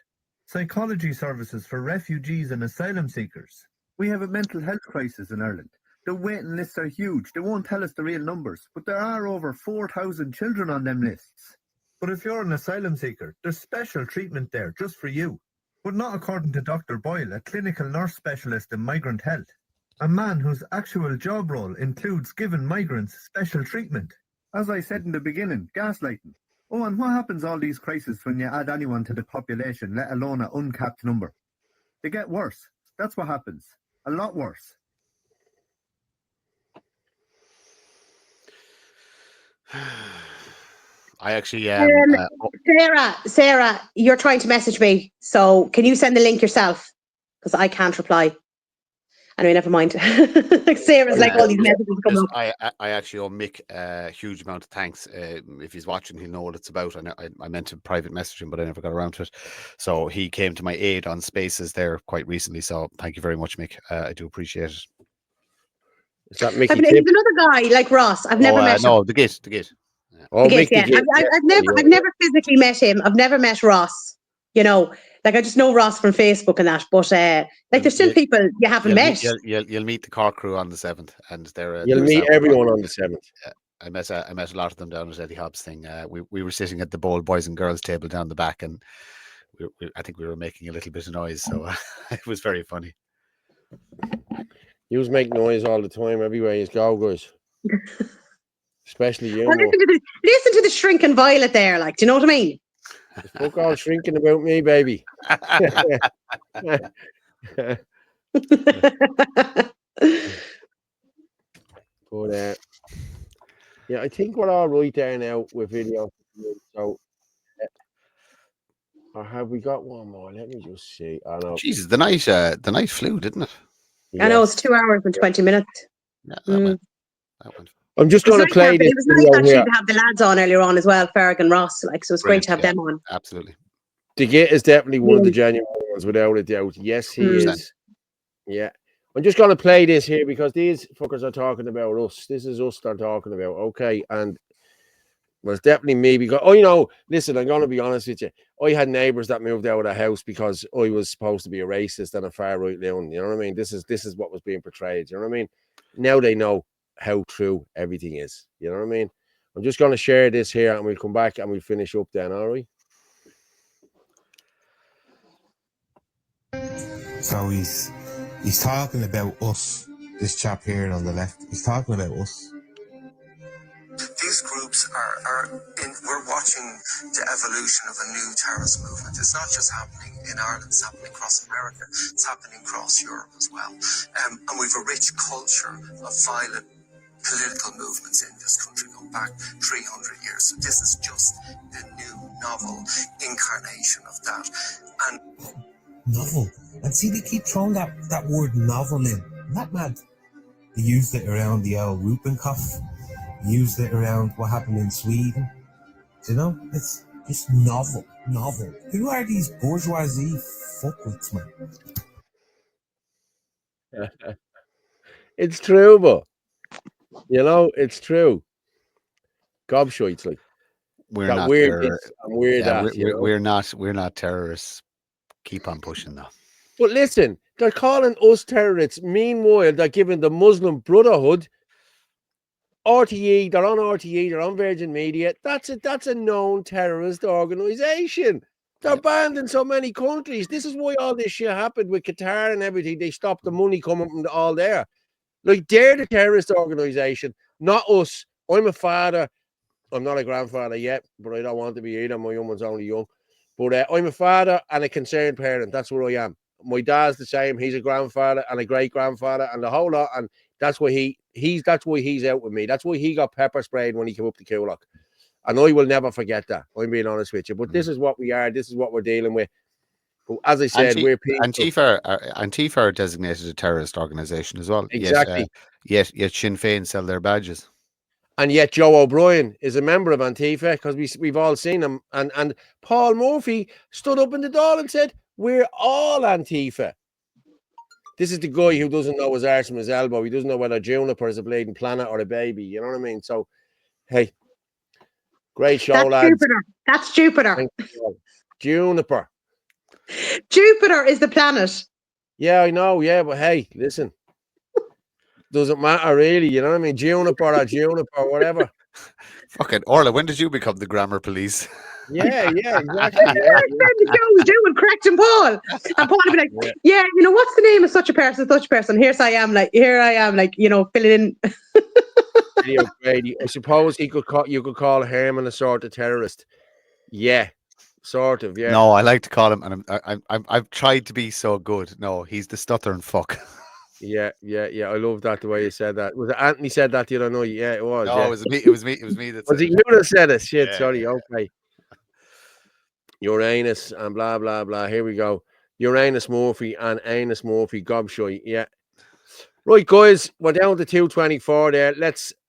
Q: Psychology services for refugees and asylum seekers. We have a mental health crisis in Ireland. The waiting lists are huge. They won't tell us the real numbers, but there are over 4,000 children on them lists. But if you're an asylum seeker, there's special treatment there just for you. But not according to Dr. Boyle, a clinical nurse specialist in migrant health. A man whose actual job role includes giving migrants special treatment. As I said in the beginning, gaslighting. Oh, and what happens all these crises when you add anyone to the population, let alone an uncapped number? They get worse. That's what happens. A lot worse.
G: I actually
B: Sarah, you're trying to message me. So can you send the link yourself? Because I can't reply. Anyway, never mind. Sarah's like all these messages come up.
G: I actually owe Mick a huge amount of thanks. If he's watching, he'll know what it's about. I meant to private message him, but I never got around to it. So he came to my aid on Spaces there quite recently. So thank you very much, Mick. I do appreciate it.
A: Is that Mickey?
B: He's another guy like Ross. I've never met him.
G: No, the gate.
B: Yeah. Oh, the gate, yeah. I've never physically met him. I've never met Ross. You know, like I just know Ross from Facebook and that. But like, there's still people you haven't met.
G: You'll meet the Cork crew on the 7th, and they're
A: you'll meet everyone on the 7th.
G: I met a lot of them down at Eddie Hobbs' thing. We were sitting at the bold boys and girls table down the back, and I think we were making a little bit of noise, so it was very funny.
A: You make noise all the time, everywhere you go, guys. Especially you.
B: Well, listen to the shrinking Violet there, like, do you know what I mean?
A: Fuck all shrinking about me, baby. But yeah, I think we're all right there now with video. So, or have we got one more? Let me just see. I know.
G: Jesus, the night flew, didn't it?
B: Yeah. I know, it's 2 hours and 20 minutes.
G: Yeah, that went.
A: I'm just going to play this.
B: It was nice actually to have the lads on earlier on as well, Ferg and Ross. Like, so it's great to have them on.
G: Absolutely.
A: The Gate is definitely one of the genuine ones, without a doubt. Yes, he is. Yeah. I'm just going to play this here because these fuckers are talking about us. This is us they're talking about. Okay. And well, it's definitely me because, listen, I'm going to be honest with you. I had neighbours that moved out of the house because I was supposed to be a racist and a far right loon. You know what I mean? This is what was being portrayed. You know what I mean? Now they know how true everything is. You know what I mean? I'm just going to share this here and we'll come back and we'll finish up then. All right.
R: So he's talking about us, this chap here on the left. He's talking about us.
S: These groups we're watching the evolution of a new terrorist movement. It's not just happening in Ireland, it's happening across America, it's happening across Europe as well. And we've a rich culture of violent political movements in this country going back 300 years. So this is just the new novel incarnation of that. And
R: novel. And see, they keep throwing that word novel in. Isn't that mad? They used it around the old Rupenkopf. They used it around what happened in Sweden. You know, it's just novel. Who are these bourgeoisie fuckwits, man?
A: It's true, but it's true. Gobshites, like
G: we're
A: that
G: not
A: weird. We're
G: not terrorists. Keep on pushing though.
A: But listen, they're calling us terrorists. Meanwhile, they're giving the Muslim Brotherhood RTE. They're on RTE. They're on Virgin Media. That's a known terrorist organization. They're banned in so many countries. This is why all this shit happened with Qatar and everything. They stopped the money coming from all there. Like, they're the terrorist organization, not us. I'm a father. I'm not a grandfather yet, but I don't want to be either. My young one's only young. But I'm a father and a concerned parent. That's what I am. My dad's the same. He's a grandfather and a great grandfather and the whole lot. And that's why that's why he's out with me. That's why he got pepper sprayed when he came up to Coolock. And I will never forget that. I'm being honest with you. But this is what we are. This is what we're dealing with. But as I said, we're people.
G: Antifa are designated a terrorist organization as well.
A: Exactly.
G: Yet Sinn Féin sell their badges.
A: And yet Joe O'Brien is a member of Antifa because we've all seen him. And Paul Murphy stood up in the door and said, we're all Antifa. This is the guy who doesn't know his arse from his elbow. He doesn't know whether Juniper is a bleeding planet or a baby. You know what I mean? So, hey, great show, lads.
B: That's Jupiter.
A: Juniper.
B: Jupiter is the planet.
A: Yeah, I know. Yeah, but hey, listen. Doesn't matter really, you know what I mean? Juniper or Juniper, whatever.
G: Fucking Orla, when did you become the grammar police?
A: Yeah, exactly.
B: Yeah. Joe was doing correcting Paul. And Paul would be like, yeah, what's the name of such a person, Here I am, filling in.
A: I suppose you could call Herman a sort of terrorist. Yeah, sort of. Yeah.
G: No, I like to call him, and I've tried to be so good. No, he's the stuttering fuck.
A: Yeah. I love that the way you said that. Was it Anthony said that the other night? Yeah, it was.
G: No,
A: Yeah.
G: it was me. It was me. It was me that
A: Was
G: said
A: it
G: it.
A: you that said it? Shit,
G: Yeah,
A: sorry.
G: yeah.
A: Okay. Uranus and blah blah blah. Here we go. Uranus Murphy and Anus Murphy Gobshoy. Yeah. Right, guys, we're down to 224 there.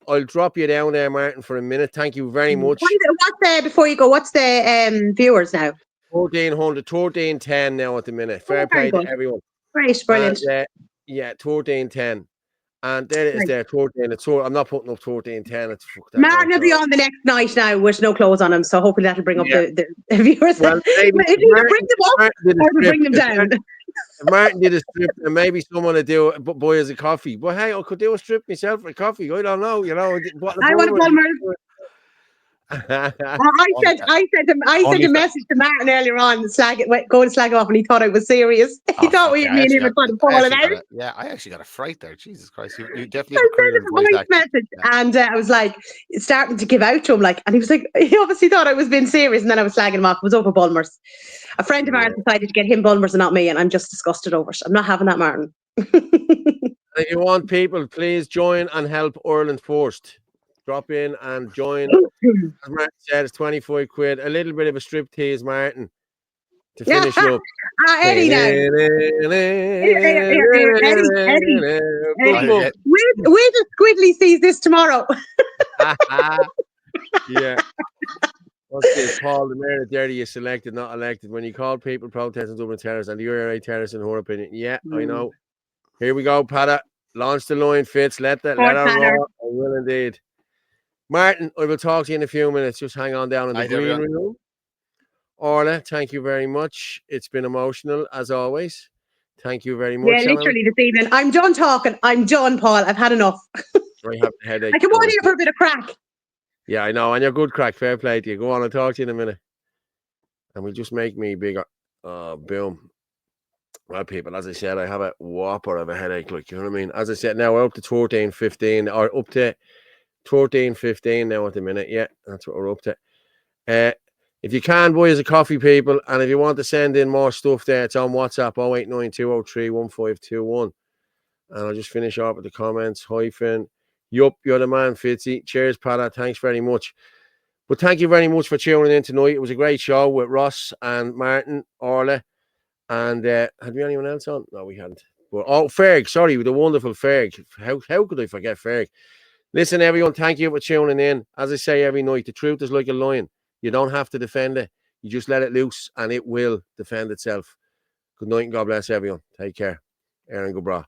A: I'll drop you down there, Martin, for a minute. Thank you very much.
B: What's before you go? What's the viewers now?
A: 1400, 1410 now at the minute. Fair
B: very
A: play to
B: good.
A: everyone.
B: Great, brilliant.
A: And, yeah, 1410. And there it is
B: Right.
A: there, 14. I'm not putting up 1410. It's fuck that.
B: Martin
A: no,
B: will be on the next night now with no clothes on him, so hopefully that'll bring up the viewers.
A: Well, maybe
B: It'll bring them up or it'll bring them down.
A: If Martin did a strip, and maybe someone would do it, but buy us a coffee. But hey, I could do a strip myself for a coffee. I don't know,
B: I want to Bulmer. I sent a message to Martin earlier on, going to slag off, and he thought I was serious. He thought me and him were kind of falling out.
G: Yeah, I actually got a fright there. Jesus Christ, you definitely have a career in voice acting.
B: Message, and I was like starting to give out to him, and he was like, he obviously thought I was being serious, and then I was slagging him off. It was over Bulmers. A friend of ours decided to get him Bulmers and not me, and I'm just disgusted over it. I'm not having that, Martin.
A: If you want people, please join and help Ireland first. Drop in and join. As Martin said, it's 25 quid. A little bit of a strip tease, Martin, to finish up.
B: Eddie now. Eddie. Wait till Squidly sees this tomorrow.
A: Yeah. What's this? Paul, the mayor of Derry is selected, not elected. When you call people protesting Dublin terrorists and the URA terrorists, in her opinion. Yeah, I know. Here we go, Pata. Launch the line, Fitz. Let her roar. I will indeed. Martin, I will talk to you in a few minutes. Just hang on down in the green room. Orla, thank you very much. It's been emotional, as always. Thank you very much.
B: Yeah, literally this evening. I'm done talking. I'm done, Paul. I've had enough.
A: I have a headache.
B: I come on here for a bit of crack.
A: Yeah, I know. And you're good crack. Fair play to you. Go on, I'll talk to you in a minute. And we'll just make me bigger. Boom. Well, people, as I said, I have a whopper of a headache. Like, you know what I mean? As I said, now we're up to 14:15 or up to 14:15 now at the minute. Yeah, that's what we're up to. If you can, buy us a coffee, people, and if you want to send in more stuff there, it's on WhatsApp 0892031521. And I'll just finish off with the comments. Hyphen, yup, you're the man, Fitzy. Cheers, Pata. Thanks very much. But thank you very much for tuning in tonight. It was a great show with Ross and Martin, Orla. And had we anyone else on? No, we hadn't. But Ferg, sorry, the wonderful Ferg. How could I forget Ferg? Listen, everyone, thank you for tuning in. As I say every night, the truth is like a lion. You don't have to defend it. You just let it loose and it will defend itself. Good night and God bless everyone. Take care. Aaron Gobra.